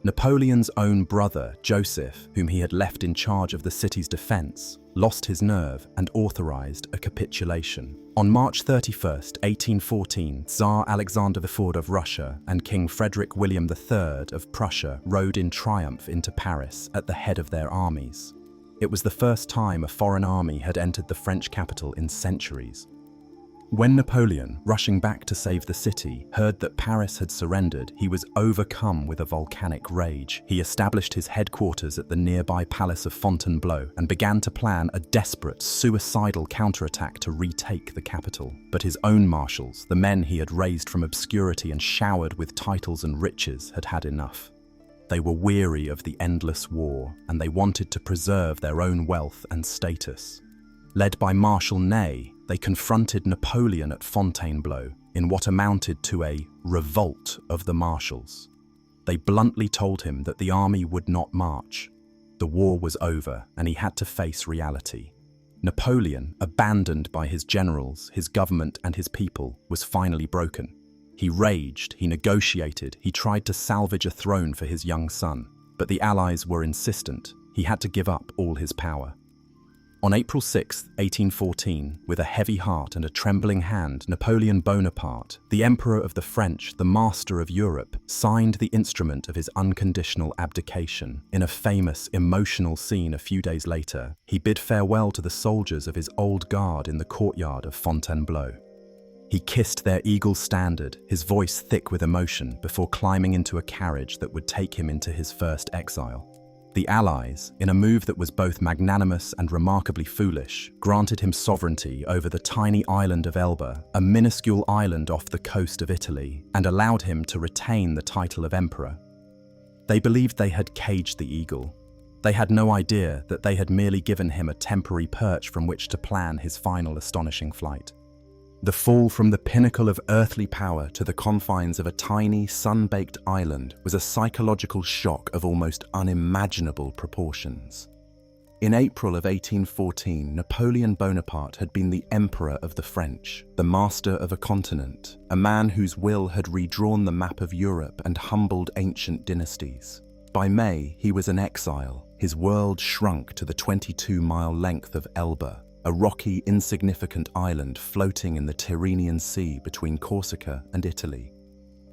S1: Napoleon's own brother, Joseph, whom he had left in charge of the city's defense, lost his nerve and authorized a capitulation. On March 31, 1814, Tsar Alexander IV of Russia and King Frederick William III of Prussia rode in triumph into Paris at the head of their armies. It was the first time a foreign army had entered the French capital in centuries. When Napoleon, rushing back to save the city, heard that Paris had surrendered, he was overcome with a volcanic rage. He established his headquarters at the nearby palace of Fontainebleau and began to plan a desperate, suicidal counterattack to retake the capital. But his own marshals, the men he had raised from obscurity and showered with titles and riches, had had enough. They were weary of the endless war, and they wanted to preserve their own wealth and status. Led by Marshal Ney, they confronted Napoleon at Fontainebleau in what amounted to a revolt of the marshals. They bluntly told him that the army would not march. The war was over, and he had to face reality. Napoleon, abandoned by his generals, his government, and his people, was finally broken. He raged, he negotiated, he tried to salvage a throne for his young son, but the Allies were insistent. He had to give up all his power. On April 6, 1814, with a heavy heart and a trembling hand, Napoleon Bonaparte, the Emperor of the French, the master of Europe, signed the instrument of his unconditional abdication. In a famous, emotional scene a few days later, he bid farewell to the soldiers of his old guard in the courtyard of Fontainebleau. He kissed their eagle standard, his voice thick with emotion, before climbing into a carriage that would take him into his first exile. The Allies, in a move that was both magnanimous and remarkably foolish, granted him sovereignty over the tiny island of Elba, a minuscule island off the coast of Italy, and allowed him to retain the title of emperor. They believed they had caged the eagle. They had no idea that they had merely given him a temporary perch from which to plan his final astonishing flight. The fall from the pinnacle of earthly power to the confines of a tiny, sun-baked island was a psychological shock of almost unimaginable proportions. In April of 1814, Napoleon Bonaparte had been the Emperor of the French, the master of a continent, a man whose will had redrawn the map of Europe and humbled ancient dynasties. By May, he was an exile. His world shrunk to the 22-mile length of Elba, a rocky, insignificant island floating in the Tyrrhenian Sea between Corsica and Italy.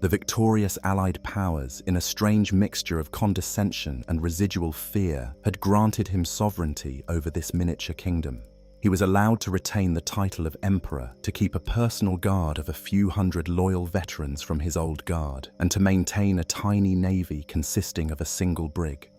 S1: The victorious Allied powers, in a strange mixture of condescension and residual fear, had granted him sovereignty over this miniature kingdom. He was allowed to retain the title of emperor, to keep a personal guard of a few hundred loyal veterans from his old guard, and to maintain a tiny navy consisting of a single brig.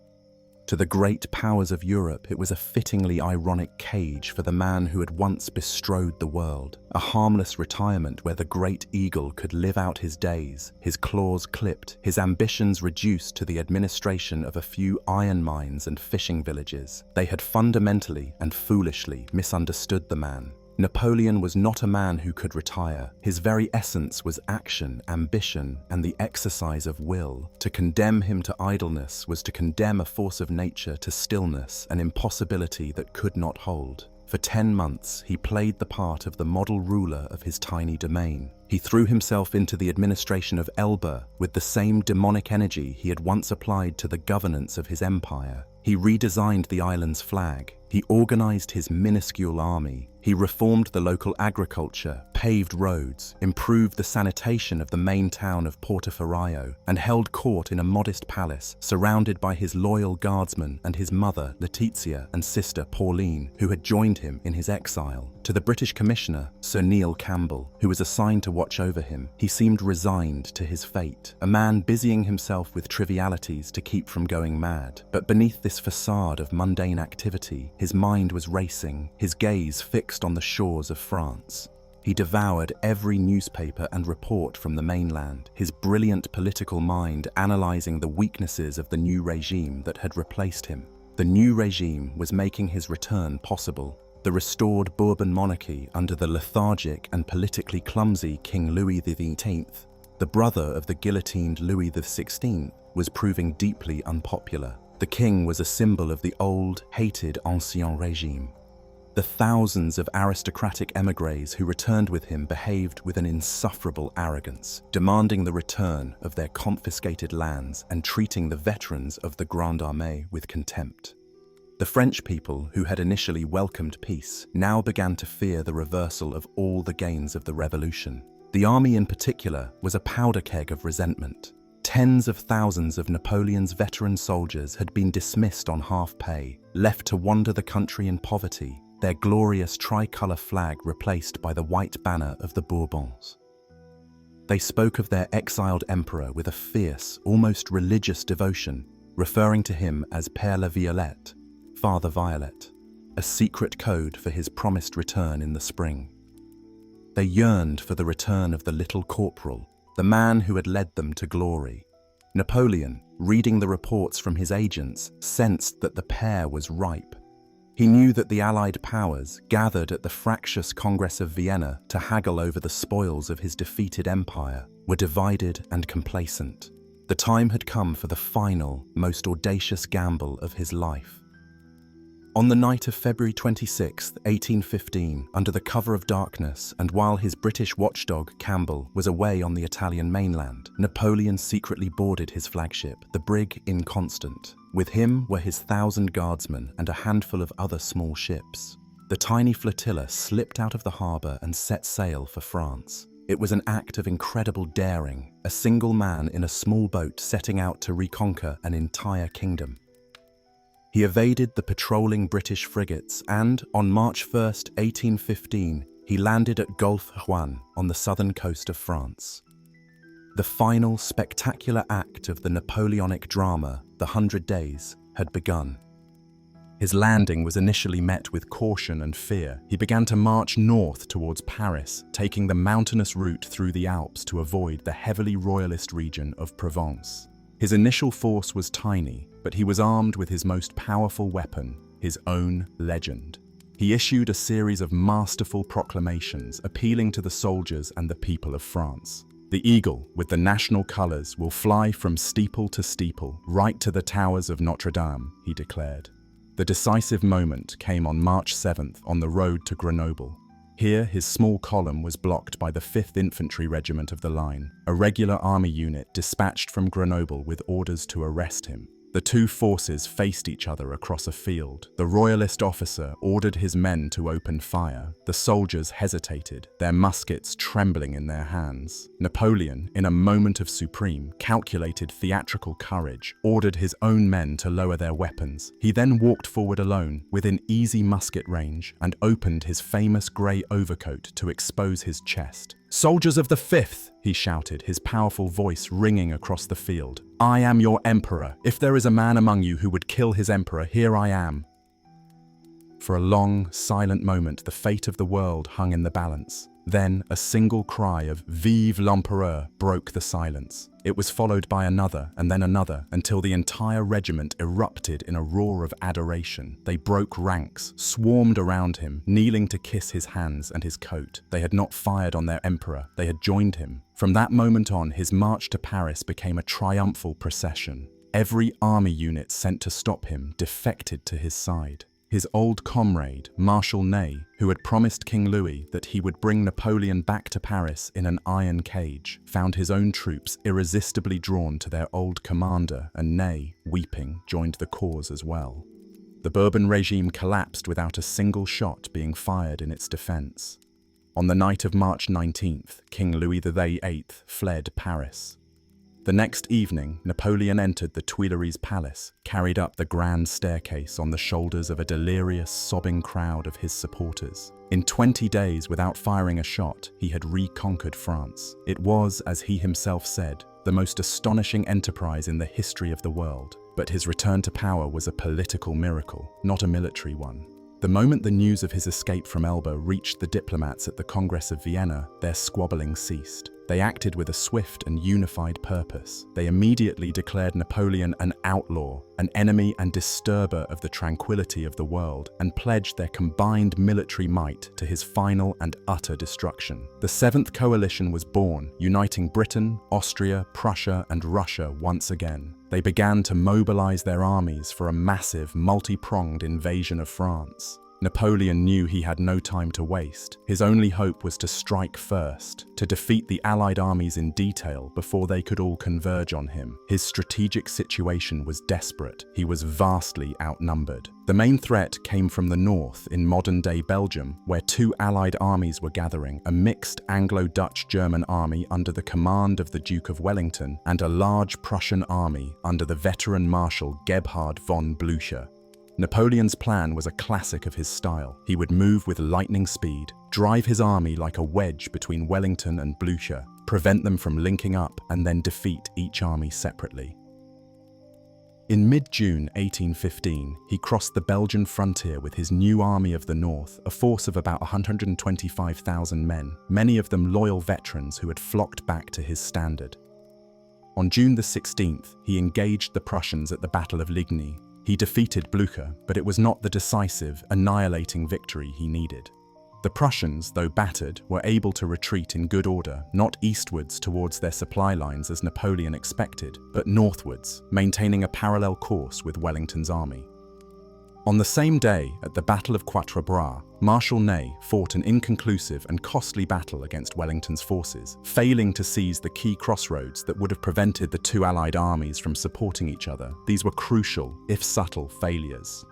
S1: To the great powers of Europe, it was a fittingly ironic cage for the man who had once bestrode the world, a harmless retirement where the great eagle could live out his days, his claws clipped, his ambitions reduced to the administration of a few iron mines and fishing villages. They had fundamentally and foolishly misunderstood the man. Napoleon was not a man who could retire. His very essence was action, ambition, and the exercise of will. To condemn him to idleness was to condemn a force of nature to stillness, an impossibility that could not hold. For 10 months, he played the part of the model ruler of his tiny domain. He threw himself into the administration of Elba with the same demonic energy he had once applied to the governance of his empire. He redesigned the island's flag. He organized his minuscule army. He reformed the local agriculture, paved roads, improved the sanitation of the main town of Portoferraio, and held court in a modest palace surrounded by his loyal guardsmen and his mother, Letizia, and sister, Pauline, who had joined him in his exile. To the British commissioner, Sir Neil Campbell, who was assigned to watch over him, he seemed resigned to his fate, a man busying himself with trivialities to keep from going mad. But beneath this facade of mundane activity, his mind was racing, his gaze fixed on the shores of France. He devoured every newspaper and report from the mainland, his brilliant political mind analyzing the weaknesses of the new regime that had replaced him. The new regime was making his return possible. The restored Bourbon monarchy under the lethargic and politically clumsy King Louis XVIII, the brother of the guillotined Louis XVI, was proving deeply unpopular. The king was a symbol of the old, hated Ancien Regime. The thousands of aristocratic émigrés who returned with him behaved with an insufferable arrogance, demanding the return of their confiscated lands and treating the veterans of the Grande Armée with contempt. The French people, who had initially welcomed peace, now began to fear the reversal of all the gains of the revolution. The army in particular was a powder keg of resentment. Tens of thousands of Napoleon's veteran soldiers had been dismissed on half pay, left to wander the country in poverty, their glorious tricolour flag replaced by the white banner of the Bourbons. They spoke of their exiled emperor with a fierce, almost religious devotion, referring to him as Père la Violette, Father Violet, a secret code for his promised return in the spring. They yearned for the return of the little corporal, the man who had led them to glory. Napoleon, reading the reports from his agents, sensed that the pear was ripe. He knew that the Allied powers, gathered at the fractious Congress of Vienna to haggle over the spoils of his defeated empire, were divided and complacent. The time had come for the final, most audacious gamble of his life. On the night of February 26, 1815, under the cover of darkness, and while his British watchdog, Campbell, was away on the Italian mainland, Napoleon secretly boarded his flagship, the brig Inconstant. With him were his 1,000 guardsmen and a handful of other small ships. The tiny flotilla slipped out of the harbour and set sail for France. It was an act of incredible daring, a single man in a small boat setting out to reconquer an entire kingdom. He evaded the patrolling British frigates and, on March 1, 1815, he landed at Gulf Juan on the southern coast of France. The final spectacular act of the Napoleonic drama, the 100 Days, had begun. His landing was initially met with caution and fear. He began to march north towards Paris, taking the mountainous route through the Alps to avoid the heavily royalist region of Provence. His initial force was tiny, but he was armed with his most powerful weapon, his own legend. He issued a series of masterful proclamations appealing to the soldiers and the people of France. The eagle, with the national colors, will fly from steeple to steeple, right to the towers of Notre Dame, he declared. The decisive moment came on March 7th on the road to Grenoble. Here, his small column was blocked by the 5th Infantry Regiment of the Line, a regular army unit dispatched from Grenoble with orders to arrest him. The two forces faced each other across a field. The royalist officer ordered his men to open fire. The soldiers hesitated, their muskets trembling in their hands. Napoleon, in a moment of supreme, calculated theatrical courage, ordered his own men to lower their weapons. He then walked forward alone, within easy musket range, and opened his famous grey overcoat to expose his chest. "Soldiers of the 5th," he shouted, his powerful voice ringing across the field. "I am your emperor. If there is a man among you who would kill his emperor, here I am." For a long, silent moment, the fate of the world hung in the balance. Then a single cry of "Vive l'Empereur" broke the silence. It was followed by another and then another until the entire regiment erupted in a roar of adoration. They broke ranks, swarmed around him, kneeling to kiss his hands and his coat. They had not fired on their emperor, they had joined him. From that moment on, his march to Paris became a triumphal procession. Every army unit sent to stop him defected to his side. His old comrade, Marshal Ney, who had promised King Louis that he would bring Napoleon back to Paris in an iron cage, found his own troops irresistibly drawn to their old commander, and Ney, weeping, joined the cause as well. The Bourbon regime collapsed without a single shot being fired in its defense. On the night of March 19th, King Louis VIII fled Paris. The next evening, Napoleon entered the Tuileries Palace, carried up the grand staircase on the shoulders of a delirious, sobbing crowd of his supporters. In 20 days, without firing a shot, he had reconquered France. It was, as he himself said, the most astonishing enterprise in the history of the world. But his return to power was a political miracle, not a military one. The moment the news of his escape from Elba reached the diplomats at the Congress of Vienna, their squabbling ceased. They acted with a swift and unified purpose. They immediately declared Napoleon an outlaw, an enemy and disturber of the tranquility of the world, and pledged their combined military might to his final and utter destruction. The Seventh Coalition was born, uniting Britain, Austria, Prussia, and Russia once again. They began to mobilize their armies for a massive, multi-pronged invasion of France. Napoleon knew he had no time to waste. His only hope was to strike first, to defeat the Allied armies in detail before they could all converge on him. His strategic situation was desperate. He was vastly outnumbered. The main threat came from the north in modern-day Belgium, where two Allied armies were gathering, a mixed Anglo-Dutch-German army under the command of the Duke of Wellington and a large Prussian army under the veteran Marshal Gebhard von Blücher. Napoleon's plan was a classic of his style. He would move with lightning speed, drive his army like a wedge between Wellington and Blücher, prevent them from linking up, and then defeat each army separately. In mid-June 1815, he crossed the Belgian frontier with his new Army of the North, a force of about 125,000 men, many of them loyal veterans who had flocked back to his standard. On June the 16th, he engaged the Prussians at the Battle of Ligny. He defeated Blücher, but it was not the decisive, annihilating victory he needed. The Prussians, though battered, were able to retreat in good order, not eastwards towards their supply lines as Napoleon expected, but northwards, maintaining a parallel course with Wellington's army. On the same day, at the Battle of Quatre Bras, Marshal Ney fought an inconclusive and costly battle against Wellington's forces, failing to seize the key crossroads that would have prevented the two Allied armies from supporting each other. These were crucial, if subtle, failures.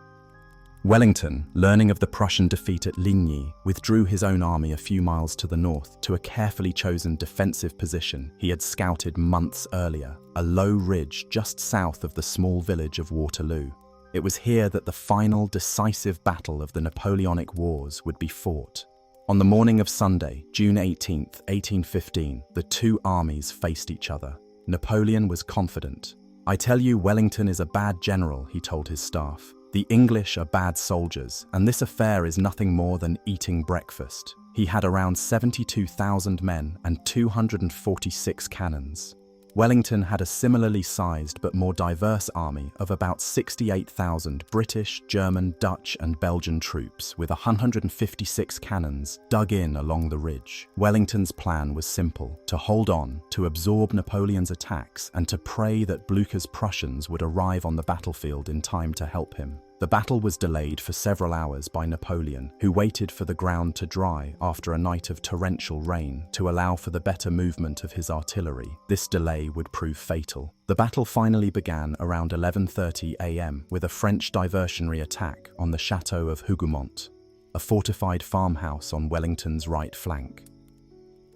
S1: Wellington, learning of the Prussian defeat at Ligny, withdrew his own army a few miles to the north to a carefully chosen defensive position he had scouted months earlier, a low ridge just south of the small village of Waterloo. It was here that the final decisive battle of the Napoleonic Wars would be fought. On the morning of Sunday, June 18, 1815, the two armies faced each other. Napoleon was confident. "I tell you, Wellington is a bad general," he told his staff. "The English are bad soldiers, and this affair is nothing more than eating breakfast." He had around 72,000 men and 246 cannons. Wellington had a similarly sized but more diverse army of about 68,000 British, German, Dutch and Belgian troops with 156 cannons dug in along the ridge. Wellington's plan was simple: to hold on, to absorb Napoleon's attacks, and to pray that Blucher's Prussians would arrive on the battlefield in time to help him. The battle was delayed for several hours by Napoleon, who waited for the ground to dry after a night of torrential rain to allow for the better movement of his artillery. This delay would prove fatal. The battle finally began around 11:30 a.m. with a French diversionary attack on the Chateau of Hougoumont, a fortified farmhouse on Wellington's right flank.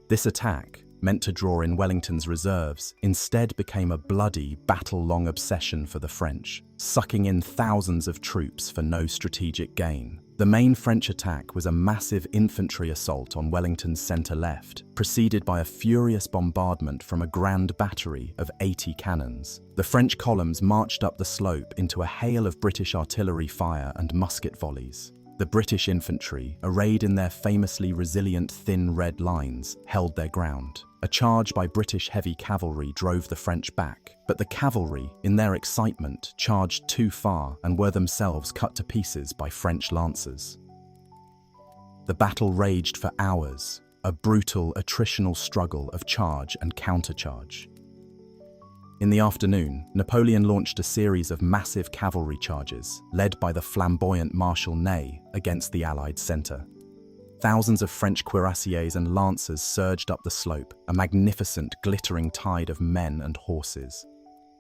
S1: This attack, meant to draw in Wellington's reserves, instead became a bloody, battle-long obsession for the French, sucking in thousands of troops for no strategic gain. The main French attack was a massive infantry assault on Wellington's centre-left, preceded by a furious bombardment from a grand battery of 80 cannons. The French columns marched up the slope into a hail of British artillery fire and musket volleys. The British infantry, arrayed in their famously resilient thin red lines, held their ground. A charge by British heavy cavalry drove the French back, but the cavalry, in their excitement, charged too far and were themselves cut to pieces by French lancers. The battle raged for hours, a brutal attritional struggle of charge and countercharge. In the afternoon, Napoleon launched a series of massive cavalry charges, led by the flamboyant Marshal Ney, against the Allied centre. Thousands of French cuirassiers and lancers surged up the slope, a magnificent, glittering tide of men and horses.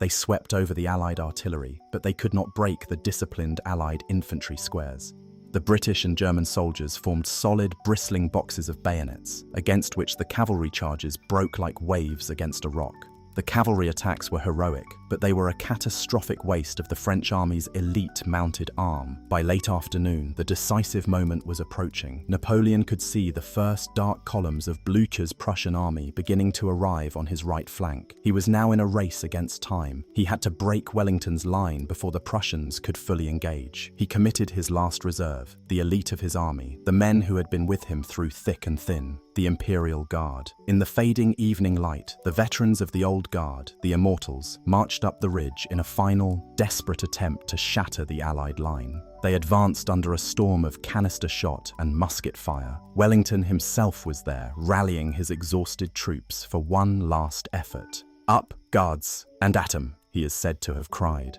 S1: They swept over the Allied artillery, but they could not break the disciplined Allied infantry squares. The British and German soldiers formed solid, bristling boxes of bayonets, against which the cavalry charges broke like waves against a rock. The cavalry attacks were heroic, but they were a catastrophic waste of the French army's elite mounted arm. By late afternoon, the decisive moment was approaching. Napoleon could see the first dark columns of Blucher's Prussian army beginning to arrive on his right flank. He was now in a race against time. He had to break Wellington's line before the Prussians could fully engage. He committed his last reserve, the elite of his army, the men who had been with him through thick and thin, the Imperial Guard. In the fading evening light, the veterans of the Old Guard, the Immortals, marched up the ridge in a final, desperate attempt to shatter the Allied line. They advanced under a storm of canister shot and musket fire. Wellington himself was there, rallying his exhausted troops for one last effort. "Up, Guards, and at 'em," he is said to have cried.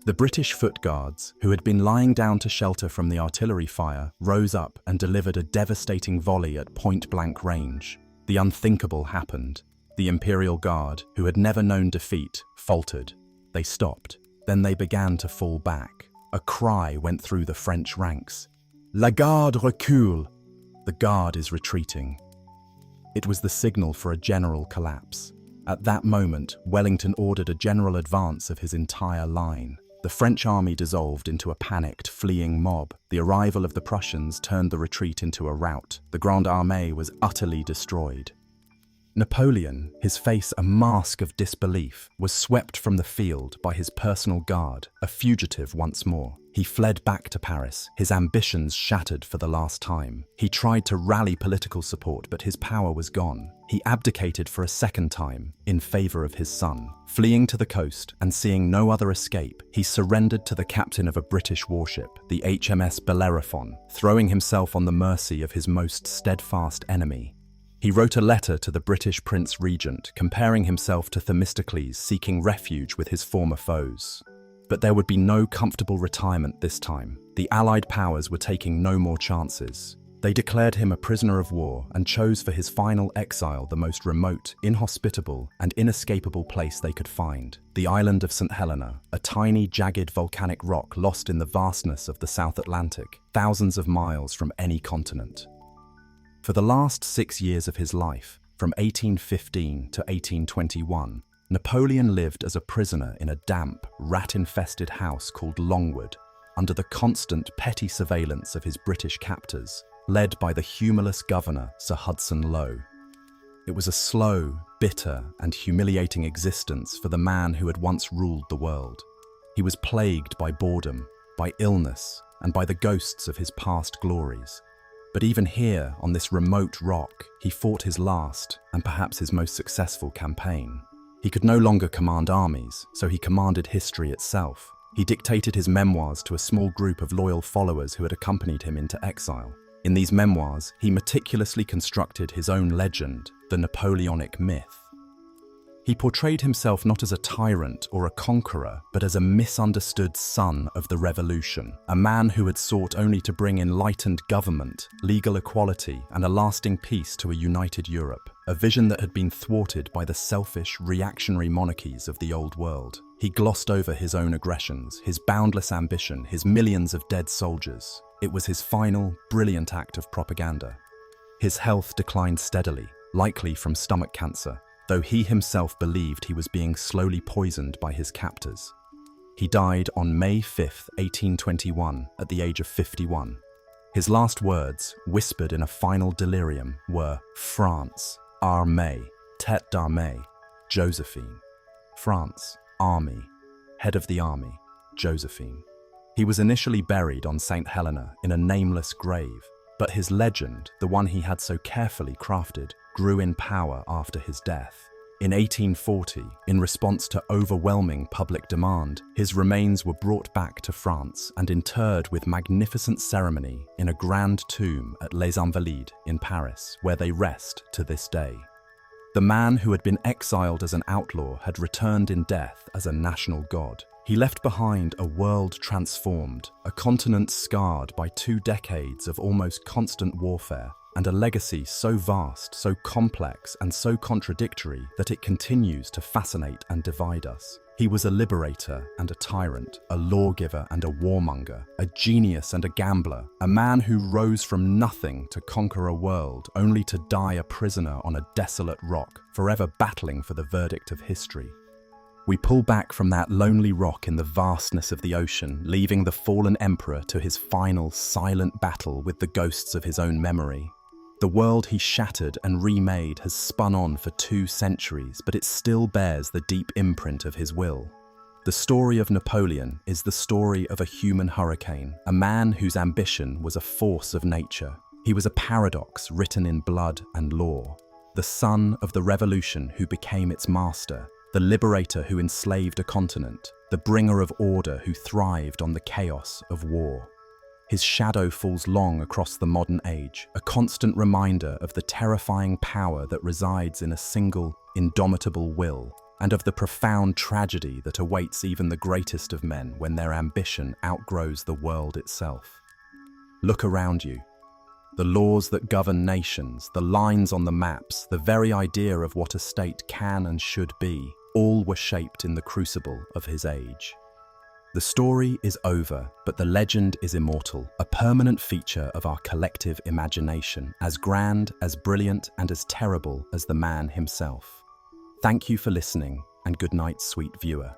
S1: The British foot guards, who had been lying down to shelter from the artillery fire, rose up and delivered a devastating volley at point-blank range. The unthinkable happened. The Imperial Guard, who had never known defeat, faltered. They stopped. Then they began to fall back. A cry went through the French ranks. "La garde recule!" The Guard is retreating. It was the signal for a general collapse. At that moment, Wellington ordered a general advance of his entire line. The French army dissolved into a panicked, fleeing mob. The arrival of the Prussians turned the retreat into a rout. The Grande Armée was utterly destroyed. Napoleon, his face a mask of disbelief, was swept from the field by his personal guard, a fugitive once more. He fled back to Paris, his ambitions shattered for the last time. He tried to rally political support, but his power was gone. He abdicated for a second time in favor of his son. Fleeing to the coast and seeing no other escape, he surrendered to the captain of a British warship, the HMS Bellerophon, throwing himself on the mercy of his most steadfast enemy. He wrote a letter to the British Prince Regent, comparing himself to Themistocles seeking refuge with his former foes. But there would be no comfortable retirement this time. The Allied powers were taking no more chances. They declared him a prisoner of war and chose for his final exile the most remote, inhospitable, and inescapable place they could find: the island of Saint Helena, a tiny, jagged volcanic rock lost in the vastness of the South Atlantic, thousands of miles from any continent. For the last 6 years of his life, from 1815 to 1821, Napoleon lived as a prisoner in a damp, rat-infested house called Longwood, under the constant petty surveillance of his British captors, led by the humorless governor, Sir Hudson Lowe. It was a slow, bitter, and humiliating existence for the man who had once ruled the world. He was plagued by boredom, by illness, and by the ghosts of his past glories. But even here, on this remote rock, he fought his last, and perhaps his most successful campaign. He could no longer command armies, so he commanded history itself. He dictated his memoirs to a small group of loyal followers who had accompanied him into exile. In these memoirs, he meticulously constructed his own legend, the Napoleonic myth. He portrayed himself not as a tyrant or a conqueror, but as a misunderstood son of the revolution, a man who had sought only to bring enlightened government, legal equality, and a lasting peace to a united Europe, a vision that had been thwarted by the selfish, reactionary monarchies of the old world. He glossed over his own aggressions, his boundless ambition, his millions of dead soldiers. It was his final, brilliant act of propaganda. His health declined steadily, likely from stomach cancer, though he himself believed he was being slowly poisoned by his captors. He died on May 5, 1821, at the age of 51. His last words, whispered in a final delirium, were France, armée, tête d'armée, Josephine. France, army, head of the army, Josephine. He was initially buried on Saint Helena in a nameless grave, but his legend, the one he had so carefully crafted, grew in power after his death. In 1840, in response to overwhelming public demand, his remains were brought back to France and interred with magnificent ceremony in a grand tomb at Les Invalides in Paris, where they rest to this day. The man who had been exiled as an outlaw had returned in death as a national god. He left behind a world transformed, a continent scarred by 2 decades of almost constant warfare, and a legacy so vast, so complex, and so contradictory that it continues to fascinate and divide us. He was a liberator and a tyrant, a lawgiver and a warmonger, a genius and a gambler, a man who rose from nothing to conquer a world, only to die a prisoner on a desolate rock, forever battling for the verdict of history. We pull back from that lonely rock in the vastness of the ocean, leaving the fallen emperor to his final, silent battle with the ghosts of his own memory. The world he shattered and remade has spun on for 2 centuries, but it still bears the deep imprint of his will. The story of Napoleon is the story of a human hurricane, a man whose ambition was a force of nature. He was a paradox written in blood and law, the son of the revolution who became its master, the liberator who enslaved a continent, the bringer of order who thrived on the chaos of war. His shadow falls long across the modern age, a constant reminder of the terrifying power that resides in a single, indomitable will, and of the profound tragedy that awaits even the greatest of men when their ambition outgrows the world itself. Look around you. The laws that govern nations, the lines on the maps, the very idea of what a state can and should be, all were shaped in the crucible of his age. The story is over, but the legend is immortal, a permanent feature of our collective imagination, as grand, as brilliant, and as terrible as the man himself. Thank you for listening, and good night, sweet viewer.